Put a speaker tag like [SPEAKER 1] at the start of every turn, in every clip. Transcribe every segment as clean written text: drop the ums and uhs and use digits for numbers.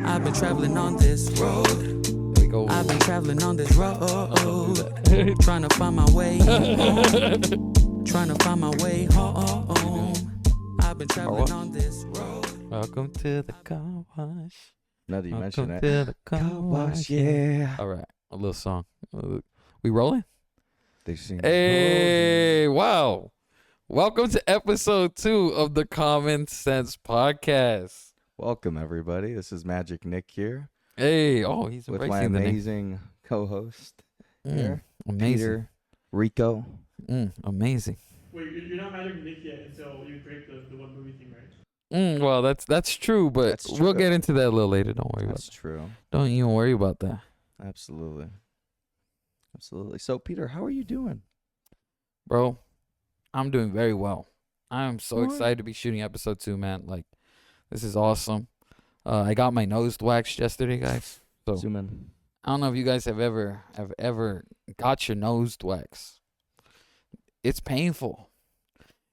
[SPEAKER 1] I've been traveling on this road.
[SPEAKER 2] There we go.
[SPEAKER 1] I've been traveling on this road. Trying to find my way home. Trying to find my way home. I've been traveling on this road.
[SPEAKER 2] Welcome to the car wash.
[SPEAKER 3] Now that you mentioned
[SPEAKER 2] Welcome
[SPEAKER 3] that.
[SPEAKER 2] to the car wash.
[SPEAKER 3] Yeah.
[SPEAKER 2] All right, a little song. We rolling?
[SPEAKER 3] They sing.
[SPEAKER 2] Hey, wow. Welcome to episode 2 of the Common Sense Podcast.
[SPEAKER 3] Welcome, everybody. This is Magic Nick here.
[SPEAKER 2] Hey, oh, he's
[SPEAKER 3] with my
[SPEAKER 2] embracing the name.
[SPEAKER 3] amazing co-host here,
[SPEAKER 2] Amazing.
[SPEAKER 3] Peter, Rico.
[SPEAKER 2] Amazing.
[SPEAKER 4] Wait, you're not Magic Nick yet until you break the one movie thing, right?
[SPEAKER 2] Well, that's true, but
[SPEAKER 3] That's
[SPEAKER 2] we'll
[SPEAKER 3] true.
[SPEAKER 2] get into that a little later. Don't worry
[SPEAKER 3] That's
[SPEAKER 2] about
[SPEAKER 3] true.
[SPEAKER 2] it. Don't even worry about that.
[SPEAKER 3] Absolutely. So, Peter, how are you doing?
[SPEAKER 2] Bro, I'm doing very well. I am so
[SPEAKER 3] What?
[SPEAKER 2] excited to be shooting episode 2, man. Like, this is awesome. I got my nose waxed yesterday, guys. So
[SPEAKER 3] Zoom in.
[SPEAKER 2] I don't know if you guys have ever got your nose waxed. It's painful.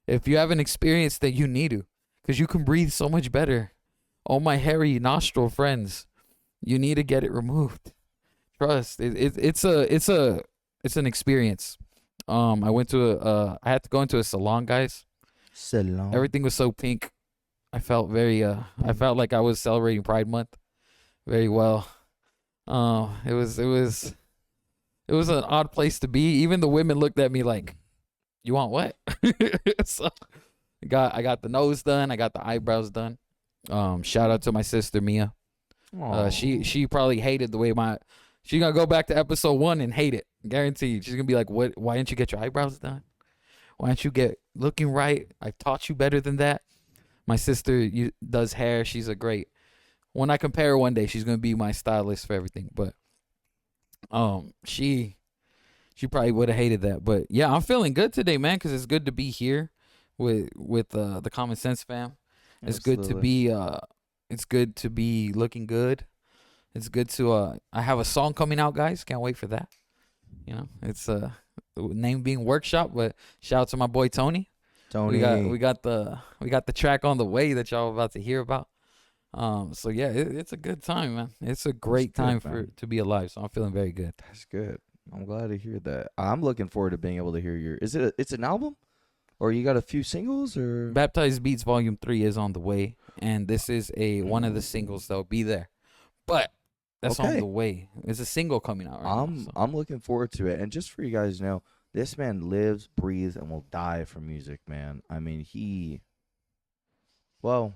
[SPEAKER 2] If you haven't experienced that, you need to, because you can breathe so much better. All my hairy nostril friends, you need to get it removed. Trust. It's an experience. I went to I had to go into a salon, guys.
[SPEAKER 3] Salon.
[SPEAKER 2] Everything was so pink. I felt very I felt like I was celebrating Pride Month very well. It was an odd place to be. Even the women looked at me like, "You want what?" So I got the nose done, I got the eyebrows done. Shout out to my sister Mia. She probably hated the way she's gonna go back to episode 1 and hate it. Guaranteed. She's gonna be like, "What? Why didn't you get your eyebrows done? Why didn't you get looking right? I taught you better than that." My sister does hair. She's a great. When I compare her one day, she's gonna be my stylist for everything. But she probably would have hated that. But yeah, I'm feeling good today, man, because it's good to be here with the Common Sense fam. It's good to be looking good. It's good to I have a song coming out, guys. Can't wait for that. You know, it's the name being Workshop, but shout out to my boy Tony.
[SPEAKER 3] Tony.
[SPEAKER 2] We got the track on the way that y'all about to hear about. So yeah, it's a good time, man. It's a great time to be alive. So I'm feeling very good.
[SPEAKER 3] That's good. I'm glad to hear that. I'm looking forward to being able to hear your. It's an album, or you got a few singles, or
[SPEAKER 2] Baptized Beats Volume 3 is on the way, and this is one of the singles that'll be there. But that's on the way. It's a single coming out right now. So.
[SPEAKER 3] I'm looking forward to it. And just for you guys to know, this man lives, breathes, and will die for music, man. I mean, I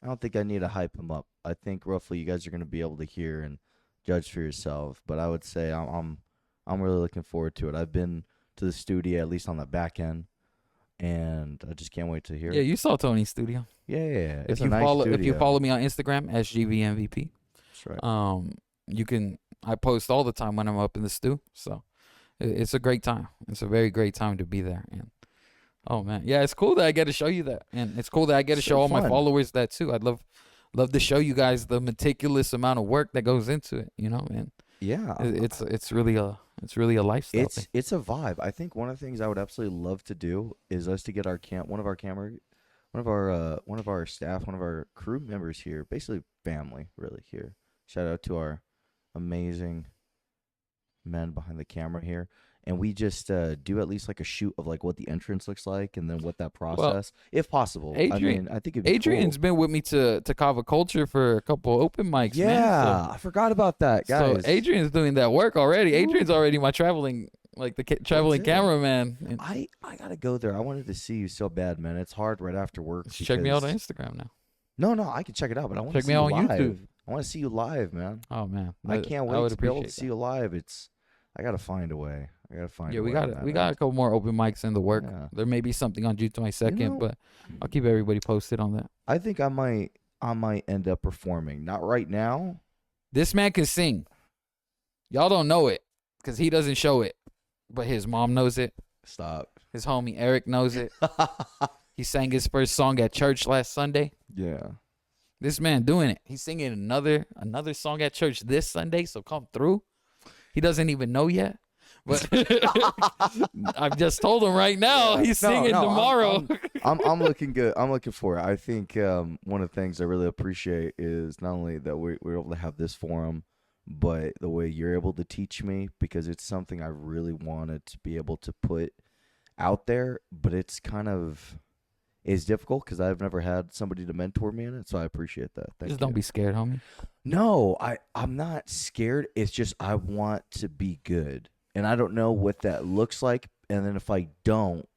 [SPEAKER 3] don't think I need to hype him up. I think roughly you guys are going to be able to hear and judge for yourself. But I would say I'm really looking forward to it. I've been to the studio, at least on the back end, and I just can't wait to hear it.
[SPEAKER 2] Yeah, you saw Tony's studio.
[SPEAKER 3] Yeah.
[SPEAKER 2] If you follow me on Instagram, SGVMVP,
[SPEAKER 3] that's right.
[SPEAKER 2] I post all the time when I'm up in the stew. So it's a great time. It's a very great time to be there. And oh man, yeah, it's cool that I get to show you that, and it's cool that I get to show all my followers that too. I'd love to show you guys the meticulous amount of work that goes into it. You know, and
[SPEAKER 3] yeah,
[SPEAKER 2] it's really a lifestyle thing.
[SPEAKER 3] It's a vibe. I think one of the things I would absolutely love to do is us to get one of our staff, one of our crew members here, basically family, really here. Shout out to our amazing men behind the camera here, and we just do at least like a shoot of like what the entrance looks like, and then what that process, if possible. I think
[SPEAKER 2] Adrian's been with me to Kava Culture for a couple open mics.
[SPEAKER 3] Yeah,
[SPEAKER 2] man, so,
[SPEAKER 3] I forgot about that, guys.
[SPEAKER 2] So Adrian's doing that work already. Adrian's already my traveling cameraman. And
[SPEAKER 3] I gotta go there. I wanted to see you so bad, man. It's hard right after work.
[SPEAKER 2] Check me out on Instagram now.
[SPEAKER 3] No, I can check it out, but I want to
[SPEAKER 2] check me out on YouTube.
[SPEAKER 3] I want to see you live, man.
[SPEAKER 2] Oh man,
[SPEAKER 3] I can't wait to be able to see you live. I gotta find a way.
[SPEAKER 2] We got a couple more open mics in the work.
[SPEAKER 3] Yeah.
[SPEAKER 2] There may be something on June 22nd, but I'll keep everybody posted on that.
[SPEAKER 3] I think I might end up performing. Not right now.
[SPEAKER 2] This man can sing. Y'all don't know it because he doesn't show it, but his mom knows it.
[SPEAKER 3] Stop.
[SPEAKER 2] His homie Eric knows it. He sang his first song at church last Sunday.
[SPEAKER 3] Yeah.
[SPEAKER 2] This man doing it. He's singing another song at church this Sunday, so come through. He doesn't even know yet. But I've just told him right now he's singing tomorrow.
[SPEAKER 3] I'm looking good. I'm looking for it. I think one of the things I really appreciate is not only that we're able to have this forum, but the way you're able to teach me, because it's something I really wanted to be able to put out there, but it's difficult because I've never had somebody to mentor me in it, so I appreciate that. Thank
[SPEAKER 2] Just
[SPEAKER 3] you.
[SPEAKER 2] don't be scared, homie.
[SPEAKER 3] No, I'm not scared. It's just I want to be good, and I don't know what that looks like. And then if I don't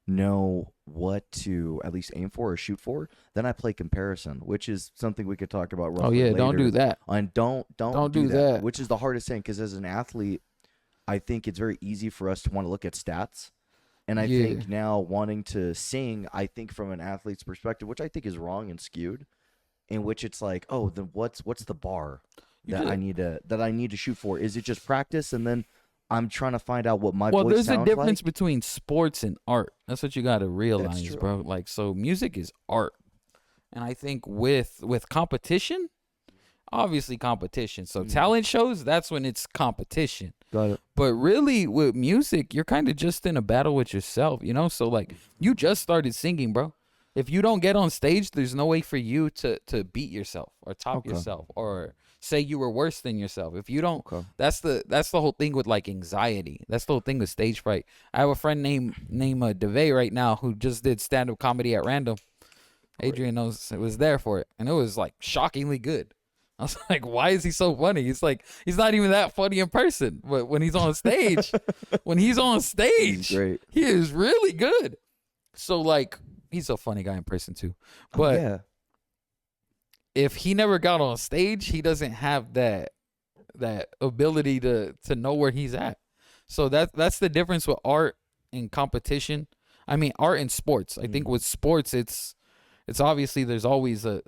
[SPEAKER 3] know what to at least aim for or shoot for, then I play comparison, which is something we could talk about.
[SPEAKER 2] Oh yeah,
[SPEAKER 3] later.
[SPEAKER 2] don't do that.
[SPEAKER 3] And don't
[SPEAKER 2] do that.
[SPEAKER 3] Which is the hardest thing, because as an athlete, I think it's very easy for us to want to look at stats. And I think now wanting to sing, I think from an athlete's perspective, which I think is wrong and skewed, in which it's like, oh, then what's the bar that I need to shoot for? Is it just practice, and then I'm trying to find out what my voice sounds like?
[SPEAKER 2] Well, there's a difference between sports and art. That's what you got to realize, bro. Like, so music is art, and I think with competition, obviously competition. So talent shows, that's when it's competition.
[SPEAKER 3] Got it.
[SPEAKER 2] But really, with music, you're kind of just in a battle with yourself, you know? So, like, you just started singing, bro. If you don't get on stage, there's no way for you to beat yourself or top yourself or say you were worse than yourself. If you don't, that's the whole thing with, like, anxiety. That's the whole thing with stage fright. I have a friend named DeVay right now who just did stand-up comedy at random. Adrian was there for it, and it was, like, shockingly good. I was like, why is he so funny? He's like, he's not even that funny in person. But when he's on stage,
[SPEAKER 3] He's great.
[SPEAKER 2] he is really good. So, like, he's a funny guy in person too. But if he never got on stage, he doesn't have that ability to know where he's at. So that's the difference with art and competition. I mean, art and sports. I think with sports, it's obviously there's always a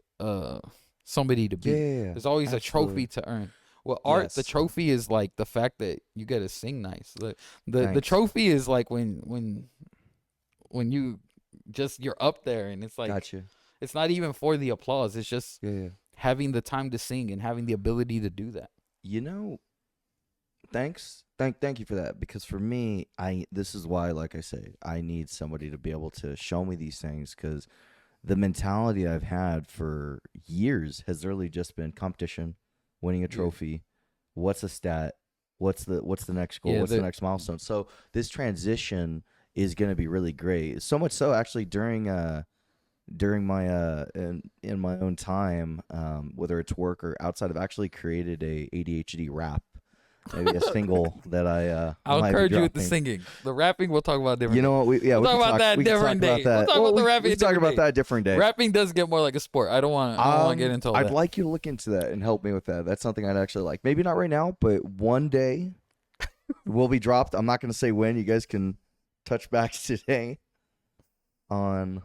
[SPEAKER 2] somebody to beat. There's always a trophy to earn. Well, art, the trophy is like the fact that you get to sing nice. The trophy is like when you you're up there, and it's like it's not even for the applause. It's just having the time to sing and having the ability to do that.
[SPEAKER 3] You know, thank you for that, because for me, this is why, like I say, I need somebody to be able to show me these things, because the mentality I've had for years has really just been competition, winning a trophy. What's a stat? What's the next goal? What's the next milestone? So this transition is going to be really great. So much so, actually, during my in my own time, whether it's work or outside, I've actually created a ADHD rap. Maybe a single that
[SPEAKER 2] I'll encourage you with the singing. The rapping, we'll talk about different.
[SPEAKER 3] You know what?
[SPEAKER 2] We'll talk about that different day. We'll talk about the rapping.
[SPEAKER 3] We'll talk about that a different day.
[SPEAKER 2] Rapping does get more like a sport. I don't want to get into all that.
[SPEAKER 3] I'd like you to look into that and help me with that. That's something I'd actually like. Maybe not right now, but one day will be dropped. I'm not going to say when. You guys can touch back today on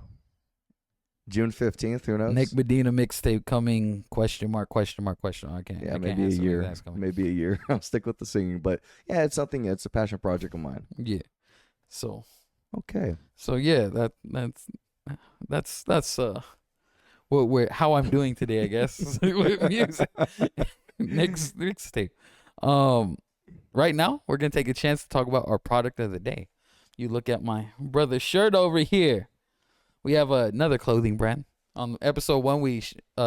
[SPEAKER 3] June 15th. Who knows?
[SPEAKER 2] Nick Medina mixtape coming? Question mark? I can't.
[SPEAKER 3] Yeah,
[SPEAKER 2] I
[SPEAKER 3] maybe
[SPEAKER 2] can't
[SPEAKER 3] a year. Maybe a year. I'll stick with the singing, but yeah, it's something. It's a passion project of mine.
[SPEAKER 2] Yeah. So.
[SPEAKER 3] Okay.
[SPEAKER 2] So yeah, that's how I'm doing today, I guess, with music. Next mixtape. Right now we're gonna take a chance to talk about our product of the day. You look at my brother's shirt over here. We have another clothing brand. On episode 1, we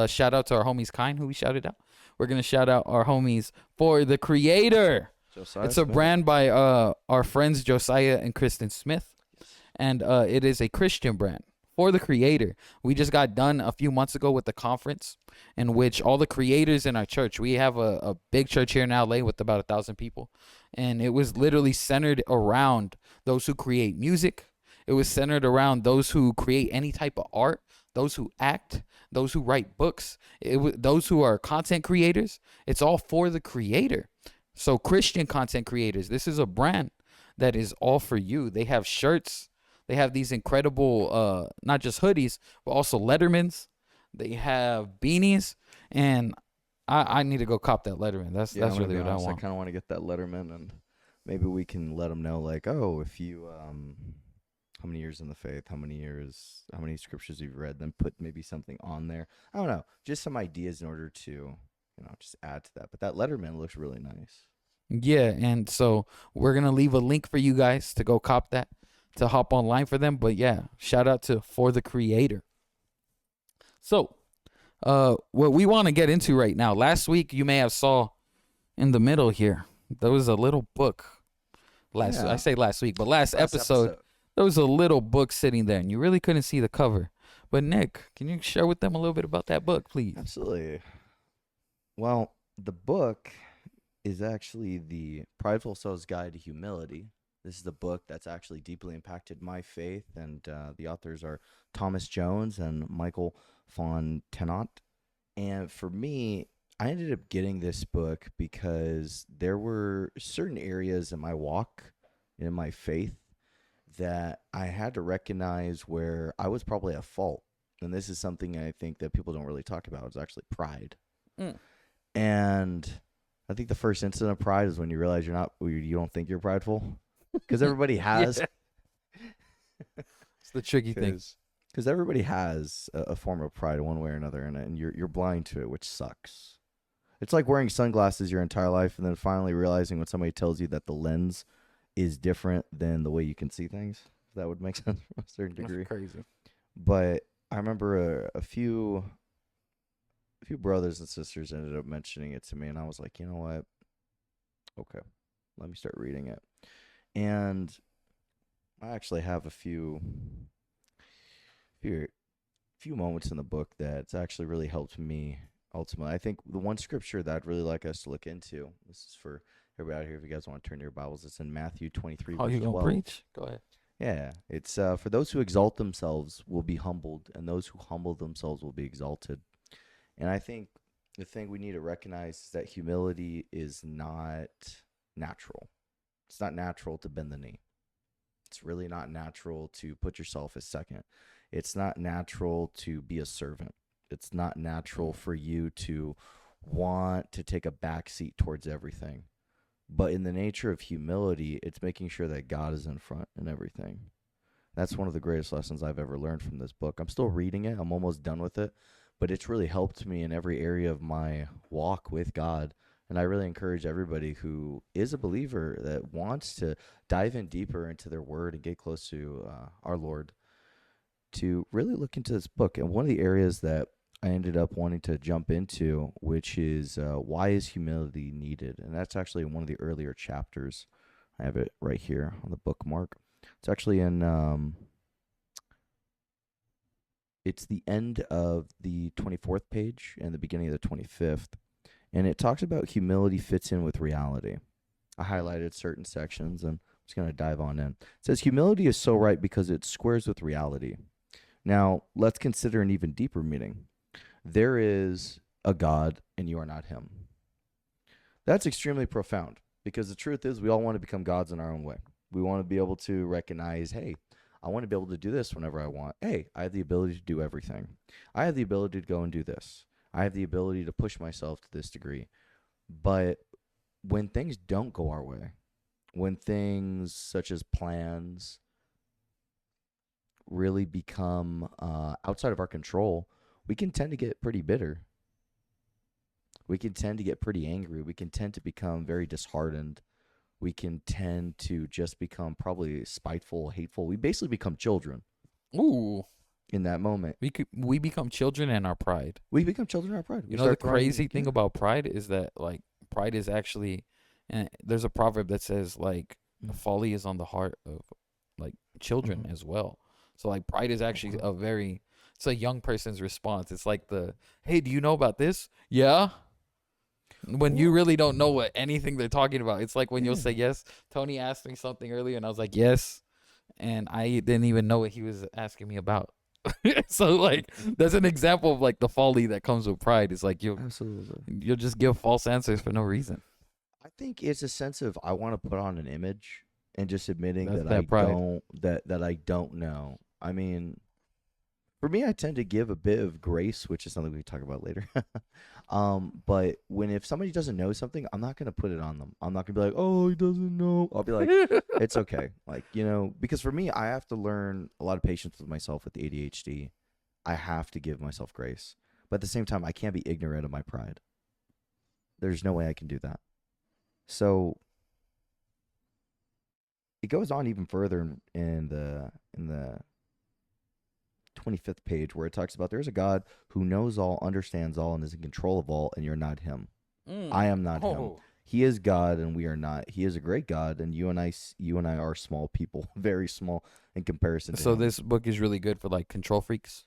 [SPEAKER 2] shout out to our homies Kind, who we shouted out. We're going to shout out our homies For the Creator.
[SPEAKER 3] Josiah
[SPEAKER 2] it's a
[SPEAKER 3] Smith.
[SPEAKER 2] brand by our friends Josiah and Kristen Smith. And it is a Christian brand. For the Creator. We just got done a few months ago with the conference in which all the creators in our church, we have a big church here in LA with about 1,000 people. And it was literally centered around those who create music. It was centered around those who create any type of art, those who act, those who write books, those who are content creators. It's all for the creator. So Christian content creators, this is a brand that is all for you. They have shirts. They have these incredible, not just hoodies, but also Lettermans. They have beanies. And I need to go cop that Letterman. That's really what I want.
[SPEAKER 3] I kind of want to get that Letterman, and maybe we can let them know, like, oh, if you... how many years in the faith, how many scriptures you've read, then put maybe something on there. I don't know, just some ideas in order to, just add to that. But that Letterman looks really nice.
[SPEAKER 2] Yeah, and so we're gonna leave a link for you guys to go cop that, to hop online for them. But yeah, shout out to For the Creator. So, what we want to get into right now. Last week, you may have saw in the middle here, there was a little book. I
[SPEAKER 3] Yeah.
[SPEAKER 2] say last week, but last episode, there was a little book sitting there, and you really couldn't see the cover. But Nick, can you share with them a little bit about that book, please?
[SPEAKER 3] Absolutely. Well, the book is actually the Prideful Soul's Guide to Humility. This is the book that's actually deeply impacted my faith, and the authors are Thomas Jones and Michael Fontenot. And for me, I ended up getting this book because there were certain areas in my walk, in my faith, that I had to recognize where I was probably at fault. And this is something I think that people don't really talk about. It's actually pride.
[SPEAKER 2] Mm.
[SPEAKER 3] And I think the first incident of pride is when you realize you don't think you're prideful, because everybody has.
[SPEAKER 2] It's the tricky thing.
[SPEAKER 3] Because everybody has a form of pride one way or another, and you're blind to it, which sucks. It's like wearing sunglasses your entire life and then finally realizing when somebody tells you that the lens is different than the way you can see things. If that would make sense from a certain degree.
[SPEAKER 2] That's crazy.
[SPEAKER 3] But I remember a few brothers and sisters ended up mentioning it to me, and I was like, you know what? Okay, let me start reading it. And I actually have a few moments in the book that's actually really helped me ultimately. I think the one scripture that I'd really like us to look into, this is for everybody out here, if you guys want to turn to your Bibles, it's in Matthew 23,
[SPEAKER 2] Oh,
[SPEAKER 3] verse
[SPEAKER 2] you
[SPEAKER 3] 12.
[SPEAKER 2] gonna preach? Go ahead.
[SPEAKER 3] Yeah, it's for those who exalt themselves will be humbled, and those who humble themselves will be exalted. And I think the thing we need to recognize is that humility is not natural. It's not natural to bend the knee. It's really not natural to put yourself as second. It's not natural to be a servant. It's not natural for you to want to take a back seat towards everything. But in the nature of humility, it's making sure that God is in front in everything. That's one of the greatest lessons I've ever learned from this book. I'm still reading it. I'm almost done with it. But it's really helped me in every area of my walk with God. And I really encourage everybody who is a believer that wants to dive in deeper into their word and get close to our Lord to really look into this book. And one of the areas that I ended up wanting to jump into, which is why is humility needed? And that's actually in one of the earlier chapters. I have it right here on the bookmark. It's actually in, it's the end of the 24th page and the beginning of the 25th. And it talks about humility fits in with reality. I highlighted certain sections and I'm just going to dive on in. It says humility is so right because it squares with reality. Now, let's consider an even deeper meaning. There is a God and you are not him. That's extremely profound because the truth is we all want to become gods in our own way. We want to be able to recognize, hey, I want to be able to do this whenever I want. Hey, I have the ability to do everything. I have the ability to go and do this. I have the ability to push myself to this degree. But when things don't go our way, when things such as plans really become outside of our control, we can tend to get pretty bitter. We can tend to get pretty angry. We can tend to become very disheartened. We can tend to just become probably spiteful, hateful. We basically become children.
[SPEAKER 2] Ooh.
[SPEAKER 3] In that moment.
[SPEAKER 2] We become children in our pride.
[SPEAKER 3] We become children in our pride.
[SPEAKER 2] You know, the crazy thing about pride is that, like, pride is actually, and there's a proverb that says, like, folly is on the heart of, like, children as well. So, like, pride is actually it's a young person's response. It's like hey, do you know about this? Yeah. When you really don't know what anything they're talking about. It's like when you'll say yes. Tony asked me something earlier and I was like, yes. And I didn't even know what he was asking me about. So, like, that's an example of, like, the folly that comes with pride. It's like you'll just give false answers for no reason.
[SPEAKER 3] I think it's a sense of I want to put on an image and just admitting
[SPEAKER 2] That's
[SPEAKER 3] that
[SPEAKER 2] pride.
[SPEAKER 3] I don't know. I mean, for me, I tend to give a bit of grace, which is something we can talk about later. But if somebody doesn't know something, I'm not going to put it on them. I'm not going to be like, oh, he doesn't know. I'll be like, it's okay. Like, because for me, I have to learn a lot of patience with myself with the ADHD. I have to give myself grace. But at the same time, I can't be ignorant of my pride. There's no way I can do that. So it goes on even further in the 25th page where it talks about there's a God who knows all, understands all, and is in control of all, and you're not him. I am not him. He is God, and we are not. He is a great God, and you and I are small people, very small in comparison to
[SPEAKER 2] So
[SPEAKER 3] him.
[SPEAKER 2] this book is really good for like control freaks,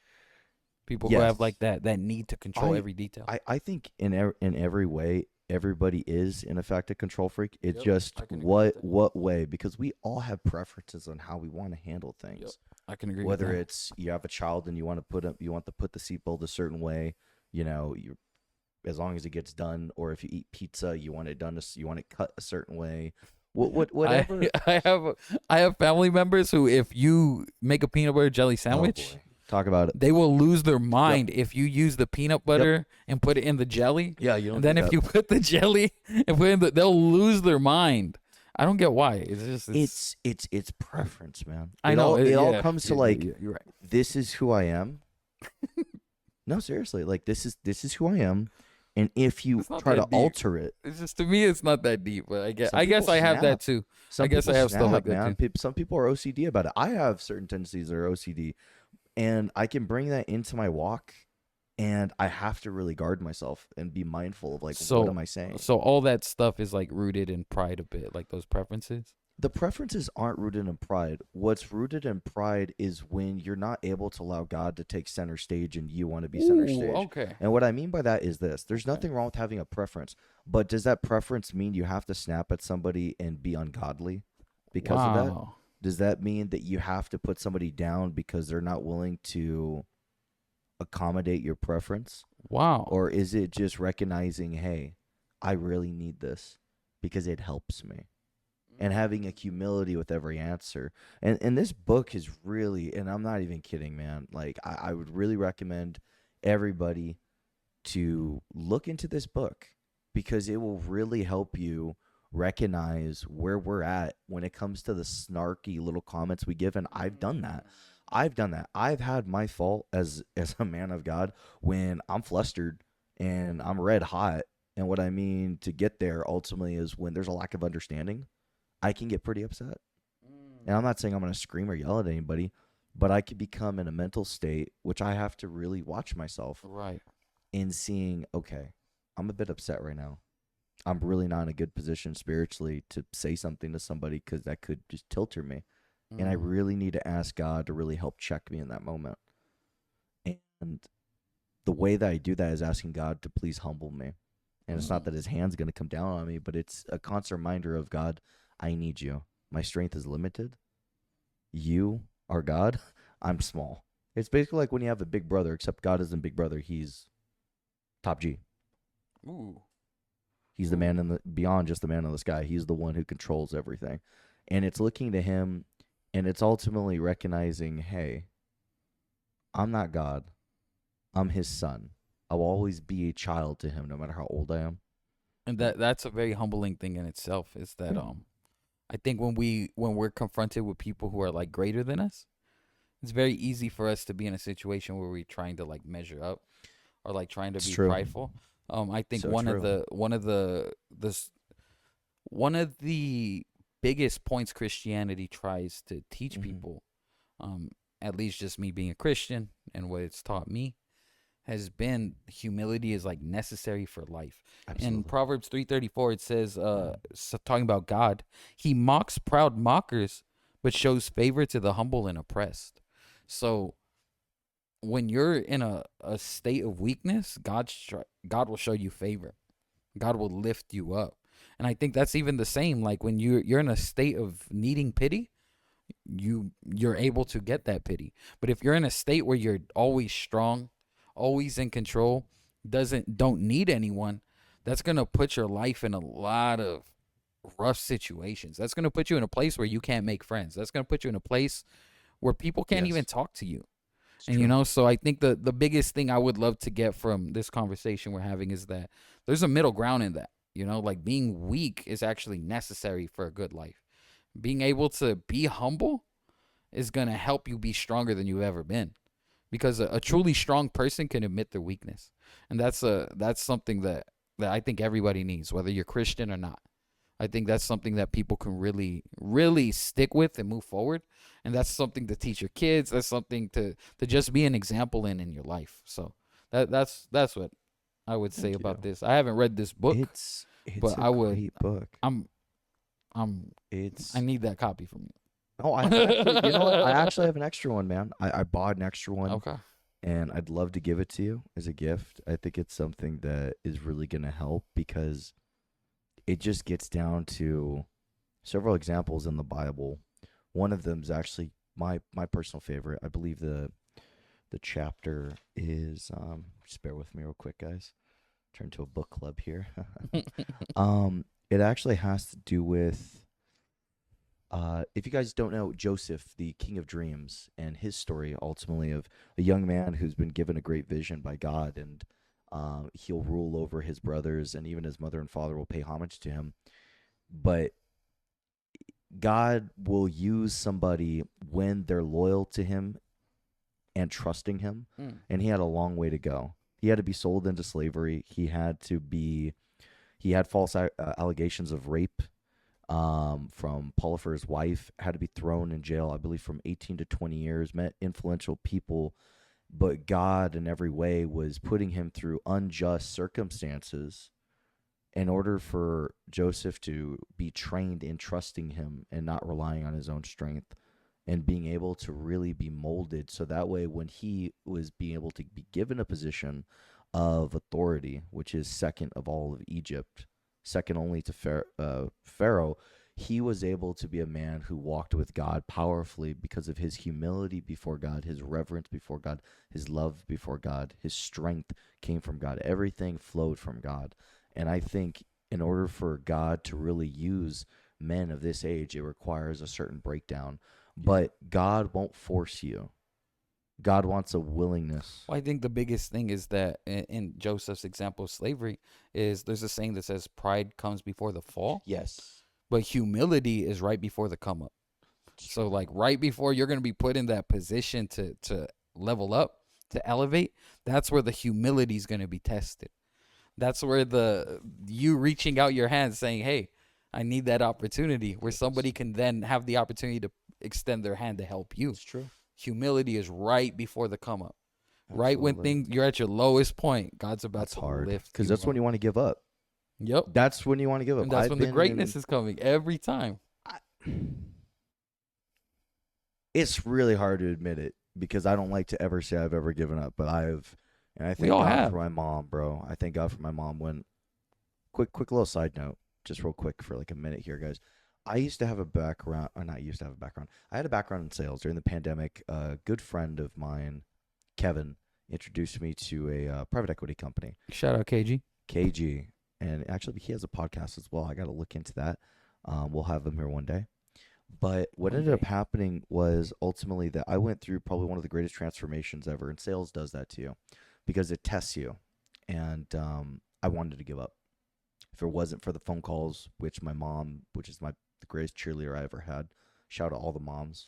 [SPEAKER 2] people who
[SPEAKER 3] Yes.
[SPEAKER 2] have like that need to control every detail.
[SPEAKER 3] I think in every way, everybody is in effect a control freak. It's
[SPEAKER 2] Yep,
[SPEAKER 3] just
[SPEAKER 2] I can agree with that.
[SPEAKER 3] what way, because we all have preferences on how we want to handle things.
[SPEAKER 2] Yep, I can agree.
[SPEAKER 3] Whether
[SPEAKER 2] with that.
[SPEAKER 3] it's you have a child and you want to put the seatbelt a certain way, you as long as it gets done, or if you eat pizza, you want it done, you want it cut a certain way. Whatever.
[SPEAKER 2] I have family members who, if you make a peanut butter jelly sandwich,
[SPEAKER 3] Oh boy. Talk about it.
[SPEAKER 2] they will lose their mind if you use the peanut butter and put it in the jelly.
[SPEAKER 3] Yeah, you don't.
[SPEAKER 2] And then
[SPEAKER 3] do
[SPEAKER 2] if
[SPEAKER 3] that.
[SPEAKER 2] you put the jelly and put in they'll lose their mind. I don't get why. It's just
[SPEAKER 3] it's preference, man.
[SPEAKER 2] I know
[SPEAKER 3] It all
[SPEAKER 2] yeah,
[SPEAKER 3] comes to
[SPEAKER 2] yeah,
[SPEAKER 3] like,
[SPEAKER 2] you're right.
[SPEAKER 3] this is who I am. No, seriously, like this is who I am, and if you
[SPEAKER 2] It's not
[SPEAKER 3] try to
[SPEAKER 2] that deep.
[SPEAKER 3] alter it,
[SPEAKER 2] It's just, to me, it's not that deep. But
[SPEAKER 3] Some
[SPEAKER 2] I guess
[SPEAKER 3] people
[SPEAKER 2] I have
[SPEAKER 3] snap.
[SPEAKER 2] that too.
[SPEAKER 3] some
[SPEAKER 2] I guess
[SPEAKER 3] people
[SPEAKER 2] I have stuff like
[SPEAKER 3] snap,
[SPEAKER 2] that
[SPEAKER 3] man. Some people are OCD about it. I have certain tendencies that are OCD, and I can bring that into my walk, and I have to really guard myself and be mindful of like, what am I saying?
[SPEAKER 2] So all that stuff is like rooted in pride a bit, like those preferences.
[SPEAKER 3] The preferences aren't rooted in pride. What's rooted in pride is when you're not able to allow God to take center stage and you want to be center
[SPEAKER 2] Ooh,
[SPEAKER 3] stage.
[SPEAKER 2] okay.
[SPEAKER 3] And what I mean by that is this. There's nothing wrong with having a preference, but does that preference mean you have to snap at somebody and be ungodly because of that?
[SPEAKER 2] Wow.
[SPEAKER 3] Does that mean that you have to put somebody down because they're not willing to accommodate your preference?
[SPEAKER 2] Wow.
[SPEAKER 3] Or is it just recognizing, hey, I really need this because it helps me? And having a humility with every answer. And this book is really, and I'm not even kidding, man. Like, I would really recommend everybody to look into this book because it will really help you recognize where we're at when it comes to the snarky little comments we give. And I've done that. I've had my fault as a man of God when I'm flustered and I'm red hot. And what I mean to get there ultimately is when there's a lack of understanding. I can get pretty upset. And I'm not saying I'm going to scream or yell at anybody, but I could become in a mental state, which I have to really watch myself
[SPEAKER 2] Right.
[SPEAKER 3] in seeing, okay, I'm a bit upset right now. I'm really not in a good position spiritually to say something to somebody because that could just tilter me. And I really need to ask God to really help check me in that moment. And the way that I do that is asking God to please humble me. And it's not that his hand's going to come down on me, but it's a constant reminder of, God, I need you. My strength is limited. You are God. I'm small. It's basically like when you have a big brother, except God isn't big brother. He's top G.
[SPEAKER 2] Ooh.
[SPEAKER 3] He's the man in the beyond just the man in the sky. He's the one who controls everything. And it's looking to him, and it's ultimately recognizing, hey, I'm not God. I'm his son. I'll always be a child to him no matter how old I am.
[SPEAKER 2] And that's a very humbling thing in itself, is that I think when we're confronted with people who are like greater than us, it's very easy for us to be in a situation where we're trying to like measure up or like trying to
[SPEAKER 3] It's
[SPEAKER 2] be
[SPEAKER 3] true.
[SPEAKER 2] prideful. I think
[SPEAKER 3] So
[SPEAKER 2] one
[SPEAKER 3] true.
[SPEAKER 2] of the biggest points Christianity tries to teach
[SPEAKER 3] Mhm.
[SPEAKER 2] people, at least just me being a Christian and what it's taught me, has been humility is like necessary for life.
[SPEAKER 3] Absolutely.
[SPEAKER 2] In Proverbs 3:34, it says, talking about God, he mocks proud mockers, but shows favor to the humble and oppressed. So when you're in a state of weakness, God will show you favor. God will lift you up. And I think that's even the same. Like when you're in a state of needing pity, you're able to get that pity. But if you're in a state where you're always strong, always in control, don't need anyone, that's gonna put your life in a lot of rough situations. That's gonna put you in a place where you can't make friends. That's gonna put you in a place where people can't even
[SPEAKER 3] Yes.
[SPEAKER 2] talk to you.
[SPEAKER 3] It's
[SPEAKER 2] And
[SPEAKER 3] true.
[SPEAKER 2] so I think the biggest thing I would love to get from this conversation we're having is that there's a middle ground in that. Like being weak is actually necessary for a good life. Being able to be humble is going to help you be stronger than you've ever been. Because a truly strong person can admit their weakness. And that's something that I think everybody needs, whether you're Christian or not. I think that's something that people can really, really stick with and move forward. And that's something to teach your kids. That's something to just be an example in your life. So that's what I would say
[SPEAKER 3] Thank
[SPEAKER 2] about
[SPEAKER 3] you.
[SPEAKER 2] this. I haven't read this book,
[SPEAKER 3] It's
[SPEAKER 2] but
[SPEAKER 3] a
[SPEAKER 2] I would.
[SPEAKER 3] great book.
[SPEAKER 2] I need that copy from you.
[SPEAKER 3] Oh, I actually, you know what? I actually have an extra one, man. I bought an extra one.
[SPEAKER 2] Okay.
[SPEAKER 3] And I'd love to give it to you as a gift. I think it's something that is really going to help because it just gets down to several examples in the Bible. One of them is actually my personal favorite. I believe the chapter is just bear with me real quick, guys. Turn to a book club here. It actually has to do with if you guys don't know Joseph, the king of dreams, and his story ultimately of a young man who's been given a great vision by God, and he'll rule over his brothers, and even his mother and father will pay homage to him. But God will use somebody when they're loyal to him and trusting him. And he had a long way to go. He had to be sold into slavery. He had false allegations of rape from Potiphar's wife, had to be thrown in jail, I believe, from 18 to 20 years, met influential people, but God in every way was putting him through unjust circumstances in order for Joseph to be trained in trusting him and not relying on his own strength, and being able to really be molded so that way when he was being able to be given a position of authority, which is second of all of Egypt, second only to Pharaoh, he was able to be a man who walked with God powerfully because of his humility before God, his reverence before God, his love before God, his strength came from God. Everything flowed from God. And I think in order for God to really use men of this age, it requires a certain breakdown. But God won't force you. God wants a willingness.
[SPEAKER 2] Well, I think the biggest thing is that in Joseph's example of slavery is there's a saying that says pride comes before the fall.
[SPEAKER 3] Yes.
[SPEAKER 2] But humility is right before the come up. So like right before you're going to be put in that position to level up, to elevate, that's where the humility is going to be tested. That's where you reaching out your hand saying, hey, I need that opportunity, where somebody can then have the opportunity to extend their hand to help you.
[SPEAKER 3] It's true.
[SPEAKER 2] Humility is right before the come up.
[SPEAKER 3] Absolutely.
[SPEAKER 2] Right when you're at your lowest point, God's about
[SPEAKER 3] That's
[SPEAKER 2] to
[SPEAKER 3] hard
[SPEAKER 2] lift
[SPEAKER 3] because
[SPEAKER 2] you
[SPEAKER 3] that's
[SPEAKER 2] up.
[SPEAKER 3] when you want to give up.
[SPEAKER 2] Yep.
[SPEAKER 3] That's when you want to give up.
[SPEAKER 2] And that's when the greatness is coming every time.
[SPEAKER 3] It's really hard to admit it because I don't like to ever say I've ever given up, but I've, and I thank
[SPEAKER 2] all
[SPEAKER 3] God
[SPEAKER 2] have.
[SPEAKER 3] for my mom, bro. I thank God for my mom. When quick little side note, just real quick for like a minute here, guys. I used to have a background, or not used to have a background. I had a background in sales during the pandemic. A good friend of mine, Kevin, introduced me to a private equity company.
[SPEAKER 2] Shout out KG.
[SPEAKER 3] KG. And actually, he has a podcast as well. I got to look into that. We'll have him here one day. But what ended up happening was ultimately that I went through probably one of the greatest transformations ever. And sales does that to you because it tests you. And I wanted to give up. If it wasn't for the phone calls, which my mom, which is the greatest cheerleader I ever had, shout out all the moms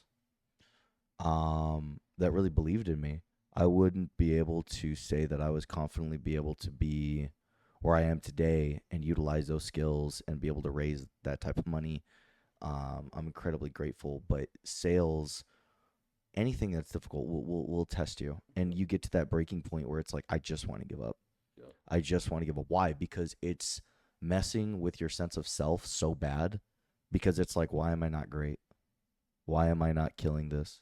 [SPEAKER 3] that really believed in me, I wouldn't be able to say that I was confidently be able to be where I am today and utilize those skills and be able to raise that type of money. I'm incredibly grateful. But sales, anything that's difficult will test you, and you get to that breaking point where it's like, I just want to give up. Yeah. I just want to give up. Why? Because it's messing with your sense of self so bad, because it's like, why am I not great? Why am I not killing this?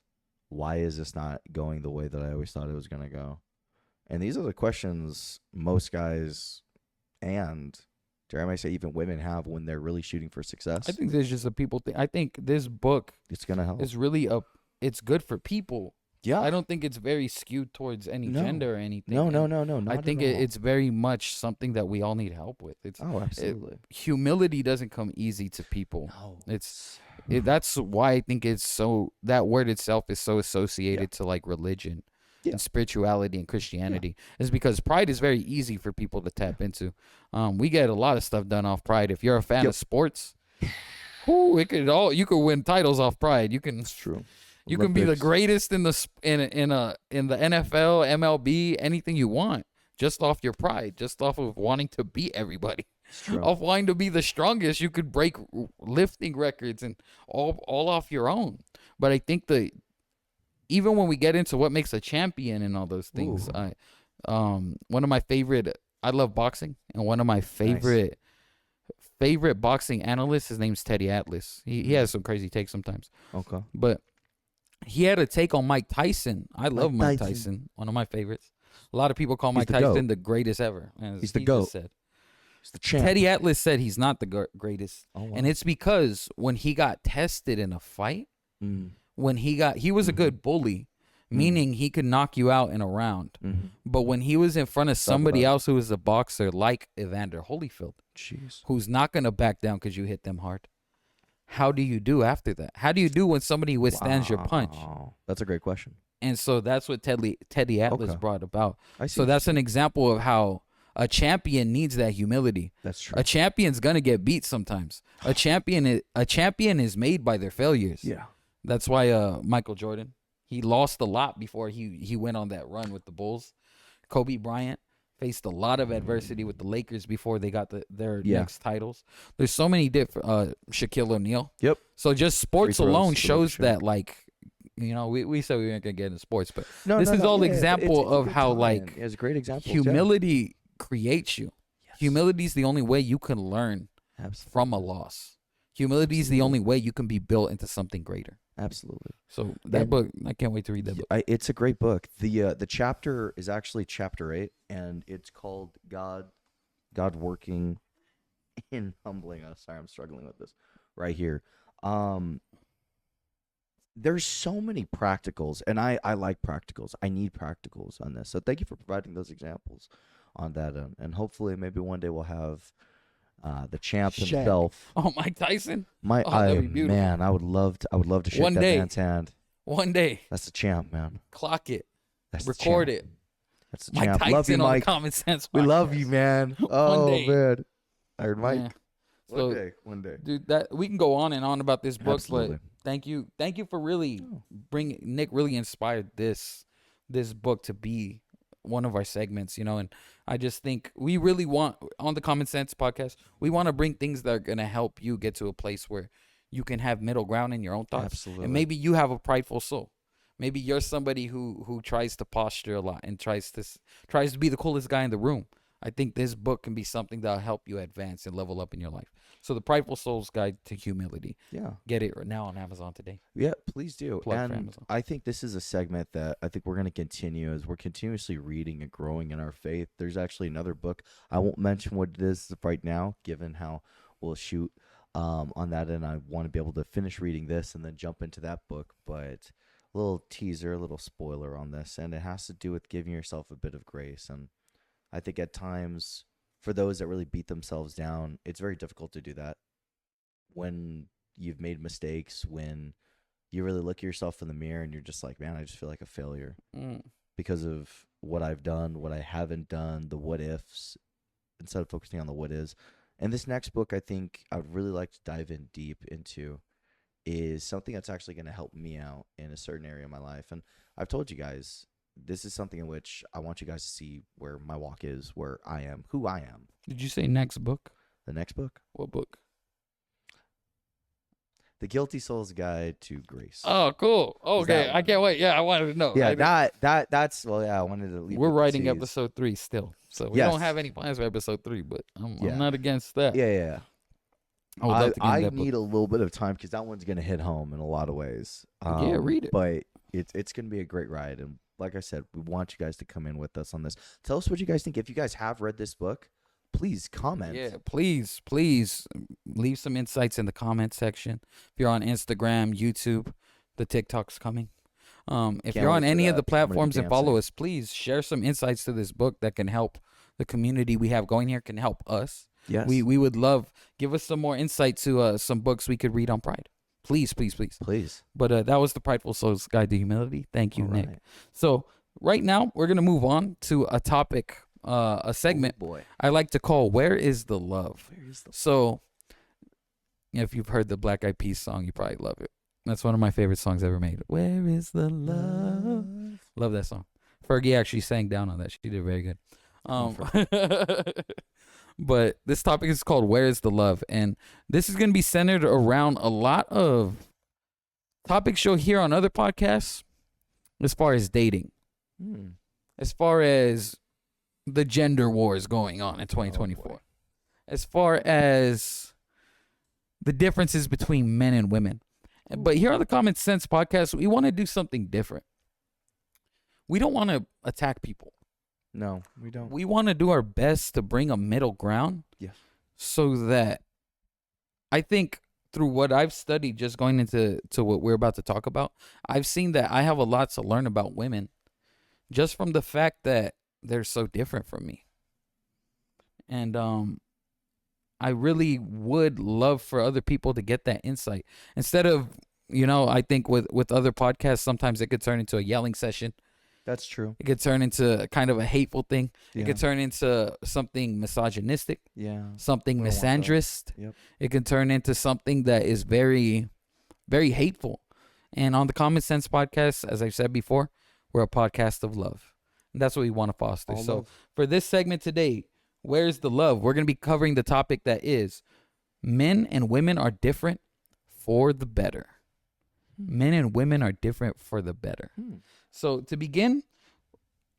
[SPEAKER 3] Why is this not going the way that I always thought it was going to go? And these are the questions most guys, and dare I say even women, have when they're really shooting for success.
[SPEAKER 2] I think there's just a people thing. I think this book
[SPEAKER 3] It's going to help.
[SPEAKER 2] is really it's good for people.
[SPEAKER 3] Yeah.
[SPEAKER 2] I don't think it's very skewed towards any gender or anything.
[SPEAKER 3] No.
[SPEAKER 2] I think it's very much something that we all need help with.
[SPEAKER 3] Absolutely.
[SPEAKER 2] Humility doesn't come easy to people.
[SPEAKER 3] No.
[SPEAKER 2] That's why I think it's so, that word itself is so associated to like religion and spirituality and Christianity. Is because pride is very easy for people to tap into. We get a lot of stuff done off pride. If you're a fan of sports, you could win titles off pride. It's
[SPEAKER 3] true.
[SPEAKER 2] You can be the greatest in the NFL, MLB, anything you want, just off your pride, just off of wanting to beat everybody.
[SPEAKER 3] true.
[SPEAKER 2] of wanting to be the strongest. You could break lifting records and all off your own. But I think even when we get into what makes a champion and all those things, one of my favorite, I love boxing, and one of my favorite boxing analysts, his name's Teddy Atlas. He has some crazy takes sometimes.
[SPEAKER 3] Okay.
[SPEAKER 2] But he had a take on Mike Tyson. I love Mike Tyson, one of my favorites. A lot of people call Mike Tyson the greatest ever.
[SPEAKER 3] He's the GOAT. He's the champ.
[SPEAKER 2] Teddy Atlas said he's not the greatest.
[SPEAKER 3] Oh, wow.
[SPEAKER 2] And it's because when he got tested in a fight, when he was a good bully, meaning he could knock you out in a round. But when he was in front of somebody else who was a boxer like Evander Holyfield, who's not going to back down because you hit them hard, how do you do after that? How do you do when somebody withstands your punch?
[SPEAKER 3] That's a great question.
[SPEAKER 2] And so that's what Teddy Atlas brought about.
[SPEAKER 3] So
[SPEAKER 2] that's an example of how a champion needs that humility.
[SPEAKER 3] That's true.
[SPEAKER 2] A champion's going to get beat sometimes. A champion is made by their failures.
[SPEAKER 3] Yeah.
[SPEAKER 2] That's why Michael Jordan, he lost a lot before he went on that run with the Bulls. Kobe Bryant faced a lot of adversity with the Lakers before they got their next titles. There's so many different Shaquille O'Neal.
[SPEAKER 3] Yep.
[SPEAKER 2] So just sports alone shows that, like, you know, we said we weren't gonna get into sports, but this is all example of how like
[SPEAKER 3] it's a great example.
[SPEAKER 2] Humility creates you. Yes. Humility is the only way you can learn from a loss. Humility is the only way you can be built into something greater.
[SPEAKER 3] Absolutely.
[SPEAKER 2] So that book, I can't wait to read that book.
[SPEAKER 3] It's a great book. The chapter is actually chapter 8, and it's called God working in humbling us. Sorry, I'm struggling with this right here. There's so many practicals, and I like practicals. I need practicals on this. So thank you for providing those examples on that. And hopefully maybe one day we'll have the champ himself.
[SPEAKER 2] Oh, Mike Tyson?
[SPEAKER 3] That'd be beautiful. Man, I would love to shake that man's hand.
[SPEAKER 2] One day.
[SPEAKER 3] That's the champ, man.
[SPEAKER 2] Clock it.
[SPEAKER 3] That's
[SPEAKER 2] Record it.
[SPEAKER 3] That's the
[SPEAKER 2] Mike
[SPEAKER 3] champ.
[SPEAKER 2] Tyson
[SPEAKER 3] Love you,
[SPEAKER 2] on
[SPEAKER 3] Mike.
[SPEAKER 2] Common Sense
[SPEAKER 3] We
[SPEAKER 2] podcast.
[SPEAKER 3] love you, man. Oh,
[SPEAKER 2] day.
[SPEAKER 3] man. I heard Mike.
[SPEAKER 2] Yeah.
[SPEAKER 3] One day.
[SPEAKER 2] Dude, that we can go on and on about this book,
[SPEAKER 3] Absolutely.
[SPEAKER 2] but thank you for really bringing Nick. Really inspired this book to be one of our segments, you know. And I just think we really want, on the Common Sense podcast, we want to bring things that are gonna help you get to a place where you can have middle ground in your own thoughts.
[SPEAKER 3] Absolutely.
[SPEAKER 2] And maybe you have a prideful soul. Maybe you're somebody who tries to posture a lot and tries to be the coolest guy in the room. I think this book can be something that'll help you advance and level up in your life. So, The Prideful Soul's Guide to Humility.
[SPEAKER 3] Yeah.
[SPEAKER 2] Get it right now on Amazon today.
[SPEAKER 3] Yeah, please do.
[SPEAKER 2] Plug for
[SPEAKER 3] And
[SPEAKER 2] Amazon.
[SPEAKER 3] I think this is a segment that I think we're going to continue as we're continuously reading and growing in our faith. There's actually another book. I won't mention what it is right now, given how we'll shoot on that. And I want to be able to finish reading this and then jump into that book. But a little teaser, a little spoiler on this. And it has to do with giving yourself a bit of grace. And I think at times, for those that really beat themselves down, it's very difficult to do that when you've made mistakes, when you really look at yourself in the mirror and you're just like, man, I just feel like a failure because of what I've done, what I haven't done, the what ifs, instead of focusing on the what is. And this next book, I think I would really like to dive in deep into is something that's actually going to help me out in a certain area of my life. And I've told you guys, this is something in which I want you guys to see where my walk is, where I am, who I am.
[SPEAKER 2] Did you say next book?
[SPEAKER 3] The next book?
[SPEAKER 2] What book?
[SPEAKER 3] The Guilty Soul's Guide to Grace.
[SPEAKER 2] Oh, cool. Okay, I can't wait. Yeah, I wanted to know.
[SPEAKER 3] Yeah, that's well, yeah, I wanted to leave.
[SPEAKER 2] We're writing episode 3 still, so we
[SPEAKER 3] Yes.
[SPEAKER 2] don't have any plans for episode 3, but I'm not against that.
[SPEAKER 3] Yeah.
[SPEAKER 2] I would love to get
[SPEAKER 3] I
[SPEAKER 2] that book.
[SPEAKER 3] need a little bit of time because that one's gonna hit home in a lot of ways.
[SPEAKER 2] Yeah, read it.
[SPEAKER 3] But it's gonna be a great ride, and like I said, we want you guys to come in with us on this. Tell us what you guys think. If you guys have read this book, please comment.
[SPEAKER 2] Yeah, please leave some insights in the comment section. If you're on Instagram, YouTube, the TikTok's coming. If you're on any of the platforms and follow us, please share some insights to this book that can help the community we have going here, can help us.
[SPEAKER 3] Yes.
[SPEAKER 2] We would love, give us some more insight to some books we could read on pride. Please. But that was the Prideful Soul's Guide to Humility. Thank you, Nick. So right now we're gonna move on to a topic, a segment I like to call "Where is the Love?" So if you've heard the Black Eyed Peas song, you probably love it. That's one of my favorite songs ever made. Where is the love? Love that song. Fergie actually sang down on that. She did very good. But this topic is called Where is the Love? And this is going to be centered around a lot of topics you'll hear on other podcasts as far as dating, as far as the gender wars going on in 2024, as far as the differences between men and women. But here on the Common Sense podcast, we want to do something different. We don't want to attack people.
[SPEAKER 3] No, we don't.
[SPEAKER 2] We want to do our best to bring a middle ground.
[SPEAKER 3] Yes.
[SPEAKER 2] So that I think through what I've studied, just going into what we're about to talk about, I've seen that I have a lot to learn about women just from the fact that they're so different from me. And I really would love for other people to get that insight. Instead of, I think with other podcasts, sometimes it could turn into a yelling session.
[SPEAKER 3] That's true.
[SPEAKER 2] It could turn into kind of a hateful thing.
[SPEAKER 3] Yeah.
[SPEAKER 2] It could turn into something misogynistic.
[SPEAKER 3] Yeah.
[SPEAKER 2] Something
[SPEAKER 3] We don't want that.
[SPEAKER 2] misandrist.
[SPEAKER 3] Yep.
[SPEAKER 2] It can turn into something that is very, very hateful. And on the Common Sense podcast, as I've said before, we're a podcast of love. And that's what we want to foster.
[SPEAKER 3] All
[SPEAKER 2] so
[SPEAKER 3] love.
[SPEAKER 2] for this segment today, Where's the Love? We're going to be covering the topic that is men and women are different for the better. Men and women are different for the better. So to begin,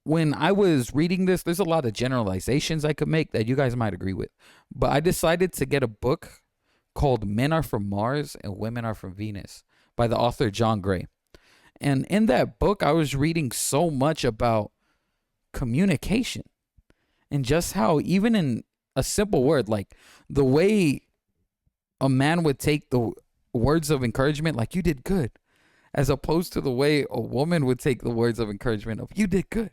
[SPEAKER 2] when I was reading this, there's a lot of generalizations I could make that you guys might agree with. But I decided to get a book called Men Are From Mars and Women Are From Venus by the author John Gray. And in that book, I was reading so much about communication and just how even in a simple word, like the way a man would take the words of encouragement, like you did good, as opposed to the way a woman would take the words of encouragement of you did good.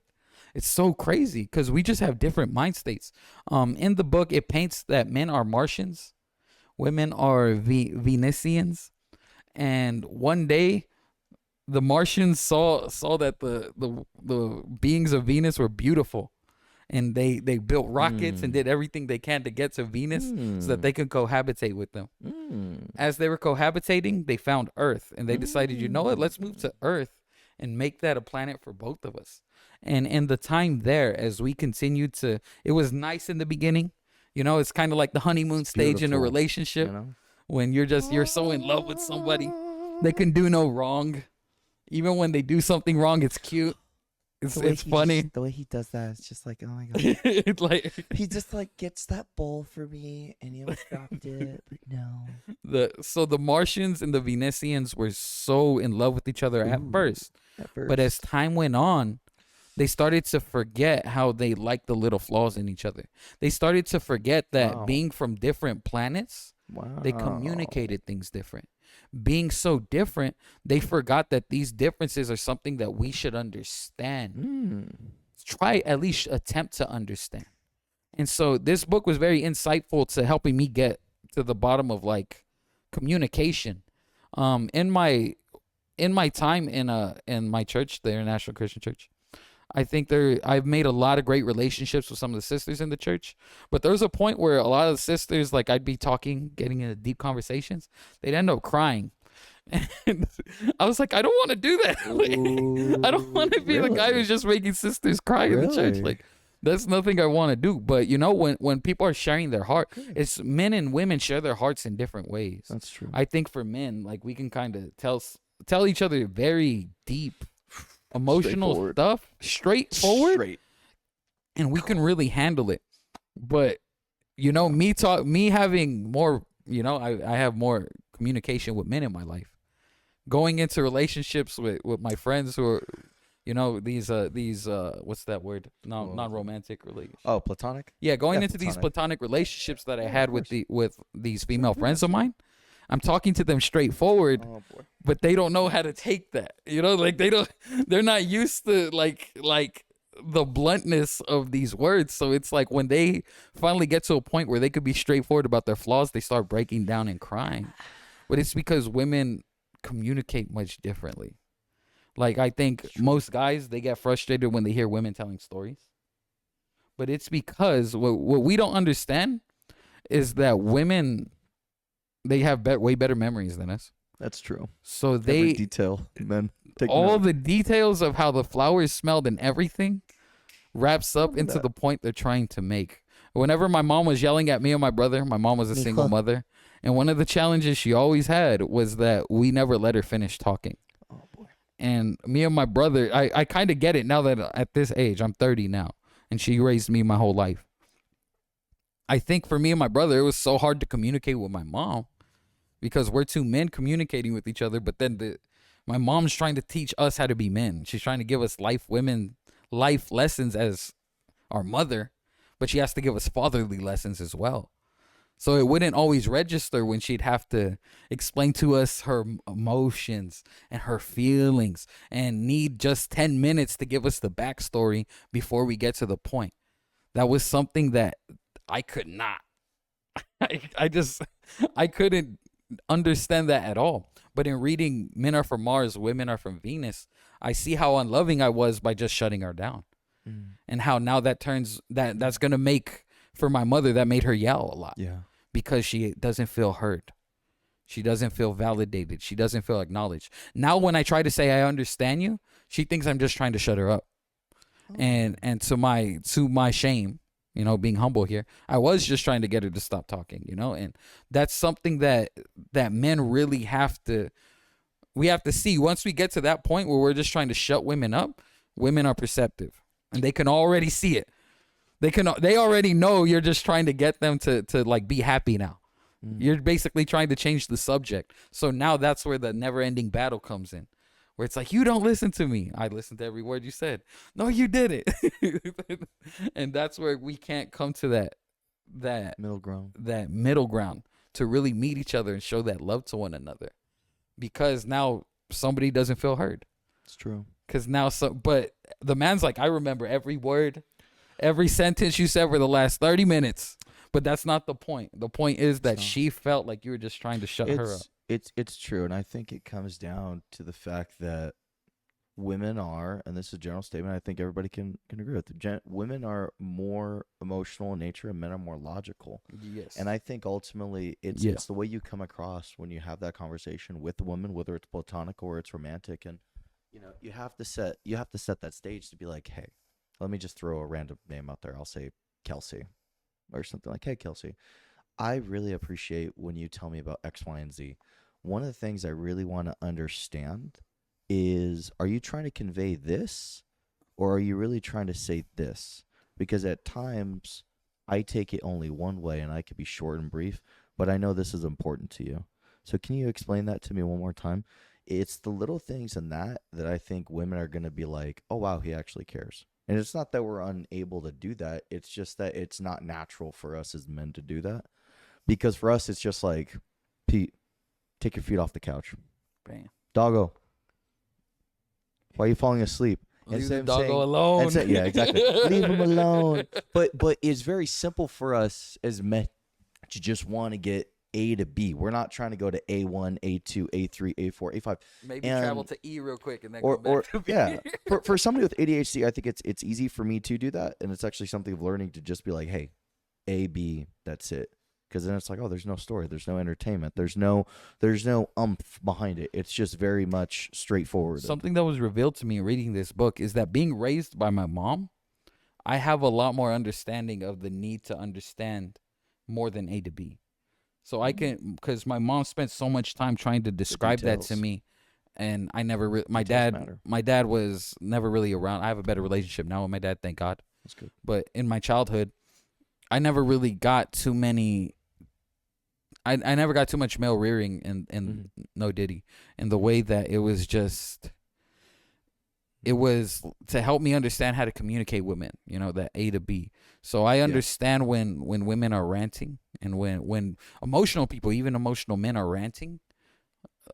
[SPEAKER 2] It's so crazy because we just have different mind states. In the book, it paints that men are Martians, women are Venusians, and one day the Martians saw that the beings of Venus were beautiful, and they built rockets and did everything they can to get to Venus so that they could cohabitate with them. As they were cohabitating, they found Earth, and they decided, you know what, let's move to Earth and make that a planet for both of us. And in the time there, as we continued to, it was nice in the beginning. It's kind of like the honeymoon stage in a
[SPEAKER 3] Beautiful,
[SPEAKER 2] relationship when you're so in love with somebody. They can do no wrong. Even when they do something wrong, it's cute. It's funny.
[SPEAKER 3] The way he does that, it's just like, oh my god.
[SPEAKER 2] It's like
[SPEAKER 3] He just like gets that bowl for me, and he almost dropped it, but no.
[SPEAKER 2] so the Martians and the Venusians were so in love with each other at first. But as time went on, they started to forget how they liked the little flaws in each other. They started to forget that being from different planets, they communicated things different. Being so different, they forgot that these differences are something that we should understand. Try at least attempt to understand. And so this book was very insightful to helping me get to the bottom of like communication. In my time in my church, the International Christian Church, I think I've made a lot of great relationships with some of the sisters in the church. But there was a point where a lot of the sisters, like I'd be talking, getting into deep conversations, they'd end up crying. And I was like, I don't want to do that. Like, I don't want to be the guy who's just making sisters cry in the church. Like, that's nothing I want to do. But when people are sharing their heart, it's men and women share their hearts in different ways.
[SPEAKER 3] That's true.
[SPEAKER 2] I think for men, like we can kind of tell each other very deep, emotional stuff, straightforward, and we can really handle it. But me having more, I have more communication with men in my life. Going into relationships with my friends who are, these what's that word? No, non-romantic relationships.
[SPEAKER 3] Oh, platonic?
[SPEAKER 2] Yeah, going
[SPEAKER 3] Yeah,
[SPEAKER 2] into these
[SPEAKER 3] platonic.
[SPEAKER 2] platonic relationships that I had with these female friends of mine, I'm talking to them straightforward,
[SPEAKER 3] Oh boy.
[SPEAKER 2] but they don't know how to take that. They're not used to like the bluntness of these words. So it's like when they finally get to a point where they could be straightforward about their flaws, they start breaking down and crying. But it's because women communicate much differently. Like I think most guys, they get frustrated when they hear women telling stories. But it's because what we don't understand is that women, they have way better memories than us.
[SPEAKER 3] That's true.
[SPEAKER 2] So
[SPEAKER 3] Every detail, man.
[SPEAKER 2] all the details of how the flowers smelled and everything wraps up into the point they're trying to make. Whenever my mom was yelling at me and my brother, my mom was a single mother, and one of the challenges she always had was that we never let her finish talking.
[SPEAKER 3] Oh boy.
[SPEAKER 2] And me and my brother, I kind of get it now that at this age, I'm 30 now, and she raised me my whole life. I think for me and my brother, it was so hard to communicate with my mom because we're two men communicating with each other, but then my mom's trying to teach us how to be men. She's trying to give us life lessons as our mother, but she has to give us fatherly lessons as well. So it wouldn't always register when she'd have to explain to us her emotions and her feelings and need just 10 minutes to give us the backstory before we get to the point. That was something that I could not. I couldn't understand that at all. But in reading Men Are From Mars, Women Are From Venus, I see how unloving I was by just shutting her down. And how now that's going to make, for my mother, that made her yell a lot.
[SPEAKER 3] Yeah.
[SPEAKER 2] Because she doesn't feel heard. She doesn't feel validated. She doesn't feel acknowledged. Now when I try to say I understand you, she thinks I'm just trying to shut her up. And to my shame, you know, being humble here, I was just trying to get her to stop talking, you know, and that's something that men really we have to see. Once we get to that point where we're just trying to shut women up, women are perceptive and they can already see it. They already know you're just trying to get them to like be happy now. You're basically trying to change the subject. So now that's where the never ending battle comes in. Where it's like, you don't listen to me. I listened to every word you said. No, you didn't. And that's where we can't come to that
[SPEAKER 3] middle
[SPEAKER 2] ground to really meet each other and show that love to one another. Because now somebody doesn't feel heard.
[SPEAKER 3] It's true.
[SPEAKER 2] Because now, but the man's like, I remember every word, every sentence you said for the last 30 minutes. But that's not the point. The point is that she felt like you were just trying to shut her up.
[SPEAKER 3] It's true, and I think it comes down to the fact that women are, and this is a general statement, I think everybody can agree with it. Women are more emotional in nature, and men are more logical.
[SPEAKER 2] Yes.
[SPEAKER 3] And I think ultimately it's the way you come across when you have that conversation with a woman, whether it's platonic or it's romantic, and you know you have to set that stage to be like, hey, let me just throw a random name out there. I'll say Kelsey, or something like, hey Kelsey, I really appreciate when you tell me about X, Y, and Z. One of the things I really want to understand is, are you trying to convey this, or are you really trying to say this? Because at times, I take it only one way, and I could be short and brief, but I know this is important to you. So can you explain that to me one more time? It's the little things in that I think women are going to be like, oh, wow, he actually cares. And it's not that we're unable to do that. It's just that it's not natural for us as men to do that. Because for us, it's just like, Pete, take your feet off the couch.
[SPEAKER 2] Bam.
[SPEAKER 3] Doggo, why are you falling asleep?
[SPEAKER 2] Leave the doggo alone.
[SPEAKER 3] Yeah, exactly. Leave him alone. But it's very simple for us as men to just want to get A to B. We're not trying to go to A1, A2, A3, A4, A5.
[SPEAKER 2] Maybe travel to E real quick and then
[SPEAKER 3] go
[SPEAKER 2] back to B.
[SPEAKER 3] Yeah. For somebody with ADHD, I think it's easy for me to do that, and it's actually something of learning to just be like, hey, A, B, that's it. Because then it's like, oh, there's no story, there's no entertainment, there's no umph behind it. It's just very much straightforward.
[SPEAKER 2] Something that was revealed to me in reading this book is that being raised by my mom, I have a lot more understanding of the need to understand more than A to B. So I can, because my mom spent so much time trying to describe that to me, and I never. My dad was never really around. I have a better relationship now with my dad, thank God.
[SPEAKER 3] That's good.
[SPEAKER 2] But in my childhood, I never really got too many. I never got too much male rearing and no diddy, in the way that it was to help me understand how to communicate with men, you know, that A to B. So I understand when women are ranting, and when emotional people, even emotional men, are ranting,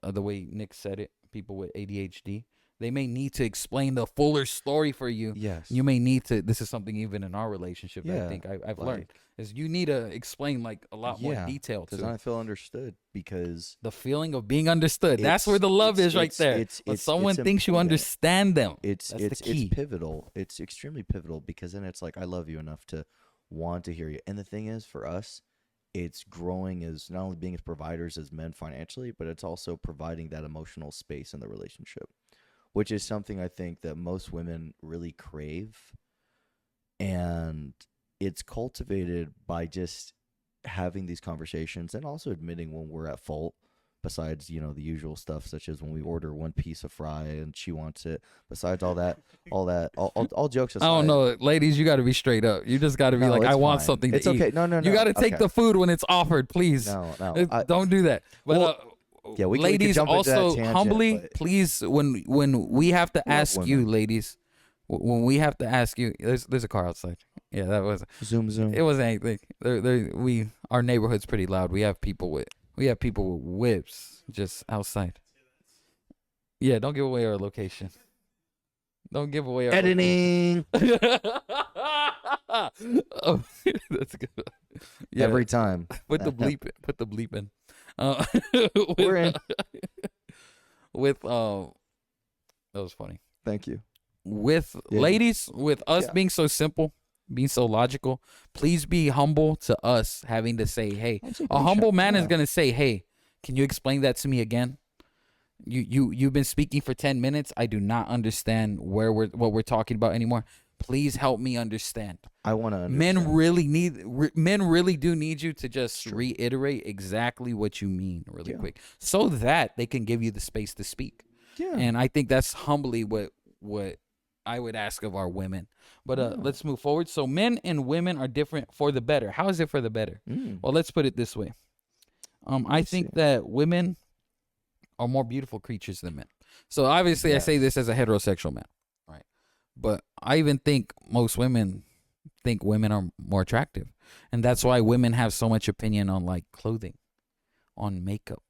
[SPEAKER 2] the way Nick said it, people with ADHD, they may need to explain the fuller story for you.
[SPEAKER 3] Yes.
[SPEAKER 2] You may need to, this is something even in our relationship that I think I've learned, is you need to explain like a lot more detail to it.
[SPEAKER 3] Because I feel understood, because
[SPEAKER 2] the feeling of being understood, that's where the love is right there. When someone thinks you understand them,
[SPEAKER 3] it's pivotal. It's extremely pivotal, because then it's like, I love you enough to want to hear you. And the thing is, for us, it's growing as not only being as providers as men financially, but it's also providing that emotional space in the relationship, which is something I think that most women really crave. And it's cultivated by just having these conversations and also admitting when we're at fault. Besides, you know, the usual stuff, such as when we order one piece of fry and she wants it. Besides all jokes aside.
[SPEAKER 2] I don't know, ladies. You got to be straight up. You just got to be
[SPEAKER 3] No,
[SPEAKER 2] like,
[SPEAKER 3] it's
[SPEAKER 2] I want
[SPEAKER 3] fine.
[SPEAKER 2] something
[SPEAKER 3] It's
[SPEAKER 2] to
[SPEAKER 3] okay.
[SPEAKER 2] eat.
[SPEAKER 3] No.
[SPEAKER 2] You got to take
[SPEAKER 3] Okay.
[SPEAKER 2] the food when it's offered, please.
[SPEAKER 3] No.
[SPEAKER 2] Don't do that. But
[SPEAKER 3] Well, yeah, we can
[SPEAKER 2] ladies,
[SPEAKER 3] jump into that
[SPEAKER 2] also
[SPEAKER 3] tangent,
[SPEAKER 2] humbly,
[SPEAKER 3] but-
[SPEAKER 2] please, when we have to ask you,
[SPEAKER 3] women.
[SPEAKER 2] ladies, when we have to ask you, there's a car outside. Yeah, that was.
[SPEAKER 3] Zoom.
[SPEAKER 2] It wasn't anything. Our neighborhood's pretty loud. We have people with whips just outside. Yeah, don't give away our location. Don't give away our
[SPEAKER 3] Editing.
[SPEAKER 2] Oh, that's good. Yeah,
[SPEAKER 3] Every time.
[SPEAKER 2] put the bleep. Put the bleep in.
[SPEAKER 3] We're in.
[SPEAKER 2] With that was funny.
[SPEAKER 3] Thank you.
[SPEAKER 2] With
[SPEAKER 3] Yeah.
[SPEAKER 2] ladies, with us
[SPEAKER 3] Yeah.
[SPEAKER 2] being so simple, being so logical, please be humble to us having to say, hey. A humble man is gonna say, hey, can you explain that to me again? You've been speaking for 10 minutes. I do not understand what we're talking about anymore. Please help me understand.
[SPEAKER 3] I want to understand.
[SPEAKER 2] Men really do need you to just reiterate exactly what you mean really quick, so that they can give you the space to speak.
[SPEAKER 3] Yeah.
[SPEAKER 2] And I think that's humbly what I would ask of our women. But let's move forward. So men and women are different for the better. How is it for the better? Well, let's put it this way. I think that women are more beautiful creatures than men. So obviously I say this as a heterosexual man, right? But I even think most women think women are more attractive. And that's why women have so much opinion on like clothing, on makeup,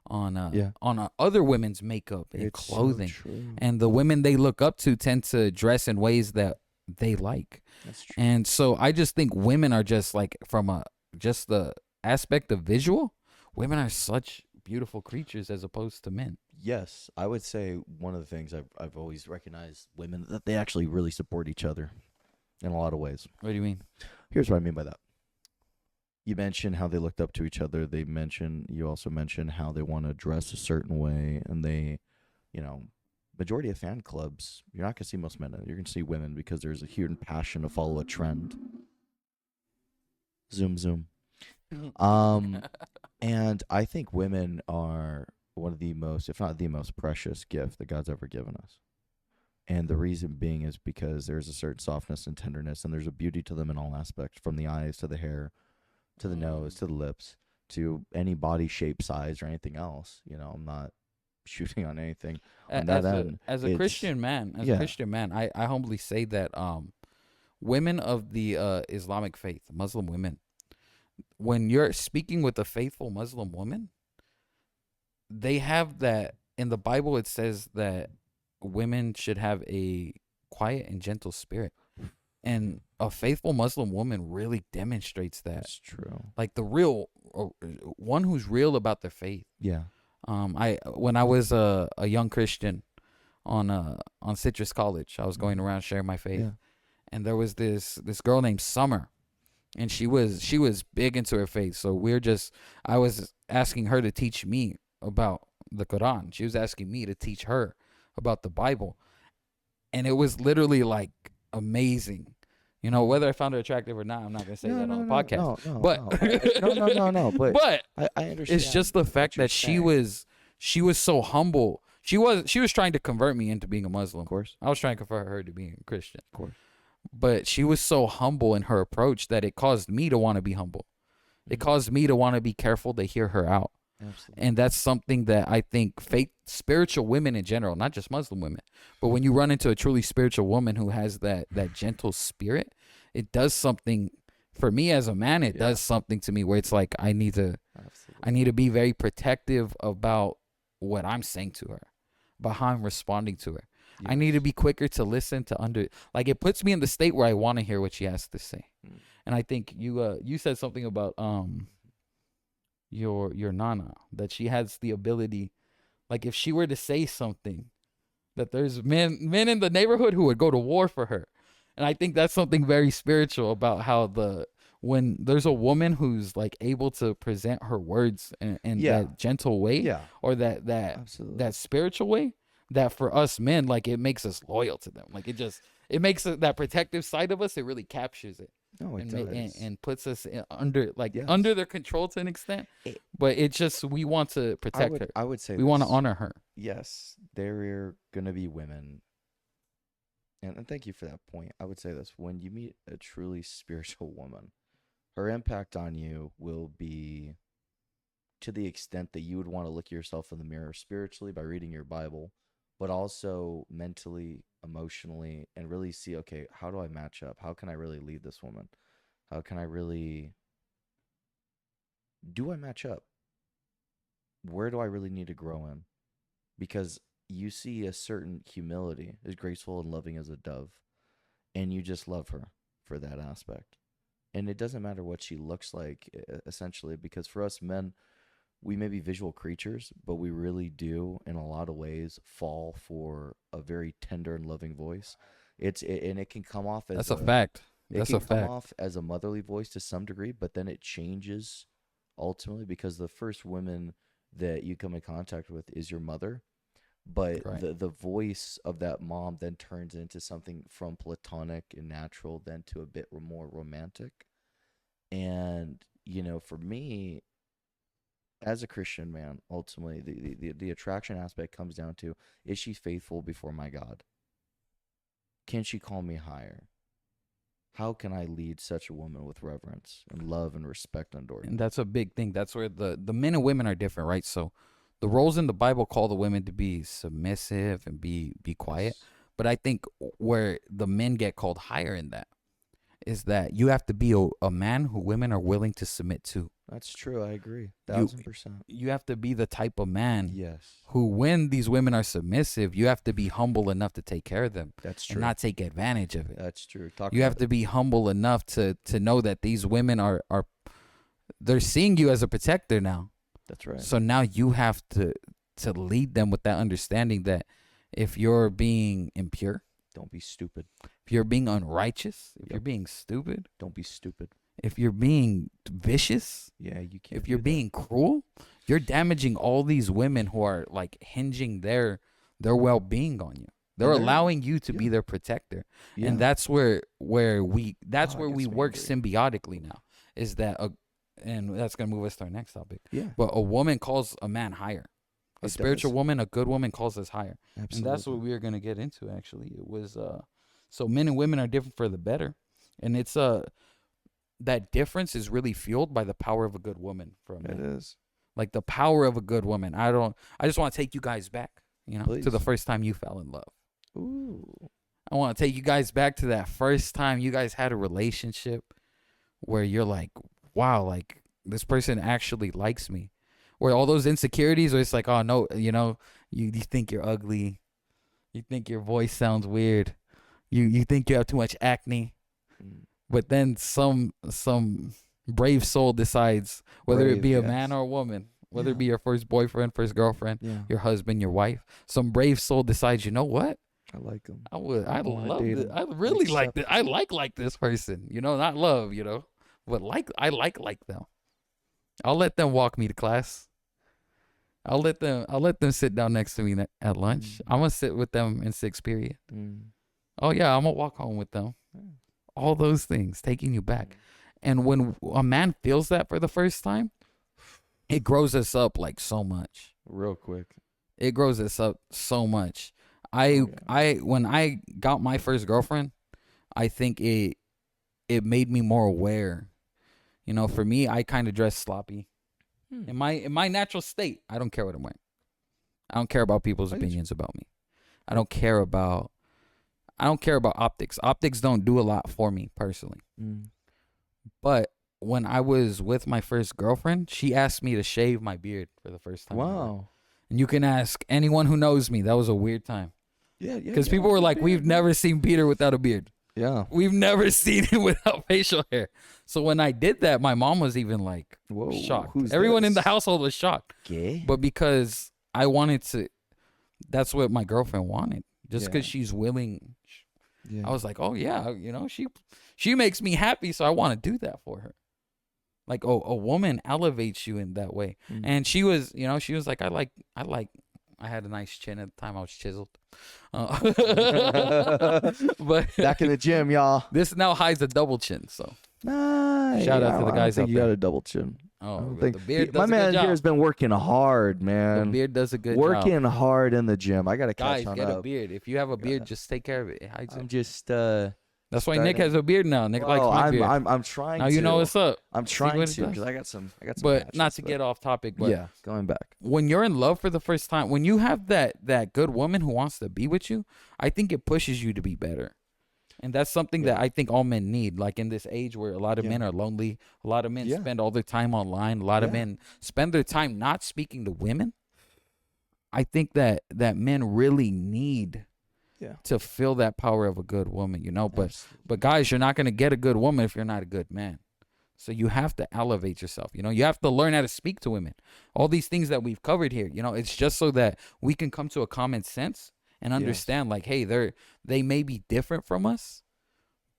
[SPEAKER 2] on other women's makeup and
[SPEAKER 3] It's so
[SPEAKER 2] clothing.
[SPEAKER 3] true.
[SPEAKER 2] And the women they look up to tend to dress in ways that they like.
[SPEAKER 3] That's true.
[SPEAKER 2] And so I just think women are just like from just the aspect of visual, women are such beautiful creatures as opposed to men.
[SPEAKER 3] Yes, I would say one of the things I've always recognized women that they actually really support each other in a lot of ways.
[SPEAKER 2] What do you mean?
[SPEAKER 3] Here's what I mean by that. You mentioned how they looked up to each other. You also mentioned how they want to dress a certain way, and they, majority of fan clubs, you're not gonna see most men. You're gonna see women because there's a huge passion to follow a trend. Zoom. And I think women are one of the most, if not the most precious gift that God's ever given us. And the reason being is because there's a certain softness and tenderness, and there's a beauty to them in all aspects, from the eyes to the hair, to the nose, to the lips, to any body shape, size, or anything else. I'm not shooting on anything on that end.
[SPEAKER 2] As a Christian man, I humbly say that women of the Islamic faith, Muslim women, when you're speaking with a faithful Muslim woman, they have that in the Bible. It says that women should have a quiet and gentle spirit, and a faithful Muslim woman really demonstrates that.
[SPEAKER 3] That's true.
[SPEAKER 2] Like the real one who's real about their faith.
[SPEAKER 3] Yeah.
[SPEAKER 2] When I was a young Christian on Citrus College, I was going around sharing my faith, and there was this girl named Summer. And she was big into her faith. So I was asking her to teach me about the Quran. She was asking me to teach her about the Bible. And it was literally like amazing. Whether I found her attractive or not, I'm not going to say that on the podcast.
[SPEAKER 3] No. But I understand.
[SPEAKER 2] It's just the fact that she was so humble. She was trying to convert me into being a Muslim.
[SPEAKER 3] Of course.
[SPEAKER 2] I was trying to convert her to being a Christian.
[SPEAKER 3] Of course.
[SPEAKER 2] But she was so humble in her approach that it caused me to want to be humble. It caused me to want to be careful to hear her out.
[SPEAKER 3] Absolutely.
[SPEAKER 2] And that's something that I think spiritual women in general, not just Muslim women, but when you run into a truly spiritual woman who has that gentle spirit, it does something for me as a man. It does something to me where it's like I need to be very protective about what I'm saying to her, about how I'm responding to her. Yes. I need to be quicker to listen like it puts me in the state where I want to hear what she has to say. And I think you said something about your nana, that she has the ability, like if she were to say something, that there's men in the neighborhood who would go to war for her. And I think that's something very spiritual about how when there's a woman who's like able to present her words in that gentle way, or that spiritual way, that for us men, like it makes us loyal to them. Like it makes that protective side of us. It really captures it.
[SPEAKER 3] No, it
[SPEAKER 2] and,
[SPEAKER 3] does.
[SPEAKER 2] and puts us under
[SPEAKER 3] Yes.
[SPEAKER 2] under their control to an extent.
[SPEAKER 3] It-
[SPEAKER 2] But it just we want to protect her.
[SPEAKER 3] I would say
[SPEAKER 2] We want to
[SPEAKER 3] this.
[SPEAKER 2] honor her.
[SPEAKER 3] Yes, there are gonna be women, and thank you for that point. I would say this: when you meet a truly spiritual woman, her impact on you will be to the extent that you would want to look yourself in the mirror spiritually by reading your Bible, but also mentally, emotionally, and really see, okay, how do I match up? How can I really lead this woman? How can I really do I match up? Where do I really need to grow in? Because you see a certain humility, as graceful and loving as a dove, and you just love her for that aspect. And it doesn't matter what she looks like, essentially, because for us men, we may be visual creatures, but we really do, in a lot of ways, fall for a very tender and loving voice. And it can come off as
[SPEAKER 2] That's a fact.
[SPEAKER 3] it
[SPEAKER 2] That's
[SPEAKER 3] can
[SPEAKER 2] a
[SPEAKER 3] come
[SPEAKER 2] fact.
[SPEAKER 3] off as a motherly voice to some degree, but then it changes ultimately because the first woman that you come in contact with is your mother. But
[SPEAKER 2] Right.
[SPEAKER 3] the voice of that mom then turns into something from platonic and natural then to a bit more romantic. And, for me, as a Christian man, ultimately, the attraction aspect comes down to, is she faithful before my God? Can she call me higher? How can I lead such a woman with reverence and love and respect and
[SPEAKER 2] And
[SPEAKER 3] adornment?
[SPEAKER 2] that's a big thing. That's where the men and women are different, right? So the roles in the Bible call the women to be submissive and be quiet. But I think where the men get called higher in that is that you have to be a man who women are willing to submit to.
[SPEAKER 3] That's true. I agree.
[SPEAKER 2] You-
[SPEAKER 3] 1000%.
[SPEAKER 2] You have to be the type of man
[SPEAKER 3] Yes,
[SPEAKER 2] who, when these women are submissive, you have to be humble enough to take care of them
[SPEAKER 3] that's true.
[SPEAKER 2] and not take advantage of it.
[SPEAKER 3] That's true. Talk
[SPEAKER 2] You have
[SPEAKER 3] about
[SPEAKER 2] to be humble enough to know that these women are they're seeing you as a protector now.
[SPEAKER 3] That's right.
[SPEAKER 2] So now you have to lead them with that understanding that if you're being impure,
[SPEAKER 3] Don't be stupid.
[SPEAKER 2] if you're being unrighteous, if
[SPEAKER 3] Yep.
[SPEAKER 2] you're being stupid,
[SPEAKER 3] Don't be stupid.
[SPEAKER 2] if you're being vicious,
[SPEAKER 3] Yeah, you can't.
[SPEAKER 2] if you're
[SPEAKER 3] do that.
[SPEAKER 2] being cruel, you're damaging all these women who are like hinging their well-being on you. They're
[SPEAKER 3] And they're-
[SPEAKER 2] allowing you to be
[SPEAKER 3] yeah.
[SPEAKER 2] their protector.
[SPEAKER 3] Yeah.
[SPEAKER 2] And that's where we
[SPEAKER 3] Oh, it
[SPEAKER 2] where we
[SPEAKER 3] gets me
[SPEAKER 2] work
[SPEAKER 3] angry.
[SPEAKER 2] symbiotically now. Is that and that's gonna move us to our next topic.
[SPEAKER 3] Yeah.
[SPEAKER 2] But a woman calls a man higher. A
[SPEAKER 3] It
[SPEAKER 2] spiritual
[SPEAKER 3] does.
[SPEAKER 2] woman, a good woman calls us higher.
[SPEAKER 3] Absolutely.
[SPEAKER 2] And that's what we were gonna get into actually. It was so men and women are different for the better. And it's that difference is really fueled by the power of a good woman for a man.
[SPEAKER 3] It is.
[SPEAKER 2] Like the power of a good woman. I just want to take you guys back, to the
[SPEAKER 3] Please.
[SPEAKER 2] first time you fell in love.
[SPEAKER 3] Ooh.
[SPEAKER 2] I want to take you guys back to that first time you guys had a relationship where you're like, wow, like this person actually likes me. Where all those insecurities where it's like, oh no, you think you're ugly. You think your voice sounds weird. You think you have too much acne.
[SPEAKER 3] Mm.
[SPEAKER 2] But then some brave soul decides, whether it
[SPEAKER 3] Brave,
[SPEAKER 2] be a
[SPEAKER 3] yes.
[SPEAKER 2] man or a woman, whether
[SPEAKER 3] Yeah.
[SPEAKER 2] it be your first boyfriend, first girlfriend,
[SPEAKER 3] Yeah.
[SPEAKER 2] your husband, your wife, some brave soul decides, you know what?
[SPEAKER 3] I like them.
[SPEAKER 2] I
[SPEAKER 3] wanna
[SPEAKER 2] love
[SPEAKER 3] date
[SPEAKER 2] this.
[SPEAKER 3] him.
[SPEAKER 2] I really like
[SPEAKER 3] Accept
[SPEAKER 2] this. I like this person. Not love, but I like them. I'll let them walk me to class. I'll let them sit down next to me at lunch. I'm gonna sit with them in 6th period.
[SPEAKER 3] Mm.
[SPEAKER 2] Oh yeah, I'm gonna walk home with them.
[SPEAKER 3] Mm.
[SPEAKER 2] All those things taking you back. And when a man feels that for the first time, it grows us up like so much.
[SPEAKER 3] Real quick.
[SPEAKER 2] It grows us up so much.
[SPEAKER 3] Oh,
[SPEAKER 2] When I got my first girlfriend, I think it made me more aware. For me, I kind of dress sloppy.
[SPEAKER 3] Hmm.
[SPEAKER 2] In my natural state, I don't care what I'm wearing. I don't care about people's
[SPEAKER 3] I get you.
[SPEAKER 2] opinions about me. I don't care about optics. Optics don't do a lot for me personally.
[SPEAKER 3] Mm.
[SPEAKER 2] But when I was with my first girlfriend, she asked me to shave my beard for the first time.
[SPEAKER 3] Wow.
[SPEAKER 2] And you can ask anyone who knows me. That was a weird time.
[SPEAKER 3] Yeah.
[SPEAKER 2] Because people were like, we've never seen Peter without a beard.
[SPEAKER 3] Yeah.
[SPEAKER 2] We've never seen him without facial hair. So when I did that, my mom was even like
[SPEAKER 3] Whoa.
[SPEAKER 2] shocked.
[SPEAKER 3] Who's
[SPEAKER 2] Everyone in the
[SPEAKER 3] this?
[SPEAKER 2] household was shocked.
[SPEAKER 3] Gay?
[SPEAKER 2] But because I wanted to, that's what my girlfriend wanted. Just because
[SPEAKER 3] Yeah.
[SPEAKER 2] she's willing.
[SPEAKER 3] Yeah.
[SPEAKER 2] I was like, oh yeah, she makes me happy, so I want to do that for her. Like, a woman elevates you in that way.
[SPEAKER 3] Mm.
[SPEAKER 2] And she was like, I had a nice chin at the time. I was chiseled. But
[SPEAKER 3] Back in the gym, y'all.
[SPEAKER 2] this now hides a double chin. So
[SPEAKER 3] Nah,
[SPEAKER 2] Shout out to the
[SPEAKER 3] I don't
[SPEAKER 2] guys
[SPEAKER 3] think
[SPEAKER 2] out
[SPEAKER 3] you
[SPEAKER 2] there.
[SPEAKER 3] got a double chin. I
[SPEAKER 2] Oh,
[SPEAKER 3] don't
[SPEAKER 2] but
[SPEAKER 3] think
[SPEAKER 2] the beard
[SPEAKER 3] my
[SPEAKER 2] does a good
[SPEAKER 3] man here
[SPEAKER 2] job.
[SPEAKER 3] has been working hard,
[SPEAKER 2] The
[SPEAKER 3] man.
[SPEAKER 2] beard does a good
[SPEAKER 3] Working
[SPEAKER 2] job.
[SPEAKER 3] hard in the gym. I gotta catch
[SPEAKER 2] Guys,
[SPEAKER 3] on
[SPEAKER 2] get a
[SPEAKER 3] up.
[SPEAKER 2] beard. If you have a beard,
[SPEAKER 3] gotta-
[SPEAKER 2] just take care of it.
[SPEAKER 3] I'm just
[SPEAKER 2] That's why Nick has
[SPEAKER 3] starting-
[SPEAKER 2] a beard now. Nick likes
[SPEAKER 3] Well,
[SPEAKER 2] my beard.
[SPEAKER 3] I'm trying
[SPEAKER 2] Now
[SPEAKER 3] to.
[SPEAKER 2] you know what's up.
[SPEAKER 3] I'm
[SPEAKER 2] See
[SPEAKER 3] trying
[SPEAKER 2] what it
[SPEAKER 3] to
[SPEAKER 2] does?
[SPEAKER 3] because I got some
[SPEAKER 2] But not
[SPEAKER 3] patches,
[SPEAKER 2] to get off topic, but
[SPEAKER 3] yeah, going back.
[SPEAKER 2] when you're in love for the first time, when you have that good woman who wants to be with you, I think it pushes you to be better. And that's something that I think all men need. Like in this age where a lot of men are lonely, a lot of men spend all their time online, a lot of men spend their time not speaking to women. I think that men really need to feel that power of a good woman, you know. But guys, you're not gonna get a good woman if you're not a good man. So you have to elevate yourself. You know, you have to learn how to speak to women. All these things that we've covered here, you know, it's just so that we can come to a common sense and understand, like, hey, they may be different from us,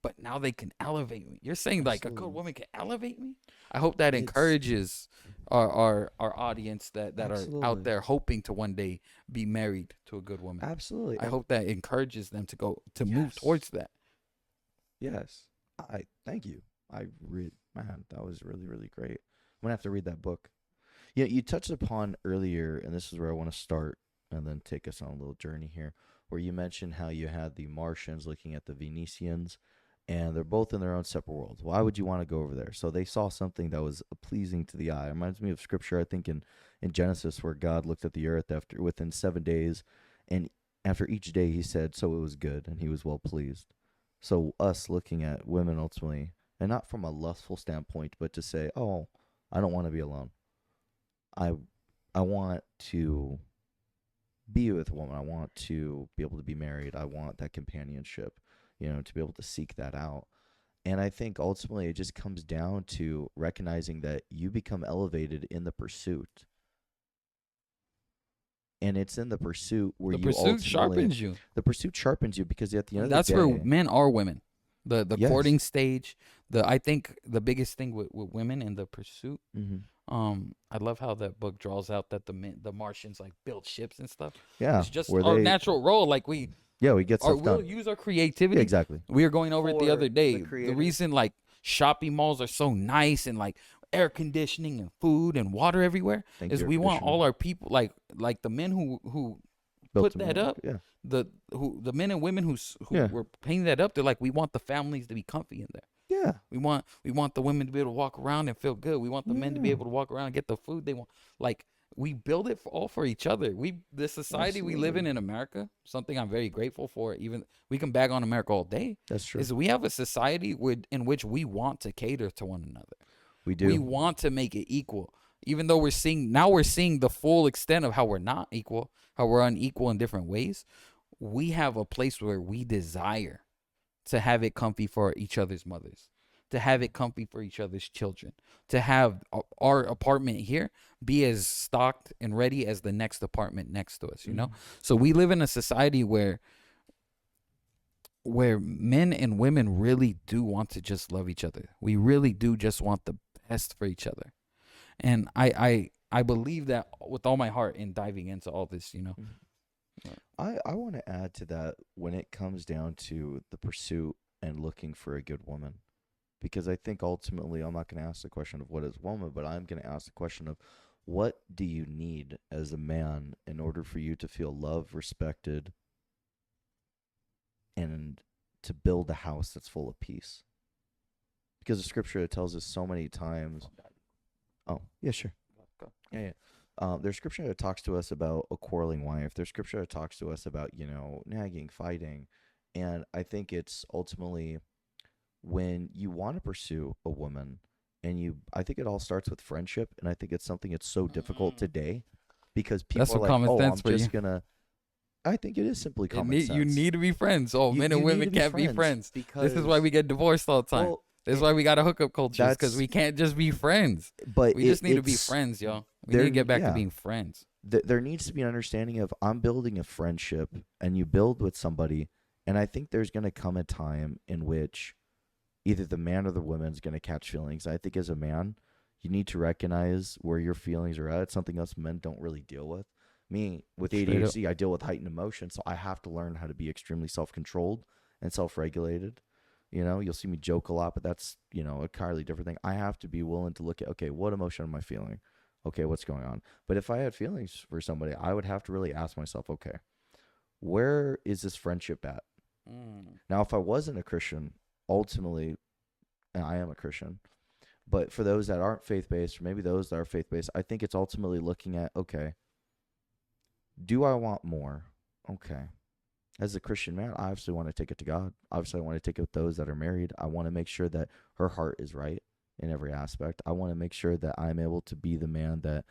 [SPEAKER 2] but now they can elevate me. You're saying like a good woman can elevate me? I hope that encourages our audience that are out there hoping to one day be married to a good woman.
[SPEAKER 3] Absolutely.
[SPEAKER 2] I hope that encourages them to move towards that.
[SPEAKER 3] Yes. Thank you. Man, that was really, really great. I'm gonna have to read that book. Yeah, you touched upon earlier, and this is where I want to start, and then take us on a little journey here, where you mentioned how you had the Martians looking at the Venetians, and they're both in their own separate worlds. Why would you want to go over there? So they saw something that was pleasing to the eye. It reminds me of scripture, I think, in Genesis, where God looked at the earth within 7 days, and after each day he said, so it was good, and he was well pleased. So us looking at women ultimately, and not from a lustful standpoint, but to say, oh, I don't want to be alone. I want to be with a woman. I want to be able to be married. I want that companionship, you know, to be able to seek that out. And I think ultimately it just comes down to recognizing that you become elevated in the pursuit. And it's in the pursuit where
[SPEAKER 2] The pursuit sharpens you.
[SPEAKER 3] The pursuit sharpens you because at the end of the day,
[SPEAKER 2] that's for men or women. The
[SPEAKER 3] Yes.
[SPEAKER 2] courting stage. I think the biggest thing with women in the pursuit. I love how that book draws out that the Martians like build ships and stuff.
[SPEAKER 3] yeah,
[SPEAKER 2] It's just
[SPEAKER 3] where
[SPEAKER 2] our
[SPEAKER 3] they-
[SPEAKER 2] natural role. Like we
[SPEAKER 3] get stuff
[SPEAKER 2] we'll
[SPEAKER 3] done.
[SPEAKER 2] use our creativity.
[SPEAKER 3] Yeah, exactly.
[SPEAKER 2] We were going over it the
[SPEAKER 3] For
[SPEAKER 2] other day.
[SPEAKER 3] the
[SPEAKER 2] The
[SPEAKER 3] creators.
[SPEAKER 2] reason like shopping malls are so nice and like air conditioning and food and water evereverywhere
[SPEAKER 3] Thank
[SPEAKER 2] is
[SPEAKER 3] you,
[SPEAKER 2] we want
[SPEAKER 3] conditioner.
[SPEAKER 2] all our people like the men who
[SPEAKER 3] Built
[SPEAKER 2] put
[SPEAKER 3] to
[SPEAKER 2] that
[SPEAKER 3] move.
[SPEAKER 2] up.
[SPEAKER 3] Yeah.
[SPEAKER 2] The men and women who
[SPEAKER 3] Yeah.
[SPEAKER 2] were painting that up. They're like, we want the families to be comfy in there.
[SPEAKER 3] Yeah.
[SPEAKER 2] We want the women to be able to walk around and feel good. We want the men to be
[SPEAKER 3] Yeah.
[SPEAKER 2] able to walk around and get the food they want. Like we build it all for each other. The society we live in America, something I'm very grateful for. Even we can bag on America all day.
[SPEAKER 3] That's true.
[SPEAKER 2] Is we have a society in which we want to cater to one another.
[SPEAKER 3] We do.
[SPEAKER 2] We want to make it equal. Even though we're seeing the full extent of how we're not equal, how we're unequal in different ways. We have a place where we desire to have it comfy for each other's mothers, to have it comfy for each other's children, to have our apartment here be as stocked and ready as the next apartment next to us, you know? So we live in a society where men and women really do want to just love each other. We really do just want the best for each other. And I believe that with all my heart in diving into all this, you know?
[SPEAKER 3] I want to add to that when it comes down to the pursuit and looking for a good woman. Because I think ultimately I'm not going to ask the question of what is woman, but I'm going to ask the question of what do you need as a man in order for you to feel loved, respected, and to build a house that's full of peace? Because the scripture tells us so many times. Oh, yeah, sure. Yeah. There's scripture that talks to us about a quarreling wife. There's scripture that talks to us about, nagging, fighting. And I think it's ultimately when you want to pursue a woman I think it all starts with friendship. And I think it's something that's so difficult today because people
[SPEAKER 2] That's
[SPEAKER 3] are
[SPEAKER 2] some
[SPEAKER 3] like,
[SPEAKER 2] common
[SPEAKER 3] oh,
[SPEAKER 2] sense
[SPEAKER 3] I'm
[SPEAKER 2] for
[SPEAKER 3] just
[SPEAKER 2] you.
[SPEAKER 3] going to, I think it is simply common sense.
[SPEAKER 2] You need to be friends. Oh, men and
[SPEAKER 3] you
[SPEAKER 2] women
[SPEAKER 3] need to be
[SPEAKER 2] can't be friends.
[SPEAKER 3] because
[SPEAKER 2] This is why we get divorced all the time.
[SPEAKER 3] Well,
[SPEAKER 2] This is why we got a hookup culture, because
[SPEAKER 3] that's-
[SPEAKER 2] we can't just be friends.
[SPEAKER 3] but
[SPEAKER 2] We just need to be
[SPEAKER 3] it's-
[SPEAKER 2] friends, y'all. We need to get back to being friends.
[SPEAKER 3] There needs to be an understanding of I'm building a friendship and you build with somebody. And I think there's going to come a time in which either the man or the woman is going to catch feelings. I think as a man, you need to recognize where your feelings are at. It's something us men don't really deal with. Me, with ADHD, I deal with heightened emotion, so I have to learn how to be extremely self-controlled and self-regulated. You know, you'll see me joke a lot, but that's, you know, a entirely different thing. I have to be willing to look at, okay, what emotion am I feeling? Okay, what's going on? But if I had feelings for somebody, I would have to really ask myself, okay, where is this friendship at? Now, if I wasn't a Christian, ultimately, and I am a Christian, but for those that aren't faith-based, or maybe those that are faith-based, I think it's ultimately looking at, okay, do I want more? Okay. As a Christian man, I obviously want to take it to God. Obviously, I want to take it with those that are married. I want to make sure that her heart is right in every aspect. I want to make sure that I'm able to be the man that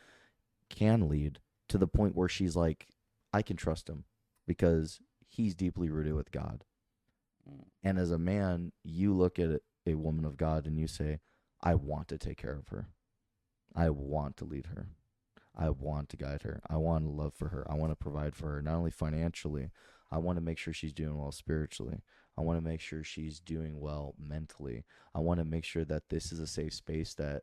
[SPEAKER 3] can lead to the point where she's like, I can trust him because he's deeply rooted with God. And as a man, you look at a woman of God and you say, I want to take care of her. I want to lead her. I want to guide her. I want to love for her. I want to provide for her, not only financially. I want to make sure she's doing well spiritually. I want to make sure she's doing well mentally. I want to make sure that this is a safe space that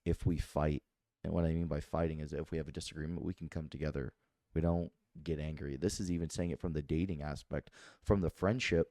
[SPEAKER 3] if we fight, and what I mean by fighting is if we have a disagreement, we can come together. We don't get angry. This is even saying it from the dating aspect. From the friendship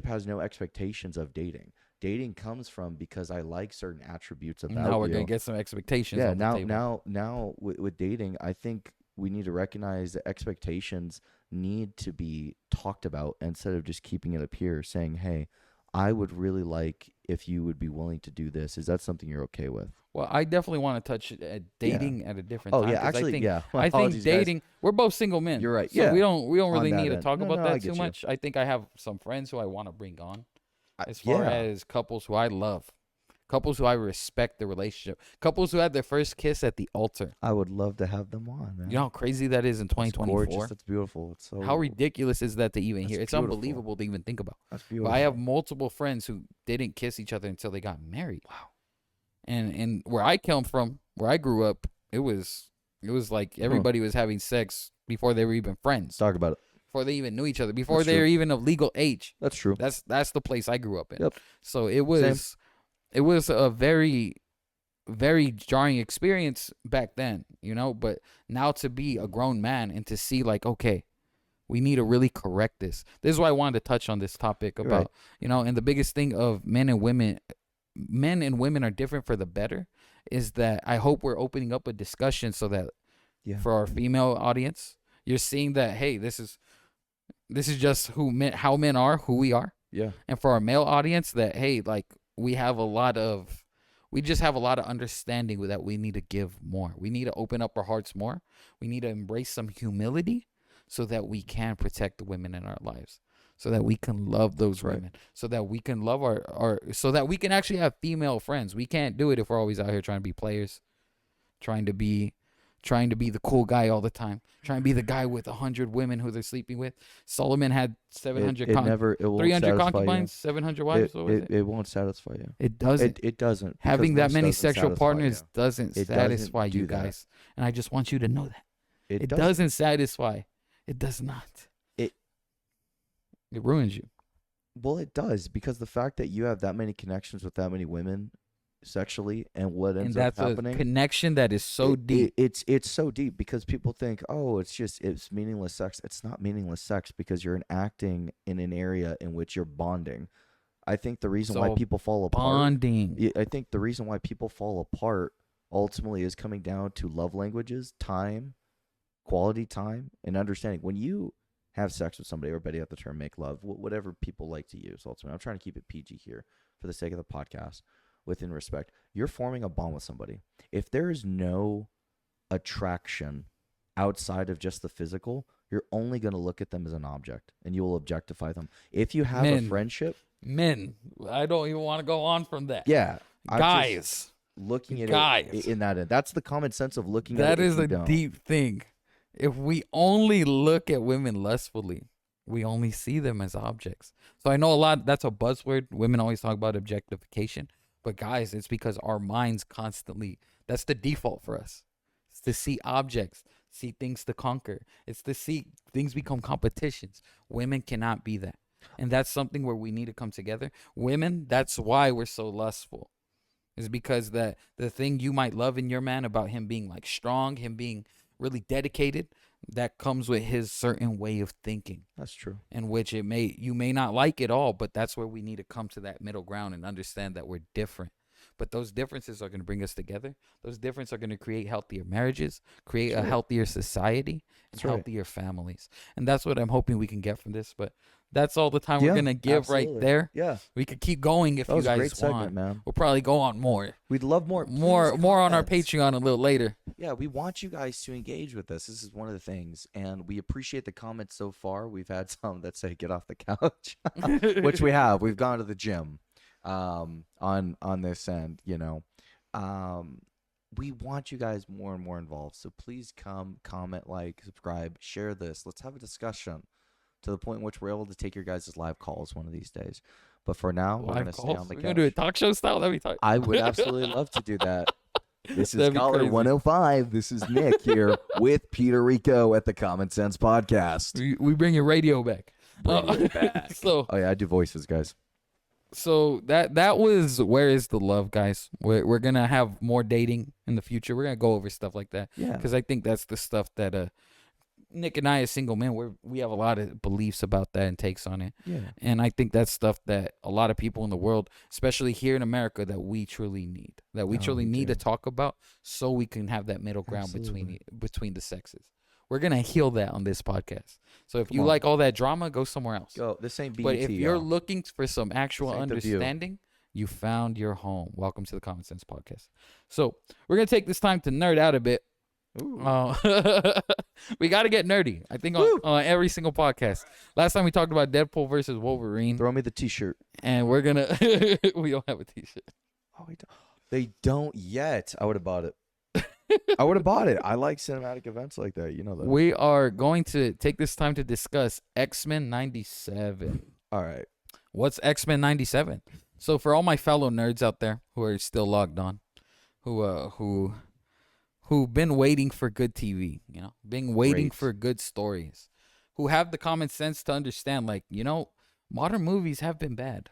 [SPEAKER 3] has no expectations of dating. Dating comes from because I like certain attributes about you.
[SPEAKER 2] Now we're going to get some expectations on the table.
[SPEAKER 3] Now with dating, I think we need to recognize that expectations need to be talked about instead of just keeping it up here saying, hey, I would really like if you would be willing to do this. Is that something you're okay with?
[SPEAKER 2] Well, I definitely want to touch dating at a different time.
[SPEAKER 3] Oh, yeah, actually,
[SPEAKER 2] I think dating, we're both single men.
[SPEAKER 3] You're right.
[SPEAKER 2] So
[SPEAKER 3] yeah.
[SPEAKER 2] we don't really need to
[SPEAKER 3] end.
[SPEAKER 2] talk about that too
[SPEAKER 3] you.
[SPEAKER 2] much. I think I have some friends who I want to bring on as far as couples who I love. Couples who I respect the relationship. Couples who had their first kiss at the altar.
[SPEAKER 3] I would love to have them on, man.
[SPEAKER 2] You know how crazy that is in 2024?
[SPEAKER 3] That's gorgeous. That's beautiful. It's so
[SPEAKER 2] how ridiculous is that to even hear? It's
[SPEAKER 3] beautiful.
[SPEAKER 2] Unbelievable to even think about.
[SPEAKER 3] That's beautiful.
[SPEAKER 2] But I have multiple friends who didn't kiss each other until they got married. Wow. And where I come from, where I grew up, it was like everybody was having sex before they were even friends.
[SPEAKER 3] Talk about it.
[SPEAKER 2] Before they even knew each other. Before they were even of legal age.
[SPEAKER 3] That's true.
[SPEAKER 2] That's the place I grew up in.
[SPEAKER 3] Yep.
[SPEAKER 2] So it was a very, very jarring experience back then, you know, but now to be a grown man and to see like, okay, we need to really correct this. This is why I wanted to touch on this topic about, you know, and the biggest thing of men and women are different for the better is that I hope we're opening up a discussion so that for our female audience, you're seeing that, hey, this is just how men are, who we are.
[SPEAKER 3] Yeah.
[SPEAKER 2] And for our male audience that, hey, like, we just have a lot of understanding that we need to give more. We need to open up our hearts more. We need to embrace some humility so that we can protect the women in our lives, so that we can love those women, so that we can love so that we can actually have female friends. We can't do it if we're always out here trying to be players, trying to be the cool guy all the time, trying to be the guy with 100 women who they're sleeping with. Solomon had 700 300 concubines, 700 wives.
[SPEAKER 3] It won't satisfy you.
[SPEAKER 2] It doesn't.
[SPEAKER 3] It doesn't.
[SPEAKER 2] Having that many sexual partners
[SPEAKER 3] you.
[SPEAKER 2] doesn't satisfy you guys. And I just want you to know that. It doesn't satisfy. It does not. It ruins you.
[SPEAKER 3] Well, it does, because the fact that you have that many connections with that many women sexually, and what ends up happening,
[SPEAKER 2] that's a connection that is so deep.
[SPEAKER 3] It's so deep because people think, oh, it's meaningless sex. It's not meaningless sex because you're acting in an area in which you're bonding. I think the reason why people fall apart, I think the reason why people fall apart ultimately is coming down to love languages, time, quality time, and understanding. When you have sex with somebody, everybody have the term make love, whatever people like to use. Ultimately, I'm trying to keep it PG here for the sake of the podcast. Within respect, you're forming a bond with somebody. If there is no attraction outside of just the physical, you're only going to look at them as an object, and you will objectify them. If you have a friendship,
[SPEAKER 2] I don't even want to go on from that.
[SPEAKER 3] Yeah,
[SPEAKER 2] guys,
[SPEAKER 3] looking at it in that end, that's the common sense of looking at it.
[SPEAKER 2] That is a deep thing. If we only look at women lustfully, we only see them as objects. So I know that's a buzzword. Women always talk about objectification. But guys, it's because our minds constantly, that's the default for us. It's to see objects, see things to conquer. It's to see things become competitions. Women cannot be that. And that's something where we need to come together. Women, that's why we're so lustful. Is because the thing you might love in your man about him being like strong, him being really dedicated, that comes with his certain way of thinking,
[SPEAKER 3] That's true.
[SPEAKER 2] in which you may not like it all, but that's where we need to come to that middle ground and understand that we're different. But those differences are going to bring us together. Those differences are going to create healthier marriages, create
[SPEAKER 3] That's
[SPEAKER 2] a
[SPEAKER 3] right.
[SPEAKER 2] healthier society, and
[SPEAKER 3] That's right.
[SPEAKER 2] healthier families. And that's what I'm hoping we can get from this. But that's all the time we're
[SPEAKER 3] Yeah,
[SPEAKER 2] going to give
[SPEAKER 3] absolutely.
[SPEAKER 2] right there.
[SPEAKER 3] Yeah.
[SPEAKER 2] We could keep going if
[SPEAKER 3] That
[SPEAKER 2] you
[SPEAKER 3] was a
[SPEAKER 2] guys
[SPEAKER 3] great segment,
[SPEAKER 2] want.
[SPEAKER 3] man.
[SPEAKER 2] We'll probably go on more.
[SPEAKER 3] We'd love more.
[SPEAKER 2] More
[SPEAKER 3] Please
[SPEAKER 2] on our
[SPEAKER 3] comment.
[SPEAKER 2] Patreon a little later.
[SPEAKER 3] Yeah, we want you guys to engage with us. This is one of the things, and we appreciate the comments so far. We've had some that say "get off the couch," which we have. We've gone to the gym, on this end. We want you guys more and more involved. So please come, comment, like, subscribe, share this. Let's have a discussion to the point in which we're able to take your guys' live calls one of these days. But for now, we're
[SPEAKER 2] Live
[SPEAKER 3] gonna stay
[SPEAKER 2] calls?
[SPEAKER 3] on the
[SPEAKER 2] We're
[SPEAKER 3] couch.
[SPEAKER 2] going to do it talk show style? That'd be tight.
[SPEAKER 3] I would absolutely love to do that. This is
[SPEAKER 2] That'd be
[SPEAKER 3] Caller
[SPEAKER 2] crazy.
[SPEAKER 3] 105. This is Nick here with Peter Rico at the Common Sense Podcast.
[SPEAKER 2] We bring your radio back.
[SPEAKER 3] Bring it back.
[SPEAKER 2] So
[SPEAKER 3] Oh yeah, I do voices, guys.
[SPEAKER 2] that was Where Is the Love, guys. We're gonna have more dating in the future. We're gonna go over stuff like that
[SPEAKER 3] Yeah.
[SPEAKER 2] because I think that's the stuff that Nick and I, as single men, we have a lot of beliefs about that and takes on it.
[SPEAKER 3] Yeah.
[SPEAKER 2] And I think that's stuff that a lot of people in the world, especially here in America, that we truly need. That we
[SPEAKER 3] Oh,
[SPEAKER 2] truly
[SPEAKER 3] we
[SPEAKER 2] need
[SPEAKER 3] do.
[SPEAKER 2] to talk about so we can have that middle ground
[SPEAKER 3] Absolutely.
[SPEAKER 2] between the sexes. We're gonna heal that on this podcast. So if
[SPEAKER 3] Come
[SPEAKER 2] you
[SPEAKER 3] on.
[SPEAKER 2] like all that drama, go somewhere else.
[SPEAKER 3] Go. This ain't BET.
[SPEAKER 2] But if you're
[SPEAKER 3] y'all.
[SPEAKER 2] looking for some actual
[SPEAKER 3] This ain't The View.
[SPEAKER 2] understanding, you found your home. Welcome to the Common Sense Podcast. So we're gonna take this time to nerd out a bit.
[SPEAKER 3] Ooh.
[SPEAKER 2] We got to get nerdy. I think on every single podcast. Last time we talked about Deadpool versus Wolverine,
[SPEAKER 3] Throw me the T-shirt.
[SPEAKER 2] and we're gonna we don't have a T-shirt.
[SPEAKER 3] Oh, they don't yet. I would have bought it. I would have bought it. I like cinematic events like that. You know that.
[SPEAKER 2] We are going to take this time to discuss X-Men 97.
[SPEAKER 3] All right.
[SPEAKER 2] What's X-Men 97? So for all my fellow nerds out there who are still logged on, who've been waiting for good TV, been waiting
[SPEAKER 3] Great.
[SPEAKER 2] for good stories, who have the common sense to understand, modern movies have been bad.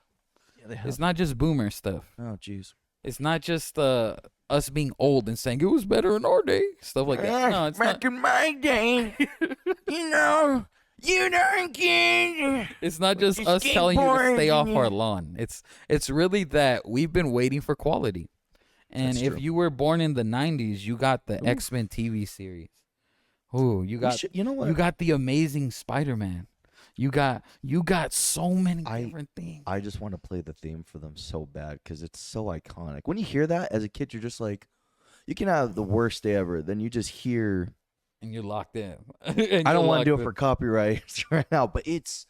[SPEAKER 3] Yeah, they
[SPEAKER 2] It's not just boomer stuff.
[SPEAKER 3] Oh, jeez.
[SPEAKER 2] It's not just us being old and saying it was better in our day, stuff like that. No, it's not.
[SPEAKER 3] in my day, you don't get.
[SPEAKER 2] It's not just us telling you to stay off our lawn. It's really that we've been waiting for quality. And
[SPEAKER 3] That's
[SPEAKER 2] if
[SPEAKER 3] true.
[SPEAKER 2] you were born in the 90s, you got the X-Men TV series. Ooh, you got
[SPEAKER 3] You know what?
[SPEAKER 2] you got the Amazing Spider-Man. You got so many
[SPEAKER 3] I-
[SPEAKER 2] different things.
[SPEAKER 3] I just want to play the theme for them so bad because it's so iconic. When you hear that as a kid, you're just like, you can have the worst day ever. Then you just hear.
[SPEAKER 2] And you're locked in.
[SPEAKER 3] I don't want to do it for copyright right now, but it's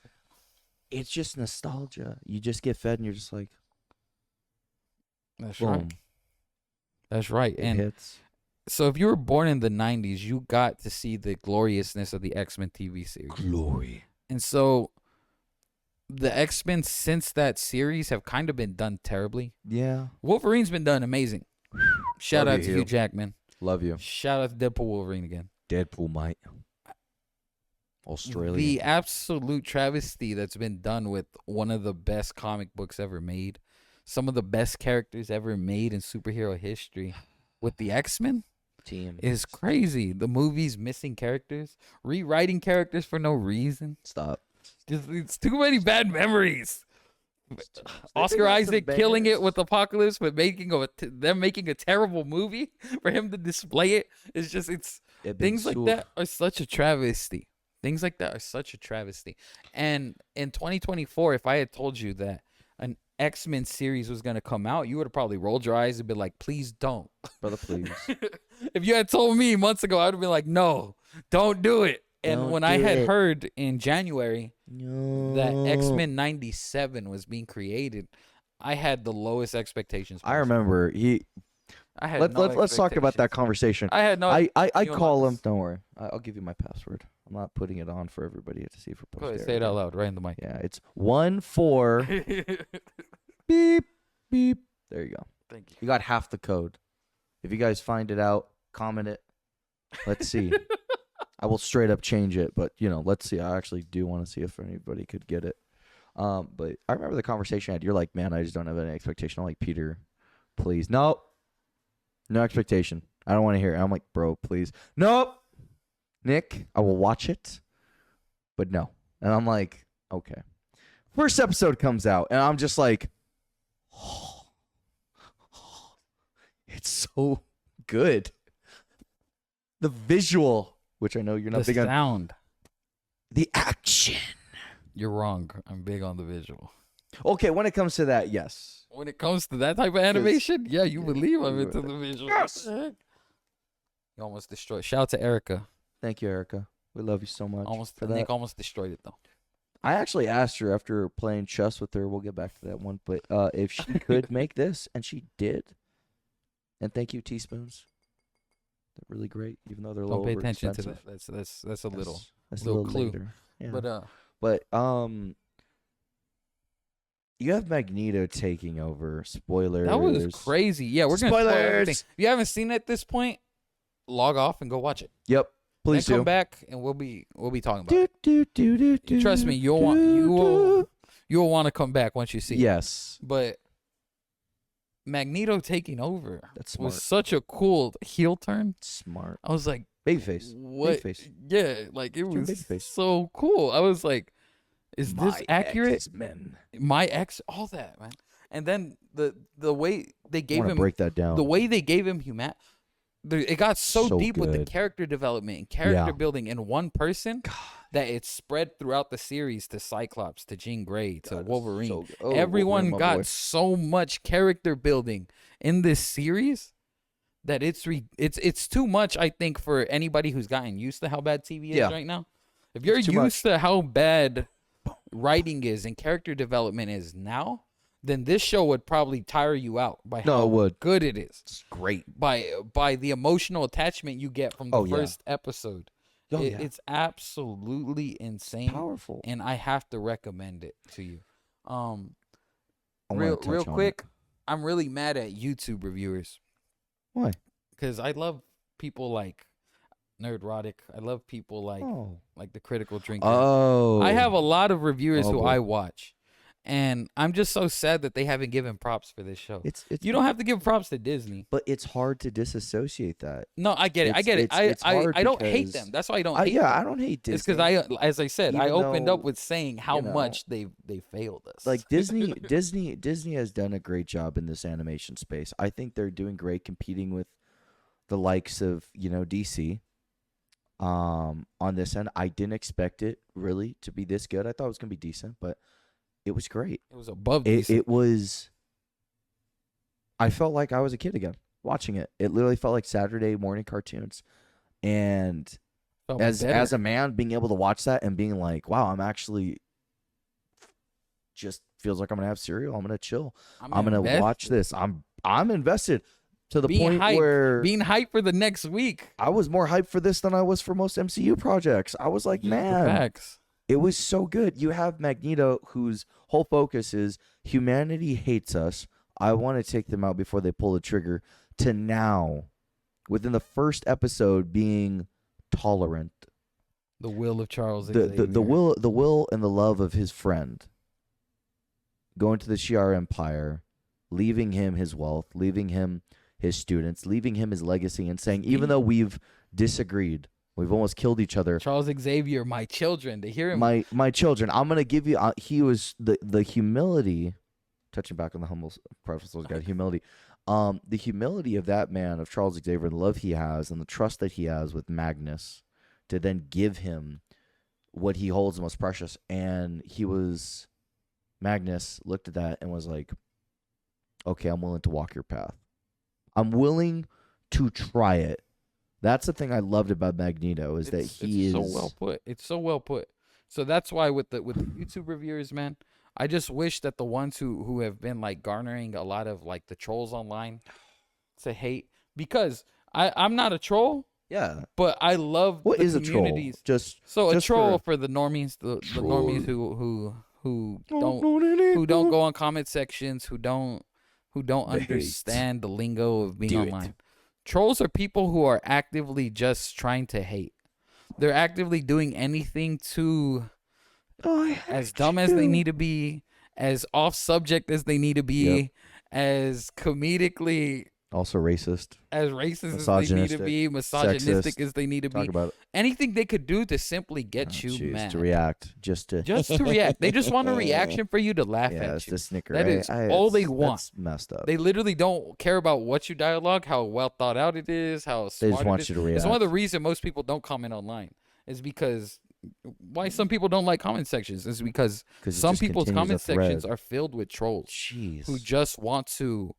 [SPEAKER 3] just nostalgia. You just get fed, and you're just like,
[SPEAKER 2] That's
[SPEAKER 3] boom,
[SPEAKER 2] right. That's right.
[SPEAKER 3] it
[SPEAKER 2] And
[SPEAKER 3] hits.
[SPEAKER 2] so if you were born in the 90s, you got to see the gloriousness of the X-Men TV series.
[SPEAKER 3] Glory.
[SPEAKER 2] And so the X-Men since that series have kind of been done terribly.
[SPEAKER 3] Yeah,
[SPEAKER 2] Wolverine's been done amazing. Shout
[SPEAKER 3] Love
[SPEAKER 2] out
[SPEAKER 3] you,
[SPEAKER 2] to
[SPEAKER 3] Hugh.
[SPEAKER 2] Hugh Jackman.
[SPEAKER 3] love you,
[SPEAKER 2] Shout out to Deadpool Wolverine again.
[SPEAKER 3] Deadpool, mate. Australia.
[SPEAKER 2] The absolute travesty that's been done with one of the best comic books ever made. Some of the best characters ever made in superhero history with the X-Men
[SPEAKER 3] team
[SPEAKER 2] is crazy. The movie's missing characters, rewriting characters for no reason.
[SPEAKER 3] Stop.
[SPEAKER 2] Just it's too many bad memories. Oscar
[SPEAKER 3] got some
[SPEAKER 2] Isaac killing
[SPEAKER 3] bangers.
[SPEAKER 2] it with Apocalypse, but them making a terrible movie for him to display it. It's just things like that are such a travesty. Things like that are such a travesty. And in 2024, if I had told you that an X-Men series was going to come out, you would have probably rolled your eyes and been like, please don't.
[SPEAKER 3] Brother, please.
[SPEAKER 2] If you had told me months ago, I would have been like, no, don't do it. And
[SPEAKER 3] Don't
[SPEAKER 2] when I
[SPEAKER 3] do
[SPEAKER 2] had
[SPEAKER 3] it.
[SPEAKER 2] heard in January that
[SPEAKER 3] No.
[SPEAKER 2] X-Men 97 was being created, I had the lowest expectations.
[SPEAKER 3] I remember
[SPEAKER 2] I had
[SPEAKER 3] let's talk about that
[SPEAKER 2] expectations.
[SPEAKER 3] conversation.
[SPEAKER 2] I had no.
[SPEAKER 3] I
[SPEAKER 2] you know
[SPEAKER 3] call
[SPEAKER 2] what?
[SPEAKER 3] him. Don't worry. I'll give you my password. I'm not putting it on for everybody to see for
[SPEAKER 2] Go ahead,
[SPEAKER 3] posterity.
[SPEAKER 2] say it out loud, right in the mic.
[SPEAKER 3] Yeah, it's 1-4 beep beep. There you go.
[SPEAKER 2] Thank you.
[SPEAKER 3] You got half the code. If you guys find it out, comment it. Let's see. I will straight up change it, but let's see. I actually do want to see if anybody could get it. But I remember the conversation I had. You're like, man, I just don't have any expectation. I'm like, Peter, please, nope, no expectation. I don't want to hear it. I'm like, bro, please, nope, Nick, I will watch it, but no. And I'm like, okay. First episode comes out, and I'm just like, oh, it's so good. The visual, which I know you're not
[SPEAKER 2] The
[SPEAKER 3] big on.
[SPEAKER 2] sound.
[SPEAKER 3] The action.
[SPEAKER 2] You're wrong. I'm big on the visual.
[SPEAKER 3] Okay, when it comes to that, yes.
[SPEAKER 2] When it comes to that type of animation, yeah, you believe I'm into the visual.
[SPEAKER 3] Yes.
[SPEAKER 2] You almost destroyed. Shout out to Erica.
[SPEAKER 3] Thank you, Erica. We love you so much for that.
[SPEAKER 2] Nick almost destroyed it though.
[SPEAKER 3] I actually asked her after playing chess with her. We'll get back to that one, but if she could make this, and she did. And thank you, teaspoons. They're really great, even though they're a little
[SPEAKER 2] Don't pay attention to
[SPEAKER 3] expensive.
[SPEAKER 2] that. That's a little.
[SPEAKER 3] That's a
[SPEAKER 2] little
[SPEAKER 3] little
[SPEAKER 2] clue.
[SPEAKER 3] later. Yeah.
[SPEAKER 2] But
[SPEAKER 3] you have Magneto taking over. Spoilers.
[SPEAKER 2] that was crazy. Yeah, we're gonna spoil everything.
[SPEAKER 3] Spoilers.
[SPEAKER 2] If you haven't seen it at this point, log off and go watch it.
[SPEAKER 3] Yep. Please
[SPEAKER 2] Then
[SPEAKER 3] do.
[SPEAKER 2] come back and we'll be talking about it. Trust me, you will want to come back once you see it.
[SPEAKER 3] Yes.
[SPEAKER 2] But Magneto taking over
[SPEAKER 3] That's smart.
[SPEAKER 2] was such a cool heel turn.
[SPEAKER 3] Smart.
[SPEAKER 2] I was like,
[SPEAKER 3] Babyface.
[SPEAKER 2] what?
[SPEAKER 3] Babyface.
[SPEAKER 2] Yeah, like it
[SPEAKER 3] True
[SPEAKER 2] was
[SPEAKER 3] babyface.
[SPEAKER 2] so cool. I was like, is this accurate?
[SPEAKER 3] X-Men.
[SPEAKER 2] My ex, all that, man. And then the way they
[SPEAKER 3] I
[SPEAKER 2] gave
[SPEAKER 3] want to
[SPEAKER 2] him
[SPEAKER 3] break that down.
[SPEAKER 2] the way they gave him it got so deep with the
[SPEAKER 3] good.
[SPEAKER 2] character development and character
[SPEAKER 3] Yeah.
[SPEAKER 2] building in one person that it spread throughout the series to Cyclops, to Jean Grey, to Wolverine. Everyone got so much character building in this series that it's too much, I think, for anybody who's gotten used to how bad TV is right now. If you're
[SPEAKER 3] It's too
[SPEAKER 2] used to how bad writing is and character development is now, then this show would probably tire you out by how good it is.
[SPEAKER 3] It's great.
[SPEAKER 2] By the emotional attachment you get from the first episode.
[SPEAKER 3] Oh,
[SPEAKER 2] It's absolutely insane.
[SPEAKER 3] Powerful.
[SPEAKER 2] And I have to recommend it to you.
[SPEAKER 3] I
[SPEAKER 2] Real
[SPEAKER 3] wanna touch on
[SPEAKER 2] quick,
[SPEAKER 3] it.
[SPEAKER 2] I'm really mad at YouTube reviewers.
[SPEAKER 3] Why?
[SPEAKER 2] Because I love people like Nerdrotic. I love people like the Critical Drinker.
[SPEAKER 3] Oh.
[SPEAKER 2] I have a lot of reviewers who
[SPEAKER 3] boy.
[SPEAKER 2] I watch. And I'm just so sad that they haven't given props for this show.
[SPEAKER 3] It's
[SPEAKER 2] You don't have to give props to Disney.
[SPEAKER 3] But it's hard to disassociate that.
[SPEAKER 2] No, I get it. I get it.
[SPEAKER 3] it's hard
[SPEAKER 2] I don't hate
[SPEAKER 3] because-
[SPEAKER 2] them. That's why I don't hate them.
[SPEAKER 3] I don't hate Disney.
[SPEAKER 2] It's because as I said, I
[SPEAKER 3] Even
[SPEAKER 2] opened up
[SPEAKER 3] though,
[SPEAKER 2] with saying how
[SPEAKER 3] you know,
[SPEAKER 2] much they failed us.
[SPEAKER 3] like Disney has done a great job in this animation space. I think they're doing great competing with the likes of, DC. On this end, I didn't expect it really to be this good. I thought it was going to be decent, but it was great.
[SPEAKER 2] It was above
[SPEAKER 3] It
[SPEAKER 2] decent.
[SPEAKER 3] was. I felt like I was a kid again watching it. It literally felt like Saturday morning cartoons, and
[SPEAKER 2] Felt
[SPEAKER 3] as
[SPEAKER 2] better.
[SPEAKER 3] a man being able to watch that and being like, wow, I'm actually just feels like I'm gonna have cereal. I'm gonna chill. I'm gonna watch this. I'm invested to the point where
[SPEAKER 2] being hyped for the next week.
[SPEAKER 3] I was more hyped for this than I was for most MCU projects. I was like, man,
[SPEAKER 2] Facts.
[SPEAKER 3] it was so good. You have Magneto, whose whole focus is humanity hates us. I want to take them out before they pull the trigger. To now, within the first episode, being tolerant.
[SPEAKER 2] The will of Charles
[SPEAKER 3] The
[SPEAKER 2] Xavier.
[SPEAKER 3] will and the love of his friend. Going to the Shi'ar Empire, leaving him his wealth, leaving him his students, leaving him his legacy, and saying, even though we've disagreed, we've almost killed each other.
[SPEAKER 2] Charles Xavier, my children, to hear him.
[SPEAKER 3] My children, I'm gonna give you. He was the humility. Touching back on the humble preface, got humility. The humility of that man, of Charles Xavier, the love he has, and the trust that he has with Magnus, to then give him what he holds most precious. And Magnus looked at that and was like, "Okay, I'm willing to walk your path. I'm willing to try it." That's the thing I loved about Magneto is that he is
[SPEAKER 2] so well put. It's so well put. So that's why with the YouTube reviewers, man, I just wish that the ones who have been like garnering a lot of like the trolls online to hate, because I'm not a troll.
[SPEAKER 3] Yeah.
[SPEAKER 2] But I love
[SPEAKER 3] What
[SPEAKER 2] the
[SPEAKER 3] is a troll?
[SPEAKER 2] communities.
[SPEAKER 3] Just
[SPEAKER 2] a troll for the normies, the normies who don't go on comment sections, who don't understand the lingo of being online. Trolls are people who are actively just trying to hate. They're actively doing anything to as dumb as they need to be, as off subject as they need to be, as comedically
[SPEAKER 3] Also racist.
[SPEAKER 2] As racist as they need to be, misogynistic as they need to
[SPEAKER 3] Talk
[SPEAKER 2] be.
[SPEAKER 3] about it.
[SPEAKER 2] Anything they could do to simply get you mad.
[SPEAKER 3] To react. Just to
[SPEAKER 2] react. They just want a reaction for you to laugh
[SPEAKER 3] yeah,
[SPEAKER 2] at
[SPEAKER 3] it's
[SPEAKER 2] you.
[SPEAKER 3] the snicker.
[SPEAKER 2] That is all they want.
[SPEAKER 3] That's messed up.
[SPEAKER 2] They literally don't care about what you dialogue, how well thought out it is, how smart
[SPEAKER 3] They just want
[SPEAKER 2] it is.
[SPEAKER 3] you to react.
[SPEAKER 2] It's one of the reasons most people don't comment online. Is because why some people don't like comment sections is because some people's comment sections are filled with trolls.
[SPEAKER 3] Jeez.
[SPEAKER 2] Who just want to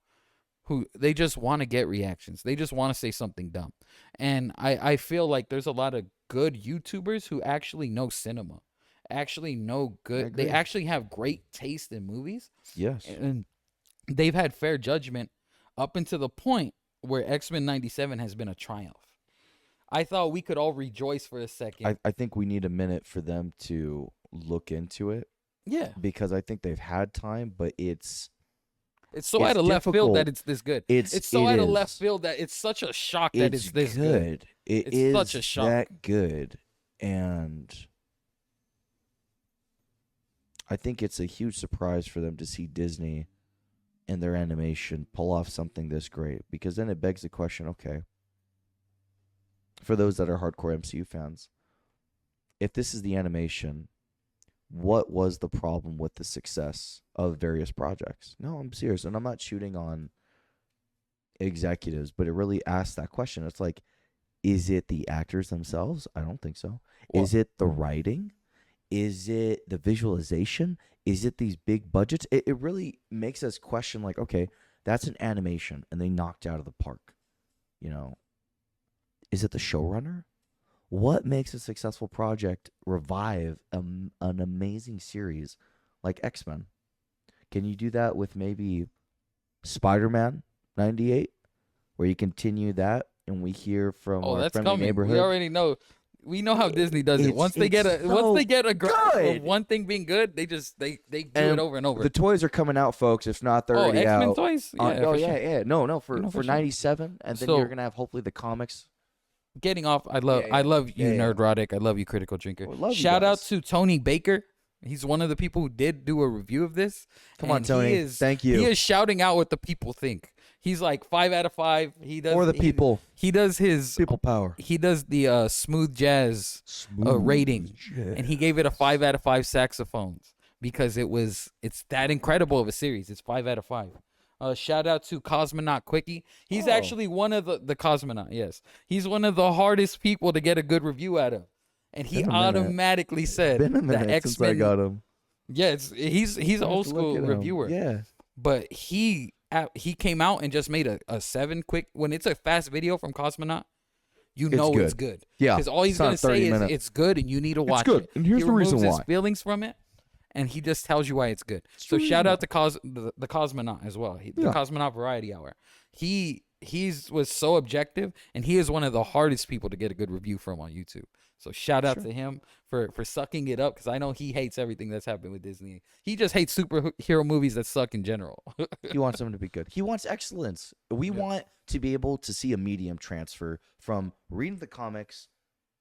[SPEAKER 2] they just want to get reactions. They just want to say something dumb. And I feel like there's a lot of good YouTubers who actually know cinema. Actually know good. They actually have great taste in movies.
[SPEAKER 3] Yes.
[SPEAKER 2] And they've had fair judgment up until the point where X-Men 97 has been a triumph. I thought we could all rejoice for a second.
[SPEAKER 3] I think we need a minute for them to look into it.
[SPEAKER 2] Yeah.
[SPEAKER 3] Because I think they've had time, but it's
[SPEAKER 2] so out of left field that it's this good. It's so out of left field that it's such a shock that it's this good.
[SPEAKER 3] It's
[SPEAKER 2] such a shock.
[SPEAKER 3] That good. And I think it's a huge surprise for them to see Disney and their animation pull off something this great. Because then it begs the question, okay, for those that are hardcore MCU fans, if this is the animation, what was the problem with the success of various projects? No, I'm serious. And I'm not shooting on executives, but it really asks that question. It's like, is it the actors themselves? I don't think so. Well, is it the writing? Is it the visualization? Is it these big budgets? It really makes us question, like, okay, that's an animation, and they knocked out of the park. You know, is it the showrunner? What makes a successful project revive an amazing series like X-Men? Can you do that with maybe Spider-Man 98, where you continue that and we hear from our friendly neighborhood?
[SPEAKER 2] We already know. We know how Disney does it. Once they get one thing being good, they do it over and over.
[SPEAKER 3] The toys are coming out, folks. If not, they're already
[SPEAKER 2] X-Men
[SPEAKER 3] out.
[SPEAKER 2] toys?
[SPEAKER 3] Yeah. No, for 97, and then you're gonna have hopefully the comics.
[SPEAKER 2] Getting off, I love you, Nerdrotic. I love you, Critical Drinker. Shout out to Tony Baker. He's one of the people who did do a review of this.
[SPEAKER 3] Come on, Tony. Thank you.
[SPEAKER 2] He is shouting out what the people think. He's like 5 out of 5. He does
[SPEAKER 3] for the people.
[SPEAKER 2] He does his
[SPEAKER 3] people power.
[SPEAKER 2] He does the smooth jazz rating, and he gave it a 5 out of 5 saxophones because it's that incredible of a series. It's 5 out of 5. Shout out to Cosmonaut Quickie. He's actually one of the Cosmonaut. Yes, he's one of the hardest people to get a good review out of, and he automatically said that X-Men.
[SPEAKER 3] Since I got him.
[SPEAKER 2] Yeah, he's an old school reviewer.
[SPEAKER 3] Yeah,
[SPEAKER 2] but he came out and just made a 7 quick. When it's a fast video from Cosmonaut, it's good. Yeah, because all he's gonna say is it's good, and you need to watch it.
[SPEAKER 3] And here's the reason why.
[SPEAKER 2] His feelings from it. And he just tells you why it's good. So shout out to the Cosmonaut as well. The Cosmonaut Variety Hour. He was so objective, and he is one of the hardest people to get a good review from on YouTube. So shout out to him for sucking it up, because I know he hates everything that's happened with Disney. He just hates superhero movies that suck in general.
[SPEAKER 3] He wants them to be good. He wants excellence. We want to be able to see a medium transfer from reading the comics,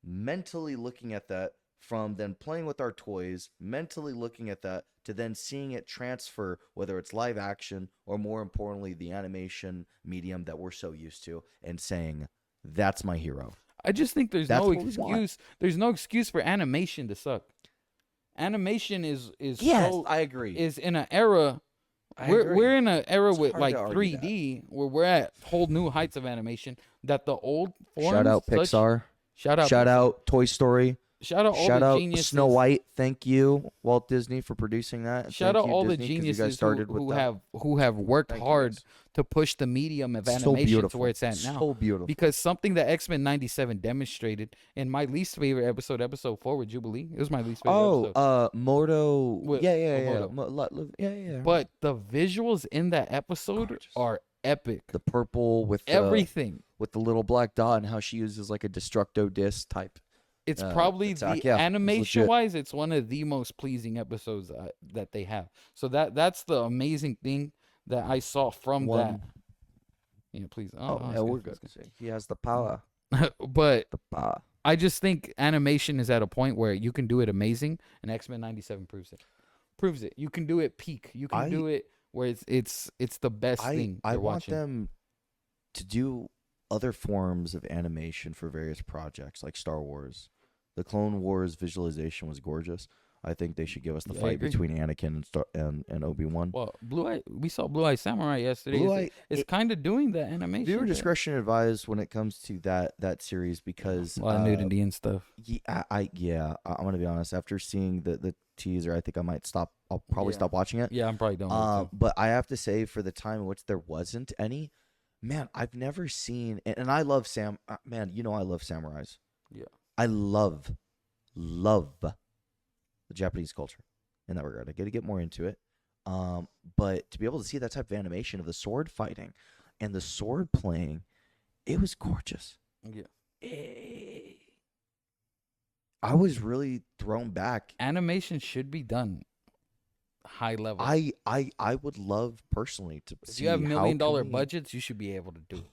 [SPEAKER 3] mentally looking at that, from then playing with our toys, mentally looking at that, to then seeing it transfer, whether it's live action or more importantly, the animation medium that we're so used to, and saying, that's my hero.
[SPEAKER 2] I just think there's no excuse. There's no excuse for animation to suck. Animation is
[SPEAKER 3] I agree.
[SPEAKER 2] Is in an era. We're in an era with like 3D where we're at whole new heights of animation that the old forms.
[SPEAKER 3] Shout out Pixar. Shout out Toy Story.
[SPEAKER 2] Shout out all the geniuses.
[SPEAKER 3] Snow White. Thank you, Walt Disney, for producing that.
[SPEAKER 2] Shout out all the geniuses who have worked hard to push the medium of animation to where it's at now.
[SPEAKER 3] So beautiful.
[SPEAKER 2] Because something that X-Men 97 demonstrated, in my least favorite episode 4 with Jubilee, it was my least favorite episode.
[SPEAKER 3] Mordo. Yeah.
[SPEAKER 2] But the visuals in that episode are epic.
[SPEAKER 3] The purple with
[SPEAKER 2] everything,
[SPEAKER 3] with the little black dot, and how she uses like a Destructo Disc type.
[SPEAKER 2] It's probably animation-wise, it's one of the most pleasing episodes that they have. So that's the amazing thing that I saw from that. Yeah, please.
[SPEAKER 3] We're good. He has the power.
[SPEAKER 2] But the power. I just think animation is at a point where you can do it amazing, and X-Men 97 proves it. You can do it peak. You can do it where it's the best thing.
[SPEAKER 3] I want them to do other forms of animation for various projects like Star Wars. The Clone Wars visualization was gorgeous. I think they should give us the
[SPEAKER 2] Yeah, I
[SPEAKER 3] fight
[SPEAKER 2] agree.
[SPEAKER 3] between Anakin and Obi-Wan.
[SPEAKER 2] Well, we saw Blue Eye Samurai yesterday.
[SPEAKER 3] Blue Eye-
[SPEAKER 2] It's kind of doing that animation.
[SPEAKER 3] Viewer
[SPEAKER 2] there.
[SPEAKER 3] discretion advised when it comes to that series because
[SPEAKER 2] A lot of nudity and stuff.
[SPEAKER 3] I'm gonna be honest. After seeing the teaser, I think I might stop. I'll probably
[SPEAKER 2] Yeah.
[SPEAKER 3] stop watching it.
[SPEAKER 2] Yeah, I'm probably done.
[SPEAKER 3] But I have to say, for the time in which there wasn't any, man, I've never seen. And I love man, you know I love samurais.
[SPEAKER 2] Yeah.
[SPEAKER 3] I love the Japanese culture in that regard. I got to get more into it. But to be able to see that type of animation of the sword fighting and the sword playing, it was gorgeous.
[SPEAKER 2] Yeah.
[SPEAKER 3] I was really thrown back.
[SPEAKER 2] Animation should be done high level.
[SPEAKER 3] I would love personally to
[SPEAKER 2] If
[SPEAKER 3] see
[SPEAKER 2] you have $1 million
[SPEAKER 3] how can we-
[SPEAKER 2] budgets, you should be able to do it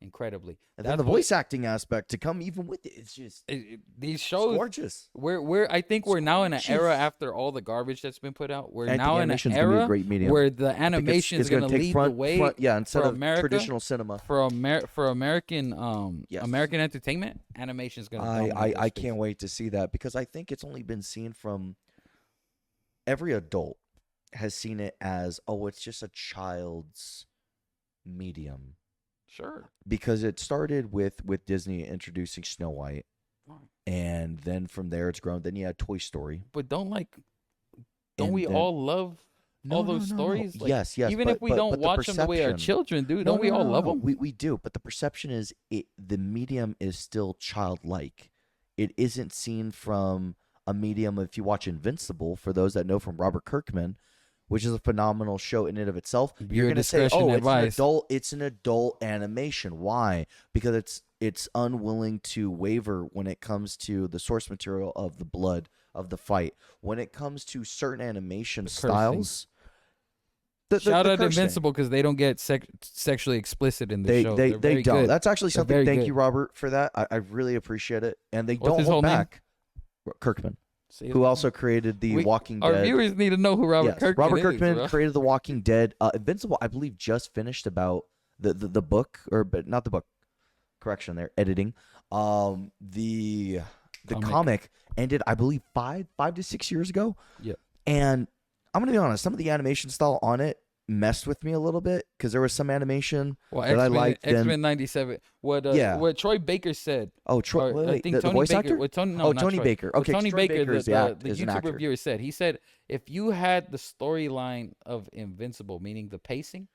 [SPEAKER 2] incredibly.
[SPEAKER 3] and then the
[SPEAKER 2] what-
[SPEAKER 3] voice acting aspect to come even with it. It's just
[SPEAKER 2] these
[SPEAKER 3] it's
[SPEAKER 2] shows,
[SPEAKER 3] gorgeous.
[SPEAKER 2] I think we're now in an era
[SPEAKER 3] Gorgeous.
[SPEAKER 2] after all the garbage that's been put out. We're
[SPEAKER 3] I think
[SPEAKER 2] now in an
[SPEAKER 3] animation's gonna be a
[SPEAKER 2] era
[SPEAKER 3] great medium.
[SPEAKER 2] where the
[SPEAKER 3] I think
[SPEAKER 2] animation is
[SPEAKER 3] gonna
[SPEAKER 2] going to
[SPEAKER 3] take
[SPEAKER 2] lead
[SPEAKER 3] front,
[SPEAKER 2] the way
[SPEAKER 3] instead
[SPEAKER 2] for
[SPEAKER 3] of
[SPEAKER 2] America,
[SPEAKER 3] traditional cinema.
[SPEAKER 2] for American
[SPEAKER 3] Yes.
[SPEAKER 2] American entertainment. Animation is going to.
[SPEAKER 3] I can't wait to see that because I think it's only been seen from every adult has seen it as, oh, it's just a child's medium.
[SPEAKER 2] Sure.
[SPEAKER 3] Because it started with Disney introducing Snow White,
[SPEAKER 2] Right.
[SPEAKER 3] and then from there it's grown. Then you had Toy Story.
[SPEAKER 2] But don't
[SPEAKER 3] And
[SPEAKER 2] we
[SPEAKER 3] then-
[SPEAKER 2] all love all those stories? Like,
[SPEAKER 3] yes.
[SPEAKER 2] even
[SPEAKER 3] but,
[SPEAKER 2] if we
[SPEAKER 3] but-
[SPEAKER 2] don't
[SPEAKER 3] but the
[SPEAKER 2] watch them the way our
[SPEAKER 3] perception-
[SPEAKER 2] children do,
[SPEAKER 3] No,
[SPEAKER 2] don't we
[SPEAKER 3] no,
[SPEAKER 2] all
[SPEAKER 3] no,
[SPEAKER 2] love
[SPEAKER 3] no.
[SPEAKER 2] them?
[SPEAKER 3] We do, but the perception is the medium is still childlike. It isn't seen from a medium. If you watch Invincible, for those that know from Robert Kirkman, which is a phenomenal show in and of itself,
[SPEAKER 2] Viewer
[SPEAKER 3] you're going to say,
[SPEAKER 2] discretion
[SPEAKER 3] "Oh,
[SPEAKER 2] advised."
[SPEAKER 3] it's an adult animation." Why? Because it's unwilling to waver when it comes to the source material of the blood of the fight. When it comes to certain animation
[SPEAKER 2] cursing.
[SPEAKER 3] styles,
[SPEAKER 2] Shout out to
[SPEAKER 3] cursing.
[SPEAKER 2] Invincible because they don't get sexually explicit in the
[SPEAKER 3] They
[SPEAKER 2] show.
[SPEAKER 3] they
[SPEAKER 2] They're very
[SPEAKER 3] don't.
[SPEAKER 2] good.
[SPEAKER 3] That's actually
[SPEAKER 2] They're
[SPEAKER 3] something.
[SPEAKER 2] very
[SPEAKER 3] Thank
[SPEAKER 2] good.
[SPEAKER 3] you, Robert, for that. I really appreciate it. And they
[SPEAKER 2] What's
[SPEAKER 3] don't
[SPEAKER 2] his whole
[SPEAKER 3] hold
[SPEAKER 2] name?
[SPEAKER 3] back. Kirkman,
[SPEAKER 2] See it?
[SPEAKER 3] who also created The Walking
[SPEAKER 2] Our
[SPEAKER 3] Dead.
[SPEAKER 2] viewers need to know who Robert
[SPEAKER 3] Yes,
[SPEAKER 2] Kirkman
[SPEAKER 3] Robert
[SPEAKER 2] is.
[SPEAKER 3] Kirkman
[SPEAKER 2] bro.
[SPEAKER 3] created The Walking Dead. Invincible, I believe, just finished about the book, but not the book. Correction, there, editing. The comic ended, I believe, 5 to 6 years ago.
[SPEAKER 2] Yeah.
[SPEAKER 3] And I'm gonna be honest, some of the animation style on it messed with me a little bit because there was some animation
[SPEAKER 2] Well,
[SPEAKER 3] that I liked. Then,
[SPEAKER 2] X-Men 97.
[SPEAKER 3] Yeah.
[SPEAKER 2] What Troy Baker said.
[SPEAKER 3] oh, Troy,
[SPEAKER 2] or
[SPEAKER 3] wait,
[SPEAKER 2] I think
[SPEAKER 3] the
[SPEAKER 2] Tony
[SPEAKER 3] voice
[SPEAKER 2] Baker.
[SPEAKER 3] actor?
[SPEAKER 2] What Tony, no,
[SPEAKER 3] Oh,
[SPEAKER 2] not
[SPEAKER 3] Tony
[SPEAKER 2] Troy.
[SPEAKER 3] Baker.
[SPEAKER 2] What
[SPEAKER 3] Okay,
[SPEAKER 2] Tony
[SPEAKER 3] Troy
[SPEAKER 2] Baker,
[SPEAKER 3] Baker is
[SPEAKER 2] the
[SPEAKER 3] an
[SPEAKER 2] YouTube
[SPEAKER 3] actor.
[SPEAKER 2] reviewer said. He said if you had the storyline of Invincible, meaning the pacing,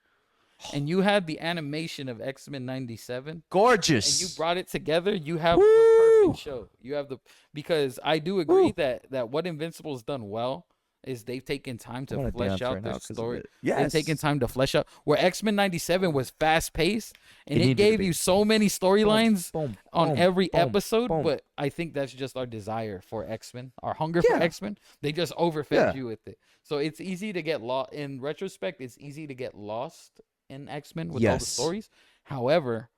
[SPEAKER 2] and you had the animation of X-Men 97,
[SPEAKER 3] Gorgeous.
[SPEAKER 2] and you brought it together, you have the
[SPEAKER 3] Woo!
[SPEAKER 2] perfect show. You have because I do agree that what Invincible's done well is they've taken time
[SPEAKER 3] I
[SPEAKER 2] to
[SPEAKER 3] wanna
[SPEAKER 2] flesh
[SPEAKER 3] dance
[SPEAKER 2] out
[SPEAKER 3] right now
[SPEAKER 2] their
[SPEAKER 3] 'cause of
[SPEAKER 2] story.
[SPEAKER 3] it.
[SPEAKER 2] They've
[SPEAKER 3] Yes.
[SPEAKER 2] taken time to flesh out where X-Men 97 was fast paced and
[SPEAKER 3] It
[SPEAKER 2] it
[SPEAKER 3] needed to
[SPEAKER 2] gave
[SPEAKER 3] be.
[SPEAKER 2] you so many storylines
[SPEAKER 3] Boom,
[SPEAKER 2] on
[SPEAKER 3] boom,
[SPEAKER 2] every
[SPEAKER 3] boom,
[SPEAKER 2] episode,
[SPEAKER 3] boom.
[SPEAKER 2] but I think that's just our desire for X-Men, our hunger
[SPEAKER 3] Yeah.
[SPEAKER 2] for X-Men. They just overfed
[SPEAKER 3] Yeah.
[SPEAKER 2] you with it. So it's easy to get lost. In retrospect, it's easy to get lost in X-Men with all the
[SPEAKER 3] Yes.
[SPEAKER 2] stories. However,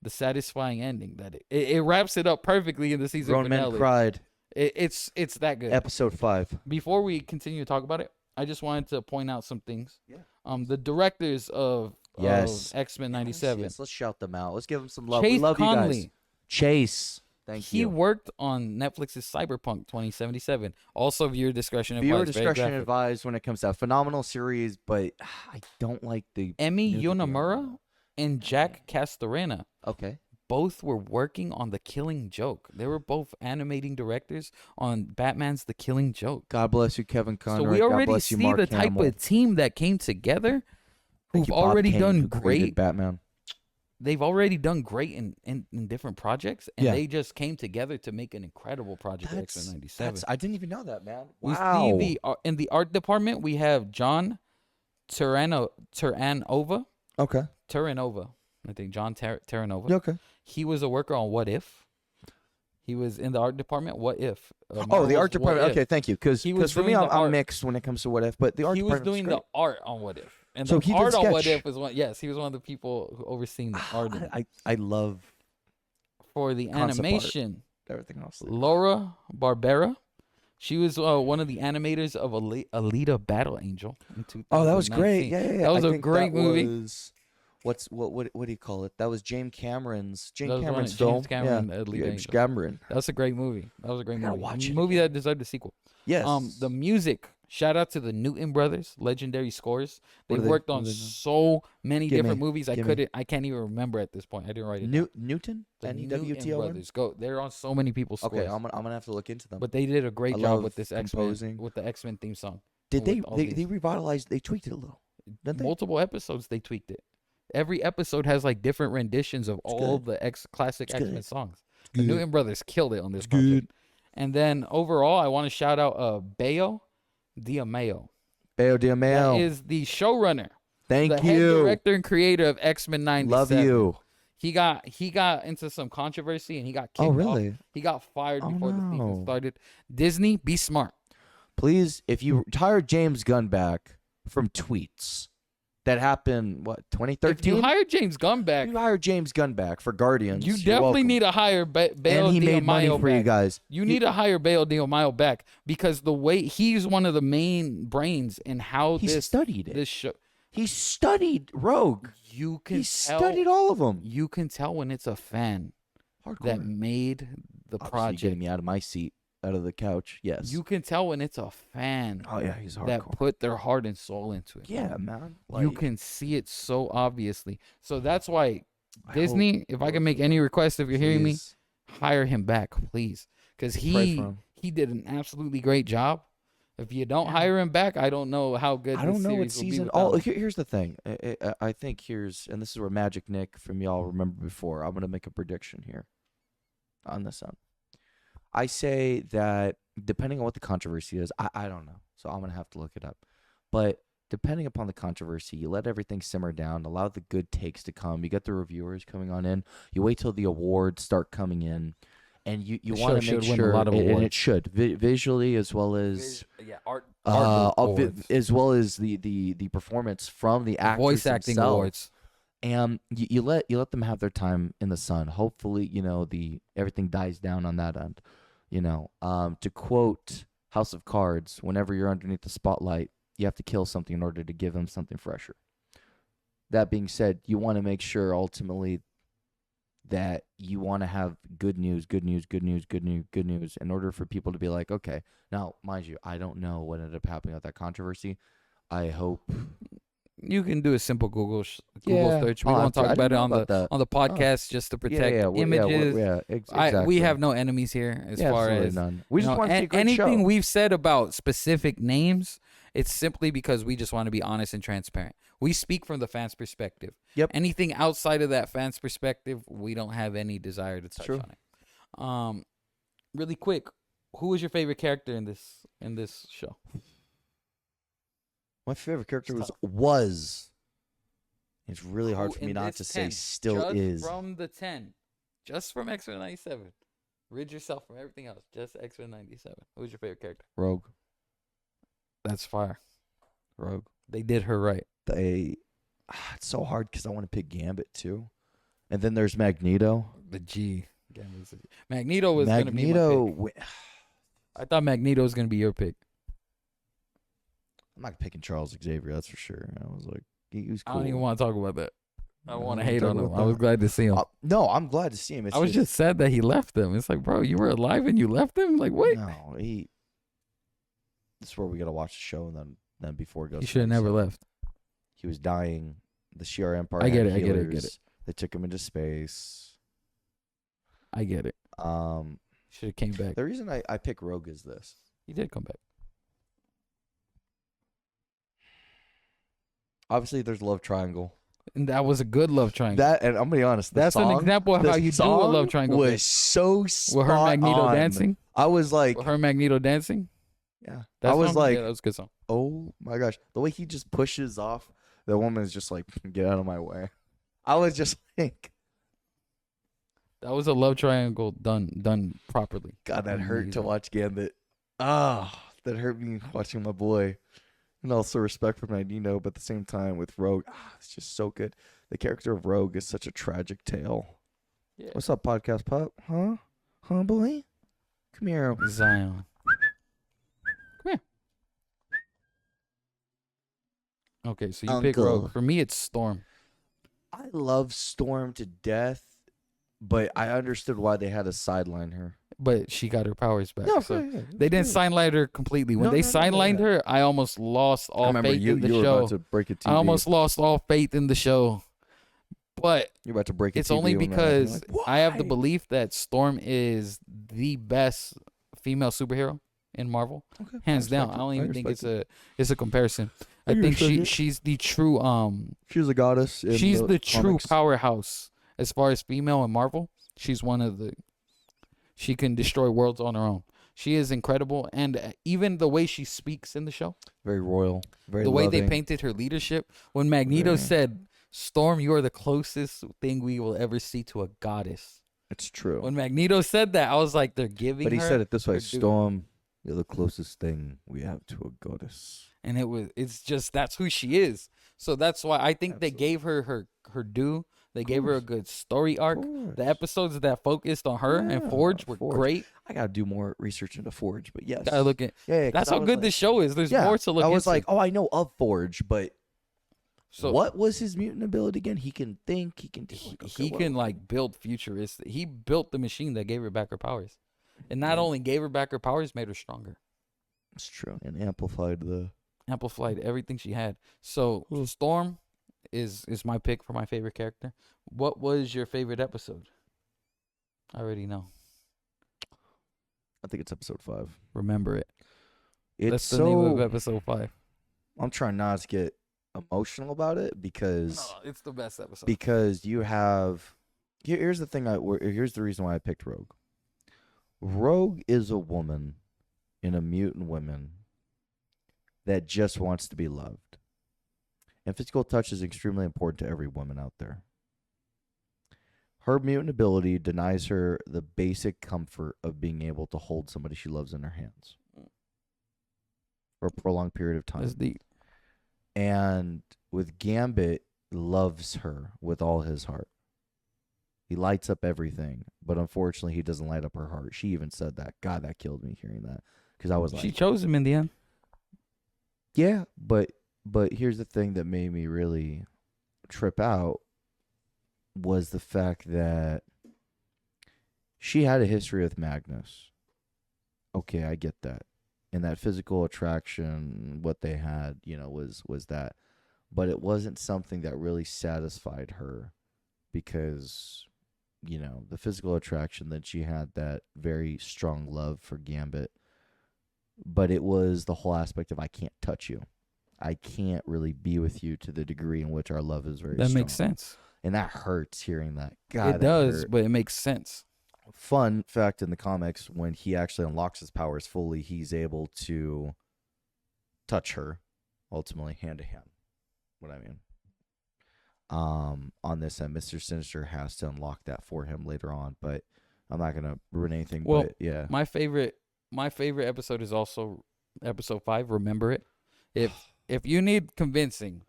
[SPEAKER 2] the satisfying ending that it wraps it up perfectly in the season
[SPEAKER 3] Grown Men
[SPEAKER 2] finale.
[SPEAKER 3] Cried,
[SPEAKER 2] It's that good.
[SPEAKER 3] episode 5.
[SPEAKER 2] Before we continue to talk about it, I just wanted to point out some things.
[SPEAKER 3] Yeah.
[SPEAKER 2] The directors of
[SPEAKER 3] Yes.
[SPEAKER 2] X-Men 97.
[SPEAKER 3] Let's shout them out. Let's give them some love. We
[SPEAKER 2] Chase
[SPEAKER 3] love you
[SPEAKER 2] Conley.
[SPEAKER 3] guys. Chase. Thank
[SPEAKER 2] He
[SPEAKER 3] you.
[SPEAKER 2] worked on Netflix's Cyberpunk 2077. Also, viewer discretion
[SPEAKER 3] Viewer
[SPEAKER 2] advised. Very
[SPEAKER 3] discretion
[SPEAKER 2] graphic.
[SPEAKER 3] advised when it comes to that. Phenomenal series, but I don't like the
[SPEAKER 2] Emi
[SPEAKER 3] nudity on
[SPEAKER 2] Yonamura
[SPEAKER 3] it.
[SPEAKER 2] and Jack Castorena
[SPEAKER 3] Okay.
[SPEAKER 2] both were working on The Killing Joke. They were both animating directors on Batman's The Killing Joke.
[SPEAKER 3] God bless you, Kevin Conroy.
[SPEAKER 2] So we
[SPEAKER 3] God
[SPEAKER 2] already
[SPEAKER 3] bless you,
[SPEAKER 2] see
[SPEAKER 3] Mark
[SPEAKER 2] the type
[SPEAKER 3] Hamill.
[SPEAKER 2] of team that came together
[SPEAKER 3] Thank
[SPEAKER 2] who've
[SPEAKER 3] you, Bob
[SPEAKER 2] already
[SPEAKER 3] Kane,
[SPEAKER 2] done
[SPEAKER 3] who created
[SPEAKER 2] great.
[SPEAKER 3] Batman.
[SPEAKER 2] They've already done great in different projects, and
[SPEAKER 3] Yeah.
[SPEAKER 2] they just came together to make an incredible project of X-Men 97.
[SPEAKER 3] I didn't even know that, man.
[SPEAKER 2] We
[SPEAKER 3] Wow.
[SPEAKER 2] see in the art department, we have John Terranova.
[SPEAKER 3] Okay.
[SPEAKER 2] Terranova. I think John Terranova.
[SPEAKER 3] Yeah, okay.
[SPEAKER 2] He was a worker on What If. He was in the art department. What If?
[SPEAKER 3] Oh, the
[SPEAKER 2] Marvel's
[SPEAKER 3] art
[SPEAKER 2] What
[SPEAKER 3] department.
[SPEAKER 2] If.
[SPEAKER 3] Okay, thank you. Because
[SPEAKER 2] He was
[SPEAKER 3] for me,
[SPEAKER 2] doing the
[SPEAKER 3] I'm
[SPEAKER 2] art.
[SPEAKER 3] mixed when it comes to What If, but the art
[SPEAKER 2] He was
[SPEAKER 3] department
[SPEAKER 2] doing
[SPEAKER 3] great.
[SPEAKER 2] the art on What If. And
[SPEAKER 3] So
[SPEAKER 2] the
[SPEAKER 3] he did
[SPEAKER 2] art on What
[SPEAKER 3] sketch.
[SPEAKER 2] If was one. Yes, he was one of the people who overseeing the art in it.
[SPEAKER 3] I love
[SPEAKER 2] For the
[SPEAKER 3] concept art.
[SPEAKER 2] animation.
[SPEAKER 3] everything else.
[SPEAKER 2] Laura Barbera. She was one of the animators of Alita Battle Angel in 2019.
[SPEAKER 3] Oh, that was great. Yeah.
[SPEAKER 2] That was
[SPEAKER 3] I
[SPEAKER 2] a
[SPEAKER 3] think
[SPEAKER 2] great movie.
[SPEAKER 3] Was what do you call it? That was James Cameron's
[SPEAKER 2] That was one
[SPEAKER 3] Cameron's
[SPEAKER 2] of
[SPEAKER 3] film.
[SPEAKER 2] James Cameron,
[SPEAKER 3] yeah,
[SPEAKER 2] Lead
[SPEAKER 3] James
[SPEAKER 2] Angel.
[SPEAKER 3] Cameron.
[SPEAKER 2] That's a great movie. That was a great
[SPEAKER 3] gotta
[SPEAKER 2] movie.
[SPEAKER 3] watch
[SPEAKER 2] A
[SPEAKER 3] it
[SPEAKER 2] movie
[SPEAKER 3] again.
[SPEAKER 2] that deserved a sequel.
[SPEAKER 3] Yes.
[SPEAKER 2] The music. Shout out to the Newton brothers, legendary scores. They
[SPEAKER 3] What are they-
[SPEAKER 2] worked
[SPEAKER 3] what
[SPEAKER 2] on
[SPEAKER 3] are they known?
[SPEAKER 2] so many
[SPEAKER 3] Give
[SPEAKER 2] different
[SPEAKER 3] me-
[SPEAKER 2] movies.
[SPEAKER 3] give me.
[SPEAKER 2] I can't even remember at this point. I didn't write it down.
[SPEAKER 3] Newton?
[SPEAKER 2] The Newton
[SPEAKER 3] NEWTON?
[SPEAKER 2] brothers. Go. They're on so many people's scores.
[SPEAKER 3] Okay, I'm gonna have to look into them.
[SPEAKER 2] But they did a great
[SPEAKER 3] I
[SPEAKER 2] job
[SPEAKER 3] love
[SPEAKER 2] with this
[SPEAKER 3] composing.
[SPEAKER 2] with the X-Men theme song.
[SPEAKER 3] Did
[SPEAKER 2] with
[SPEAKER 3] they
[SPEAKER 2] all
[SPEAKER 3] they,
[SPEAKER 2] these-
[SPEAKER 3] they revitalized? They tweaked it a little. Didn't they?
[SPEAKER 2] Multiple episodes they tweaked it. Every episode has like different renditions of all the classic
[SPEAKER 3] It's good.
[SPEAKER 2] X-Men songs.
[SPEAKER 3] It's
[SPEAKER 2] The
[SPEAKER 3] good.
[SPEAKER 2] Newton brothers killed it on this
[SPEAKER 3] It's
[SPEAKER 2] project.
[SPEAKER 3] good.
[SPEAKER 2] And then overall, I want to shout out Bayo Diamayo.
[SPEAKER 3] Bayo
[SPEAKER 2] That
[SPEAKER 3] Diamayo.
[SPEAKER 2] is the showrunner,
[SPEAKER 3] Thank
[SPEAKER 2] the head
[SPEAKER 3] you.
[SPEAKER 2] director and creator of X-Men 97.
[SPEAKER 3] Love you.
[SPEAKER 2] He got into some controversy and he got kicked
[SPEAKER 3] Oh
[SPEAKER 2] off.
[SPEAKER 3] really?
[SPEAKER 2] He got fired
[SPEAKER 3] Oh,
[SPEAKER 2] before the
[SPEAKER 3] no.
[SPEAKER 2] season started. Disney, be smart.
[SPEAKER 3] Please, if you hired James Gunn back from tweets that happened, what,
[SPEAKER 2] If
[SPEAKER 3] 2013?
[SPEAKER 2] you hire James Gunn back,
[SPEAKER 3] You hired James Gunn back for Guardians.
[SPEAKER 2] you
[SPEAKER 3] you're
[SPEAKER 2] definitely
[SPEAKER 3] welcome.
[SPEAKER 2] need to hire Bayo
[SPEAKER 3] And he made money
[SPEAKER 2] Diamayo
[SPEAKER 3] for you
[SPEAKER 2] back.
[SPEAKER 3] guys.
[SPEAKER 2] You need to hire Bayo Diamayo back because the way he's one of the main brains in how
[SPEAKER 3] He studied it.
[SPEAKER 2] this show.
[SPEAKER 3] He studied Rogue.
[SPEAKER 2] You can
[SPEAKER 3] He
[SPEAKER 2] tell.
[SPEAKER 3] studied all of them.
[SPEAKER 2] You can tell when it's a fan
[SPEAKER 3] Hardcore.
[SPEAKER 2] that made the
[SPEAKER 3] Obviously
[SPEAKER 2] project.
[SPEAKER 3] getting me out of my seat, out of the couch. Yes.
[SPEAKER 2] You can tell when it's a fan
[SPEAKER 3] Oh yeah, he's
[SPEAKER 2] that
[SPEAKER 3] hardcore.
[SPEAKER 2] put their heart and soul into it.
[SPEAKER 3] Yeah, man.
[SPEAKER 2] You
[SPEAKER 3] Like,
[SPEAKER 2] can see it so obviously. So that's why
[SPEAKER 3] I
[SPEAKER 2] Disney, if I can make any request, if you're hearing me,
[SPEAKER 3] please
[SPEAKER 2] hire him back, please, because
[SPEAKER 3] pray for him.
[SPEAKER 2] he did an absolutely great job. If you don't hire him back, I don't know how good.
[SPEAKER 3] I
[SPEAKER 2] this
[SPEAKER 3] don't know what
[SPEAKER 2] series will be
[SPEAKER 3] season.
[SPEAKER 2] without
[SPEAKER 3] Oh,
[SPEAKER 2] him.
[SPEAKER 3] here's the thing. I think and this is where Magic Nick from y'all remember before. I'm gonna make a prediction here on this one. I say that depending on what the controversy is, I don't know, so I'm gonna have to look it up. But depending upon the controversy, you let everything simmer down, allow the good takes to come. You get the reviewers coming on in. You wait till the awards start coming in, and you
[SPEAKER 2] The
[SPEAKER 3] want
[SPEAKER 2] show
[SPEAKER 3] to make
[SPEAKER 2] should win a
[SPEAKER 3] sure,
[SPEAKER 2] lot of
[SPEAKER 3] and it
[SPEAKER 2] awards.
[SPEAKER 3] should visually as well as.
[SPEAKER 2] art
[SPEAKER 3] As well as the performance from the actors
[SPEAKER 2] voice acting
[SPEAKER 3] themselves.
[SPEAKER 2] awards.
[SPEAKER 3] And you let them have their time in the sun. Hopefully, the everything dies down on that end. To quote House of Cards, whenever you're underneath the spotlight, you have to kill something in order to give them something fresher. That being said, you want to make sure ultimately that you want to have good news in order for people to be like, okay, now, mind you, I don't know what ended up happening with that controversy. I hope.
[SPEAKER 2] You can do a simple Google
[SPEAKER 3] Yeah.
[SPEAKER 2] search. We
[SPEAKER 3] Oh,
[SPEAKER 2] won't
[SPEAKER 3] I
[SPEAKER 2] talk about
[SPEAKER 3] didn't
[SPEAKER 2] it
[SPEAKER 3] know
[SPEAKER 2] on
[SPEAKER 3] about
[SPEAKER 2] the
[SPEAKER 3] that.
[SPEAKER 2] on the podcast just to protect images.
[SPEAKER 3] Exactly.
[SPEAKER 2] We have no enemies here as far
[SPEAKER 3] absolutely
[SPEAKER 2] as
[SPEAKER 3] none. We
[SPEAKER 2] you
[SPEAKER 3] just
[SPEAKER 2] know,
[SPEAKER 3] want to see a great
[SPEAKER 2] anything
[SPEAKER 3] show.
[SPEAKER 2] we've said about specific names. It's simply because we just want to be honest and transparent. We speak from the fans' perspective.
[SPEAKER 3] Yep.
[SPEAKER 2] Anything outside of that fans' perspective, we don't have any desire to touch
[SPEAKER 3] true.
[SPEAKER 2] on it. Really quick, who was your favorite character in this show?
[SPEAKER 3] My favorite character
[SPEAKER 2] It's
[SPEAKER 3] was. It's really hard
[SPEAKER 2] Who
[SPEAKER 3] for me
[SPEAKER 2] in
[SPEAKER 3] not
[SPEAKER 2] this
[SPEAKER 3] to say
[SPEAKER 2] 10?
[SPEAKER 3] still
[SPEAKER 2] just
[SPEAKER 3] is.
[SPEAKER 2] from the 10, just from X-Men 97. Rid yourself from everything else. Just X-Men 97. Who's your favorite character?
[SPEAKER 3] Rogue.
[SPEAKER 2] That's fire.
[SPEAKER 3] Rogue.
[SPEAKER 2] They did her right.
[SPEAKER 3] It's so hard because I want to pick Gambit too. And then there's Magneto.
[SPEAKER 2] The G. Magneto was going to be my pick. I thought Magneto was going to be your pick.
[SPEAKER 3] I'm not picking Charles Xavier, that's for sure. I was like, he was cool.
[SPEAKER 2] I don't even want to talk about that. I
[SPEAKER 3] No,
[SPEAKER 2] want to
[SPEAKER 3] don't
[SPEAKER 2] hate
[SPEAKER 3] talk
[SPEAKER 2] on him.
[SPEAKER 3] about
[SPEAKER 2] I was
[SPEAKER 3] that.
[SPEAKER 2] glad to see him.
[SPEAKER 3] No, I'm glad to see him. It's
[SPEAKER 2] I was just sad that he left them. It's like, bro, you were alive and you left them? Like, wait.
[SPEAKER 3] No, this is where we gotta watch the show and then before it goes.
[SPEAKER 2] He should have never left.
[SPEAKER 3] He was dying. The Shi'ar Empire.
[SPEAKER 2] I get
[SPEAKER 3] had
[SPEAKER 2] it, I get it, I get
[SPEAKER 3] healers.
[SPEAKER 2] it.
[SPEAKER 3] They took him into space.
[SPEAKER 2] I get it. Should have came back.
[SPEAKER 3] The reason I pick Rogue is this.
[SPEAKER 2] He did come back.
[SPEAKER 3] Obviously, there's a love triangle.
[SPEAKER 2] And that was a good love triangle.
[SPEAKER 3] That, and I'm gonna be honest.
[SPEAKER 2] That's an example of
[SPEAKER 3] the
[SPEAKER 2] how you do a
[SPEAKER 3] song
[SPEAKER 2] love triangle.
[SPEAKER 3] Was so spot
[SPEAKER 2] With her Magneto
[SPEAKER 3] on.
[SPEAKER 2] dancing?
[SPEAKER 3] I was like,
[SPEAKER 2] With her Magneto dancing?
[SPEAKER 3] yeah.
[SPEAKER 2] That
[SPEAKER 3] I was
[SPEAKER 2] song?
[SPEAKER 3] like,
[SPEAKER 2] Yeah, that was a good song.
[SPEAKER 3] oh my gosh, the way he just pushes off the woman is just like, get out of my way. I was just like,
[SPEAKER 2] That was a love triangle done properly.
[SPEAKER 3] God, that hurt to
[SPEAKER 2] Amazing.
[SPEAKER 3] watch Gambit. That hurt me watching my boy. And also respect for Medina, but at the same time with Rogue, it's just so good. The character of Rogue is such a tragic tale.
[SPEAKER 2] Yeah.
[SPEAKER 3] What's up, podcast pup? Huh? Huh, boy? Come here.
[SPEAKER 2] Zion. Come here. Okay, so you pick
[SPEAKER 3] Uncle.
[SPEAKER 2] Rogue. For me, it's Storm.
[SPEAKER 3] I love Storm to death, but I understood why they had to sideline her.
[SPEAKER 2] But she got her powers back.
[SPEAKER 3] No,
[SPEAKER 2] So
[SPEAKER 3] yeah,
[SPEAKER 2] they didn't sideline her completely. When
[SPEAKER 3] No,
[SPEAKER 2] they
[SPEAKER 3] no, no, no,
[SPEAKER 2] sidelined
[SPEAKER 3] no.
[SPEAKER 2] her, I almost lost
[SPEAKER 3] I
[SPEAKER 2] all
[SPEAKER 3] remember
[SPEAKER 2] faith
[SPEAKER 3] you,
[SPEAKER 2] in the
[SPEAKER 3] you were
[SPEAKER 2] show.
[SPEAKER 3] about to break a TV.
[SPEAKER 2] I almost lost all faith in the show. But
[SPEAKER 3] You're about to break a
[SPEAKER 2] it's
[SPEAKER 3] TV.
[SPEAKER 2] only
[SPEAKER 3] when that happened.
[SPEAKER 2] because
[SPEAKER 3] You're like,
[SPEAKER 2] I have the
[SPEAKER 3] "Why?"
[SPEAKER 2] belief that Storm is the best female superhero in Marvel,
[SPEAKER 3] Okay,
[SPEAKER 2] hands
[SPEAKER 3] I
[SPEAKER 2] down.
[SPEAKER 3] respect
[SPEAKER 2] I don't
[SPEAKER 3] it.
[SPEAKER 2] even think
[SPEAKER 3] respect
[SPEAKER 2] it's a comparison.
[SPEAKER 3] I
[SPEAKER 2] I think
[SPEAKER 3] respect it.
[SPEAKER 2] she's the true
[SPEAKER 3] She's a goddess. In
[SPEAKER 2] she's the true
[SPEAKER 3] comics.
[SPEAKER 2] powerhouse as far as female in Marvel. She's one of the. She can destroy worlds on her own. She is incredible, and even the way she speaks in the show,
[SPEAKER 3] Very royal. Very
[SPEAKER 2] the way they
[SPEAKER 3] loving.
[SPEAKER 2] painted her leadership. When Magneto
[SPEAKER 3] Very-
[SPEAKER 2] said, "Storm, you are the closest thing we will ever see to a goddess."
[SPEAKER 3] It's true.
[SPEAKER 2] When Magneto said that, I was like, "They're giving."
[SPEAKER 3] But he
[SPEAKER 2] her
[SPEAKER 3] said it this way:
[SPEAKER 2] her due.
[SPEAKER 3] Storm, you're the closest thing we have to a goddess.
[SPEAKER 2] And it's just that's who she is. So that's why I think they
[SPEAKER 3] Absolutely.
[SPEAKER 2] gave her due. They gave her a good story arc. The episodes that focused on her and
[SPEAKER 3] Yeah,
[SPEAKER 2] Forge were
[SPEAKER 3] Forge.
[SPEAKER 2] great.
[SPEAKER 3] I gotta do more research into Forge, but yes,
[SPEAKER 2] I look at
[SPEAKER 3] yeah,
[SPEAKER 2] that's how good this show is. There's more to look into.
[SPEAKER 3] I was like, oh, I know of Forge, but
[SPEAKER 2] So
[SPEAKER 3] what was his mutant ability again? He can think. He can.
[SPEAKER 2] he can like build futuristic. He built the machine that gave her back her powers, and not only gave her back her powers, made her stronger,
[SPEAKER 3] It's true, and amplified the.
[SPEAKER 2] amplified everything she had. So Storm is my pick for my favorite character. What was your favorite episode? I already know.
[SPEAKER 3] I think it's episode 5.
[SPEAKER 2] Remember it.
[SPEAKER 3] It's
[SPEAKER 2] That's the name of
[SPEAKER 3] so.
[SPEAKER 2] episode 5.
[SPEAKER 3] I'm trying not to get emotional about it because
[SPEAKER 2] No, it's the best episode.
[SPEAKER 3] you have. Here's the thing. Here's the reason why I picked Rogue. Rogue is a woman in a mutant woman that just wants to be loved. And physical touch is extremely important to every woman out there. Her mutant ability denies her the basic comfort of being able to hold somebody she loves in her hands for a prolonged period of time.
[SPEAKER 2] That's deep.
[SPEAKER 3] And with Gambit, loves her with all his heart. He lights up everything, but unfortunately, he doesn't light up her heart. She even said that. God, that killed me hearing that, because I was like,
[SPEAKER 2] She chose him in the end.
[SPEAKER 3] yeah, but here's the thing that made me really trip out was the fact that she had a history with Magnus. Okay, I get that. And that physical attraction, what they had, was that. But it wasn't something that really satisfied her because, the physical attraction that she had, that very strong love for Gambit. But it was the whole aspect of I can't touch you. I can't really be with you to the degree in which our love is very strong.
[SPEAKER 2] That makes sense.
[SPEAKER 3] And that hurts hearing that. God,
[SPEAKER 2] It
[SPEAKER 3] that
[SPEAKER 2] does,
[SPEAKER 3] hurt.
[SPEAKER 2] but it makes sense.
[SPEAKER 3] Fun fact in the comics, when he actually unlocks his powers fully, he's able to touch her, ultimately hand to hand. What I mean. On this end, Mr. Sinister has to unlock that for him later on, but I'm not gonna ruin anything.
[SPEAKER 2] Well,
[SPEAKER 3] but yeah,
[SPEAKER 2] My favorite episode is also episode 5. Remember it. If you need convincing,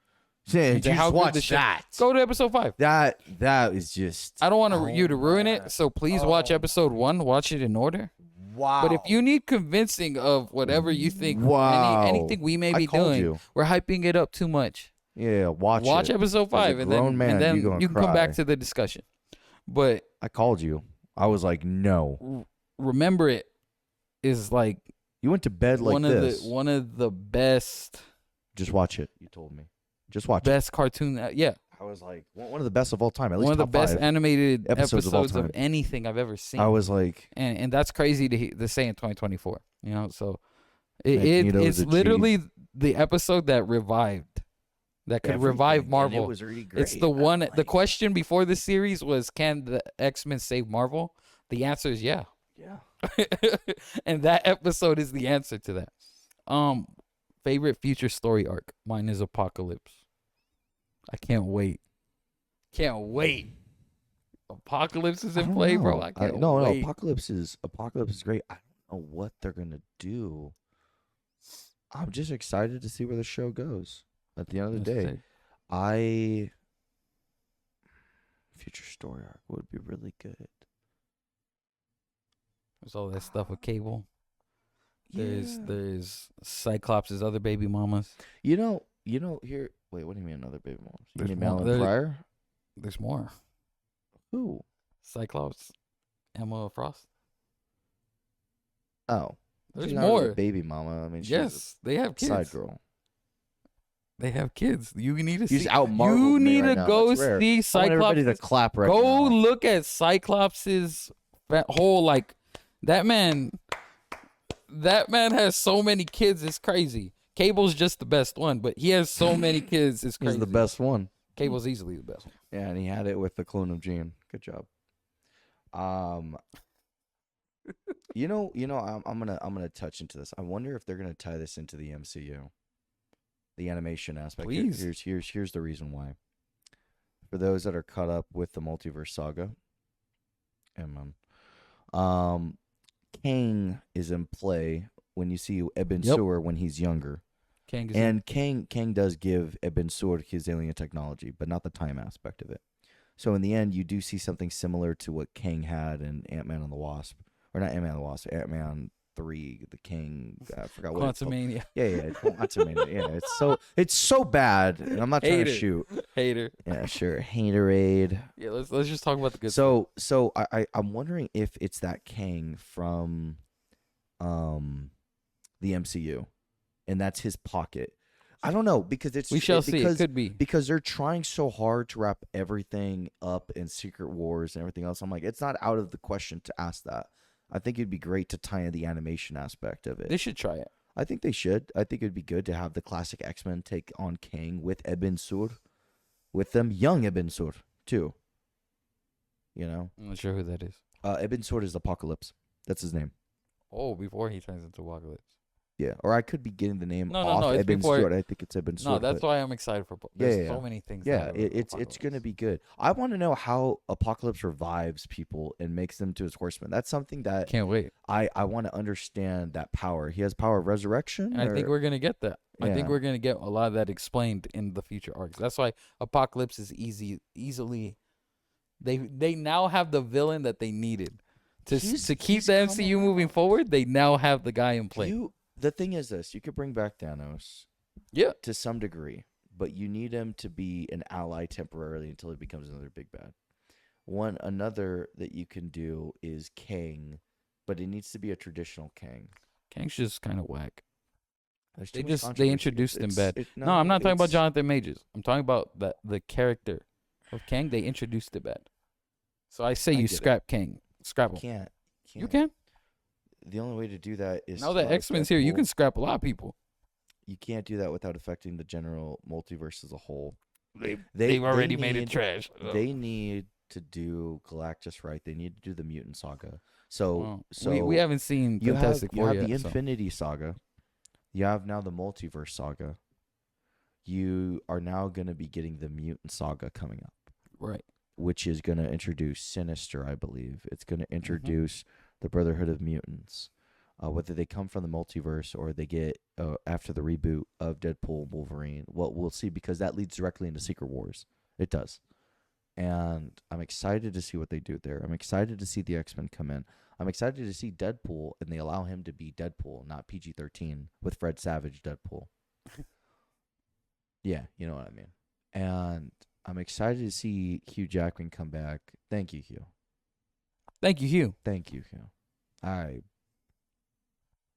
[SPEAKER 3] Dude,
[SPEAKER 2] into how good the show- go to episode 5.
[SPEAKER 3] That is just.
[SPEAKER 2] I don't want you to ruin
[SPEAKER 3] my-
[SPEAKER 2] it, so please watch episode 1. Watch it in order.
[SPEAKER 3] Wow.
[SPEAKER 2] But if you need convincing of whatever you think,
[SPEAKER 3] Wow.
[SPEAKER 2] anything we may
[SPEAKER 3] I
[SPEAKER 2] be
[SPEAKER 3] called
[SPEAKER 2] doing,
[SPEAKER 3] you.
[SPEAKER 2] we're hyping it up too much.
[SPEAKER 3] Yeah, watch it.
[SPEAKER 2] episode 5,
[SPEAKER 3] a
[SPEAKER 2] and then
[SPEAKER 3] grown man, you gonna
[SPEAKER 2] you can come back
[SPEAKER 3] cry.
[SPEAKER 2] to the discussion. But
[SPEAKER 3] I called you. I was like, no.
[SPEAKER 2] remember it is like
[SPEAKER 3] You went to bed like
[SPEAKER 2] one
[SPEAKER 3] this.
[SPEAKER 2] of the best
[SPEAKER 3] Just watch it. You told me. Just watch it.
[SPEAKER 2] best cartoon. Yeah,
[SPEAKER 3] I was like, one of the best of all time. At least
[SPEAKER 2] one of the
[SPEAKER 3] top
[SPEAKER 2] best
[SPEAKER 3] 5.
[SPEAKER 2] animated
[SPEAKER 3] episodes
[SPEAKER 2] episodes
[SPEAKER 3] of all
[SPEAKER 2] of
[SPEAKER 3] time.
[SPEAKER 2] anything I've ever seen.
[SPEAKER 3] I was like,
[SPEAKER 2] and that's crazy to say in 2024. So
[SPEAKER 3] Magneto
[SPEAKER 2] it's
[SPEAKER 3] is a G.
[SPEAKER 2] literally the episode that could revive
[SPEAKER 3] everything,
[SPEAKER 2] Marvel.
[SPEAKER 3] and it was really great.
[SPEAKER 2] It's the
[SPEAKER 3] I'm
[SPEAKER 2] one. The
[SPEAKER 3] like,
[SPEAKER 2] question before this series was, can the X-Men save Marvel? The answer is yeah.
[SPEAKER 3] Yeah.
[SPEAKER 2] And that episode is the answer to that. Favorite future story arc. Mine is Apocalypse. I can't wait. Can't wait. Apocalypse is
[SPEAKER 3] I
[SPEAKER 2] in
[SPEAKER 3] don't
[SPEAKER 2] play,
[SPEAKER 3] know.
[SPEAKER 2] bro. I can't
[SPEAKER 3] no,
[SPEAKER 2] wait.
[SPEAKER 3] Apocalypse is great. I don't know what they're gonna do. I'm just excited to see where the show goes. At the end of the
[SPEAKER 2] Let's
[SPEAKER 3] day,
[SPEAKER 2] see.
[SPEAKER 3] future story arc would be really good.
[SPEAKER 2] There's all that stuff with Cable.
[SPEAKER 3] Yeah.
[SPEAKER 2] There's Cyclops' other baby mamas.
[SPEAKER 3] You know here. Wait, what do you mean another baby mom? You
[SPEAKER 2] There's
[SPEAKER 3] mean
[SPEAKER 2] one-
[SPEAKER 3] Malin
[SPEAKER 2] there-
[SPEAKER 3] Pryor?
[SPEAKER 2] There's more.
[SPEAKER 3] Who?
[SPEAKER 2] Cyclops, Emma Frost.
[SPEAKER 3] Oh.
[SPEAKER 2] There's
[SPEAKER 3] She's not really
[SPEAKER 2] more.
[SPEAKER 3] a baby mama. I mean, she's
[SPEAKER 2] Yes, they have
[SPEAKER 3] a
[SPEAKER 2] kids.
[SPEAKER 3] side girl.
[SPEAKER 2] They have kids. You need to
[SPEAKER 3] He's
[SPEAKER 2] see.
[SPEAKER 3] out
[SPEAKER 2] You
[SPEAKER 3] Marveled me
[SPEAKER 2] need
[SPEAKER 3] right
[SPEAKER 2] to
[SPEAKER 3] now.
[SPEAKER 2] go
[SPEAKER 3] That's rare.
[SPEAKER 2] see
[SPEAKER 3] I want
[SPEAKER 2] Cyclops.
[SPEAKER 3] everybody to clap right
[SPEAKER 2] Go
[SPEAKER 3] now.
[SPEAKER 2] look at Cyclops's whole like that man. That man has so many kids. It's crazy. Cable's just the best one, but he has so many kids. It's crazy.
[SPEAKER 3] He's the best one.
[SPEAKER 2] Cable's easily the best one.
[SPEAKER 3] Yeah, and he had it with the clone of Jean. Good job. I'm gonna touch into this. I wonder if they're gonna tie this into the MCU, the animation aspect.
[SPEAKER 2] Please.
[SPEAKER 3] Here's the reason why. For those that are caught up with the multiverse saga, Kang is in play when you see Ibn Sur when he's younger. Kang does give Ibn Sur his alien technology, but not the time aspect of it. So in the end, you do see something similar to what Kang had in Ant-Man and the Wasp. Or not Ant-Man and the Wasp, Ant-Man 3, the King, I forgot what it's called.
[SPEAKER 2] Quantumania.
[SPEAKER 3] Yeah, Quantumania. Yeah, it's so bad, and I'm not trying to shoot.
[SPEAKER 2] Hater.
[SPEAKER 3] Yeah, sure. Haterade.
[SPEAKER 2] Yeah, let's just talk about the good
[SPEAKER 3] stuff. So I'm wondering if it's that Kang from the MCU, and that's his pocket. I don't know, because
[SPEAKER 2] we shall see. It could be
[SPEAKER 3] because they're trying so hard to wrap everything up in Secret Wars and everything else. I'm like, it's not out of the question to ask that. I think it'd be great to tie in the animation aspect of it.
[SPEAKER 2] They should try it.
[SPEAKER 3] I think they should. I think it'd be good to have the classic X-Men take on Kang with Ibn Sur, with them young Ibn Sur too. You know,
[SPEAKER 2] I'm not sure who that is.
[SPEAKER 3] Ibn Sur is Apocalypse. That's his name.
[SPEAKER 2] Oh, before he turns into Apocalypse.
[SPEAKER 3] Yeah, or I could be getting the name
[SPEAKER 2] No,
[SPEAKER 3] off
[SPEAKER 2] it's
[SPEAKER 3] Ibn
[SPEAKER 2] before.
[SPEAKER 3] Sur. I think it's Ibn Sur.
[SPEAKER 2] No, that's why I'm excited for. There's so many things.
[SPEAKER 3] Yeah, it's gonna be good. I want to know how Apocalypse revives people and makes them to his horsemen. That's something that
[SPEAKER 2] can't wait.
[SPEAKER 3] I want to understand that power. He has power of resurrection.
[SPEAKER 2] And I think we're gonna get that.
[SPEAKER 3] Yeah.
[SPEAKER 2] I think we're gonna get a lot of that explained in the future arcs. That's why Apocalypse is easily. They now have the villain that they needed to keep the MCU moving forward. They now have the guy in play.
[SPEAKER 3] The thing is this, you could bring back Thanos.
[SPEAKER 2] Yeah.
[SPEAKER 3] To some degree, but you need him to be an ally temporarily until he becomes another big bad. Another that you can do is Kang, but it needs to be a traditional Kang.
[SPEAKER 2] Kang's just kind of whack.
[SPEAKER 3] They
[SPEAKER 2] introduced him bad. No, I'm not talking about Jonathan Majors. I'm talking about the character of Kang. They introduced it bad. So I say you scrap Kang. Scrap him.
[SPEAKER 3] Can't.
[SPEAKER 2] You can.
[SPEAKER 3] The only way to do that is
[SPEAKER 2] now that X-Men's here, you can scrap a lot of people.
[SPEAKER 3] You can't do that without affecting the general multiverse as a whole.
[SPEAKER 2] They've already made it trash.
[SPEAKER 3] They need to do Galactus right. They need to do the Mutant Saga. So
[SPEAKER 2] we haven't seen Fantastic Four yet.
[SPEAKER 3] You have the Infinity Saga. You have now the Multiverse Saga. You are now going to be getting the Mutant Saga coming up.
[SPEAKER 2] Right.
[SPEAKER 3] Which is going to introduce Sinister, I believe. It's going to introduce the Brotherhood of Mutants. Whether they come from the multiverse or they get after the reboot of Deadpool and Wolverine. Well, we'll see, because that leads directly into Secret Wars. It does. And I'm excited to see what they do there. I'm excited to see the X-Men come in. I'm excited to see Deadpool, and they allow him to be Deadpool, not PG-13, with Fred Savage Deadpool. Yeah, you know what I mean. And I'm excited to see Hugh Jackman come back. Thank you, Hugh.
[SPEAKER 2] Thank you, Hugh.
[SPEAKER 3] Thank you, Hugh.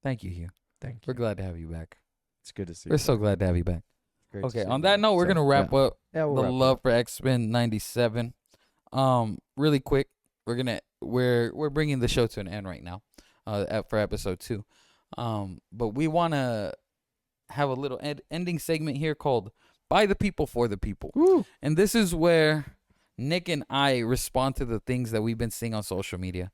[SPEAKER 2] Thank you, Hugh.
[SPEAKER 3] Thank you.
[SPEAKER 2] We're glad to have you back.
[SPEAKER 3] It's good to see you.
[SPEAKER 2] We're so glad to have you back.
[SPEAKER 3] Great
[SPEAKER 2] Okay, on that note, we're going to wrap up the love for X-Men 97. Really quick, we're bringing the show to an end right now for episode 2. But we want to have a little ending segment here called By the People, for the People.
[SPEAKER 3] Woo.
[SPEAKER 2] And this is where Nick and I respond to the things that we've been seeing on social media.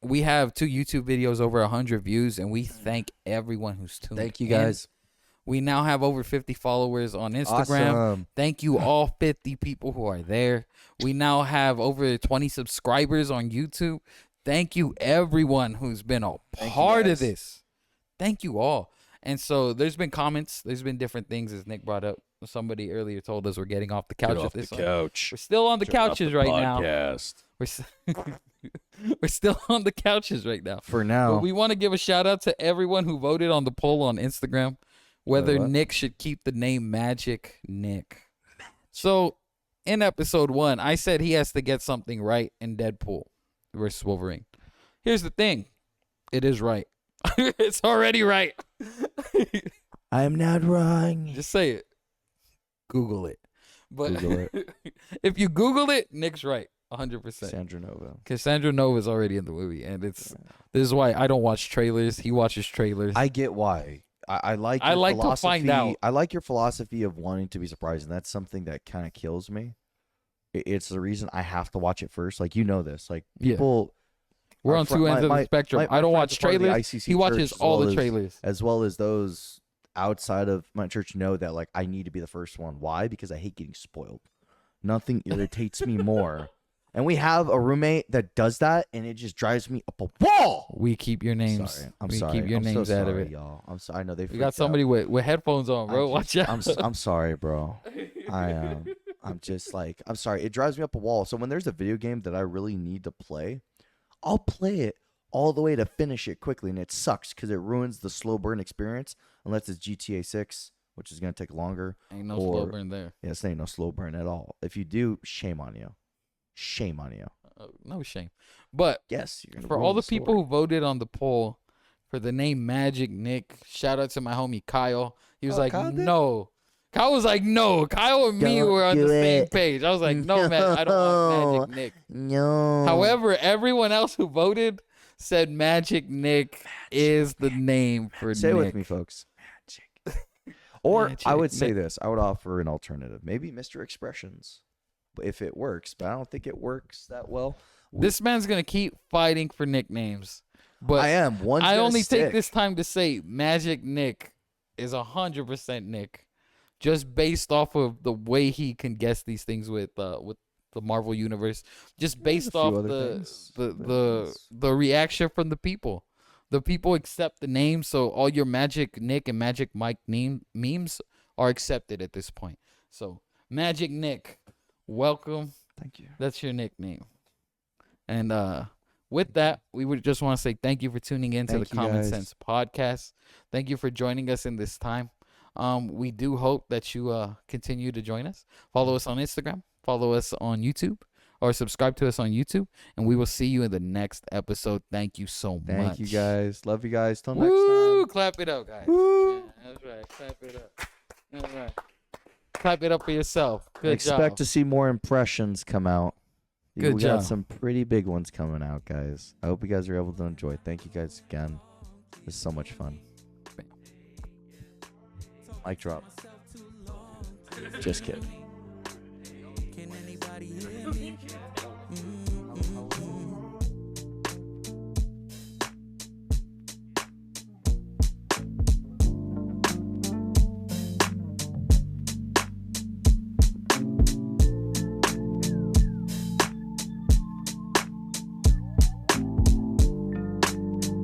[SPEAKER 2] We have 2 YouTube videos over 100 views, and we thank everyone who's tuned in.
[SPEAKER 3] Thank you, guys.
[SPEAKER 2] We now have over 50 followers on Instagram.
[SPEAKER 3] Awesome.
[SPEAKER 2] Thank you, all 50 people who are there. We now have over 20 subscribers on YouTube. Thank you, everyone who's been a part of this. Thank you all. And so there's been comments. There's been different things, as Nick brought up. Somebody earlier told us we're getting off the couch at this point. We're still on the couches right now. We're still on the couches right now.
[SPEAKER 3] For now.
[SPEAKER 2] But we want to give a shout out to everyone who voted on the poll on Instagram, whether Nick should keep the name Magic Nick. So in episode 1, I said he has to get something right in Deadpool versus Wolverine. Here's the thing. It is right. It's already right.
[SPEAKER 3] I am not wrong.
[SPEAKER 2] Just say it. Google it. But
[SPEAKER 3] Google it.
[SPEAKER 2] if you Google it, Nick's right. 100%.
[SPEAKER 3] Sandra Nova.
[SPEAKER 2] Cassandra Nova is already in the movie, and this is why I don't watch trailers. He watches trailers.
[SPEAKER 3] I get why. I like.
[SPEAKER 2] I
[SPEAKER 3] your
[SPEAKER 2] like to find out.
[SPEAKER 3] I like your philosophy of wanting to be surprised, and that's something that kind of kills me. It's the reason I have to watch it first. Like, you know this. Like, people.
[SPEAKER 2] We're on two ends of the spectrum. I don't watch trailers. He watches all the trailers.
[SPEAKER 3] As well as those outside of my church know that, like, I need to be the first one. Why? Because I hate getting spoiled. Nothing irritates me more. And we have a roommate that does that, and it just drives me up a wall.
[SPEAKER 2] We keep your names.
[SPEAKER 3] Sorry.
[SPEAKER 2] We keep your names
[SPEAKER 3] so
[SPEAKER 2] out
[SPEAKER 3] sorry,
[SPEAKER 2] of it.
[SPEAKER 3] y'all. I'm sorry. I know they.
[SPEAKER 2] We got somebody with headphones on, bro. Watch out.
[SPEAKER 3] I'm sorry, bro. I'm just like, I'm sorry. It drives me up a wall. So when there's a video game that I really need to play, I'll play it all the way to finish it quickly, and it sucks because it ruins the slow burn experience unless it's GTA 6, which is gonna take longer.
[SPEAKER 2] Ain't no slow burn there.
[SPEAKER 3] Yes, ain't no slow burn at all. If you do, shame on you. Shame on you.
[SPEAKER 2] No shame. But
[SPEAKER 3] yes, you're gonna
[SPEAKER 2] for all the people who voted on the poll for the name Magic Nick, shout out to my homie Kyle. He was like,
[SPEAKER 3] Kyle did?
[SPEAKER 2] no. Kyle was like, no. Kyle and me
[SPEAKER 3] Don't
[SPEAKER 2] were on the
[SPEAKER 3] do
[SPEAKER 2] same
[SPEAKER 3] it.
[SPEAKER 2] page. I was like, no, man, I don't want Magic Nick.
[SPEAKER 3] No.
[SPEAKER 2] However, everyone else who voted said Magic Nick is the name for
[SPEAKER 3] Say it
[SPEAKER 2] Nick.
[SPEAKER 3] with me, folks. Magic. Or
[SPEAKER 2] Magic
[SPEAKER 3] I would say
[SPEAKER 2] Nick.
[SPEAKER 3] this. I would offer an alternative. Maybe Mr. Expressions. But if it works, but I don't think it works that well.
[SPEAKER 2] This man's going to keep fighting for nicknames. But
[SPEAKER 3] I am. One's
[SPEAKER 2] I
[SPEAKER 3] gonna
[SPEAKER 2] only
[SPEAKER 3] stick.
[SPEAKER 2] take this time to say Magic Nick is 100% Nick, just based off of the way he can guess these things with the Marvel universe, just
[SPEAKER 3] There's a
[SPEAKER 2] based
[SPEAKER 3] few
[SPEAKER 2] off
[SPEAKER 3] other
[SPEAKER 2] the
[SPEAKER 3] things,
[SPEAKER 2] the
[SPEAKER 3] but
[SPEAKER 2] the
[SPEAKER 3] yes.
[SPEAKER 2] the reaction from the people. The people accept the name, so all your Magic Nick and Magic Mike memes are accepted at this point. So Magic Nick, welcome.
[SPEAKER 3] Thank you.
[SPEAKER 2] That's your nickname. And with that, we would just want to say thank you for tuning in to the
[SPEAKER 3] Thank you,
[SPEAKER 2] Common
[SPEAKER 3] guys.
[SPEAKER 2] Sense Podcast. Thank you for joining us in this time. We do hope that you continue to join us. Follow us on Instagram. Follow us on YouTube. Or subscribe to us on YouTube. And we will see you in the next episode. Thank you so much.
[SPEAKER 3] Thank you, guys. Love you guys. Till
[SPEAKER 2] Woo!
[SPEAKER 3] next time.
[SPEAKER 2] Clap it up, guys.
[SPEAKER 3] Woo!
[SPEAKER 2] Yeah, that's right. Clap it up. That's right. Clap it up for yourself. Good
[SPEAKER 3] Expect
[SPEAKER 2] job.
[SPEAKER 3] to see more impressions come out.
[SPEAKER 2] Good
[SPEAKER 3] we
[SPEAKER 2] job.
[SPEAKER 3] got some pretty big ones coming out, guys. I hope you guys are able to enjoy. Thank you guys again. This is so much fun. Mic drop. Just kidding.
[SPEAKER 1] Can anybody hear me?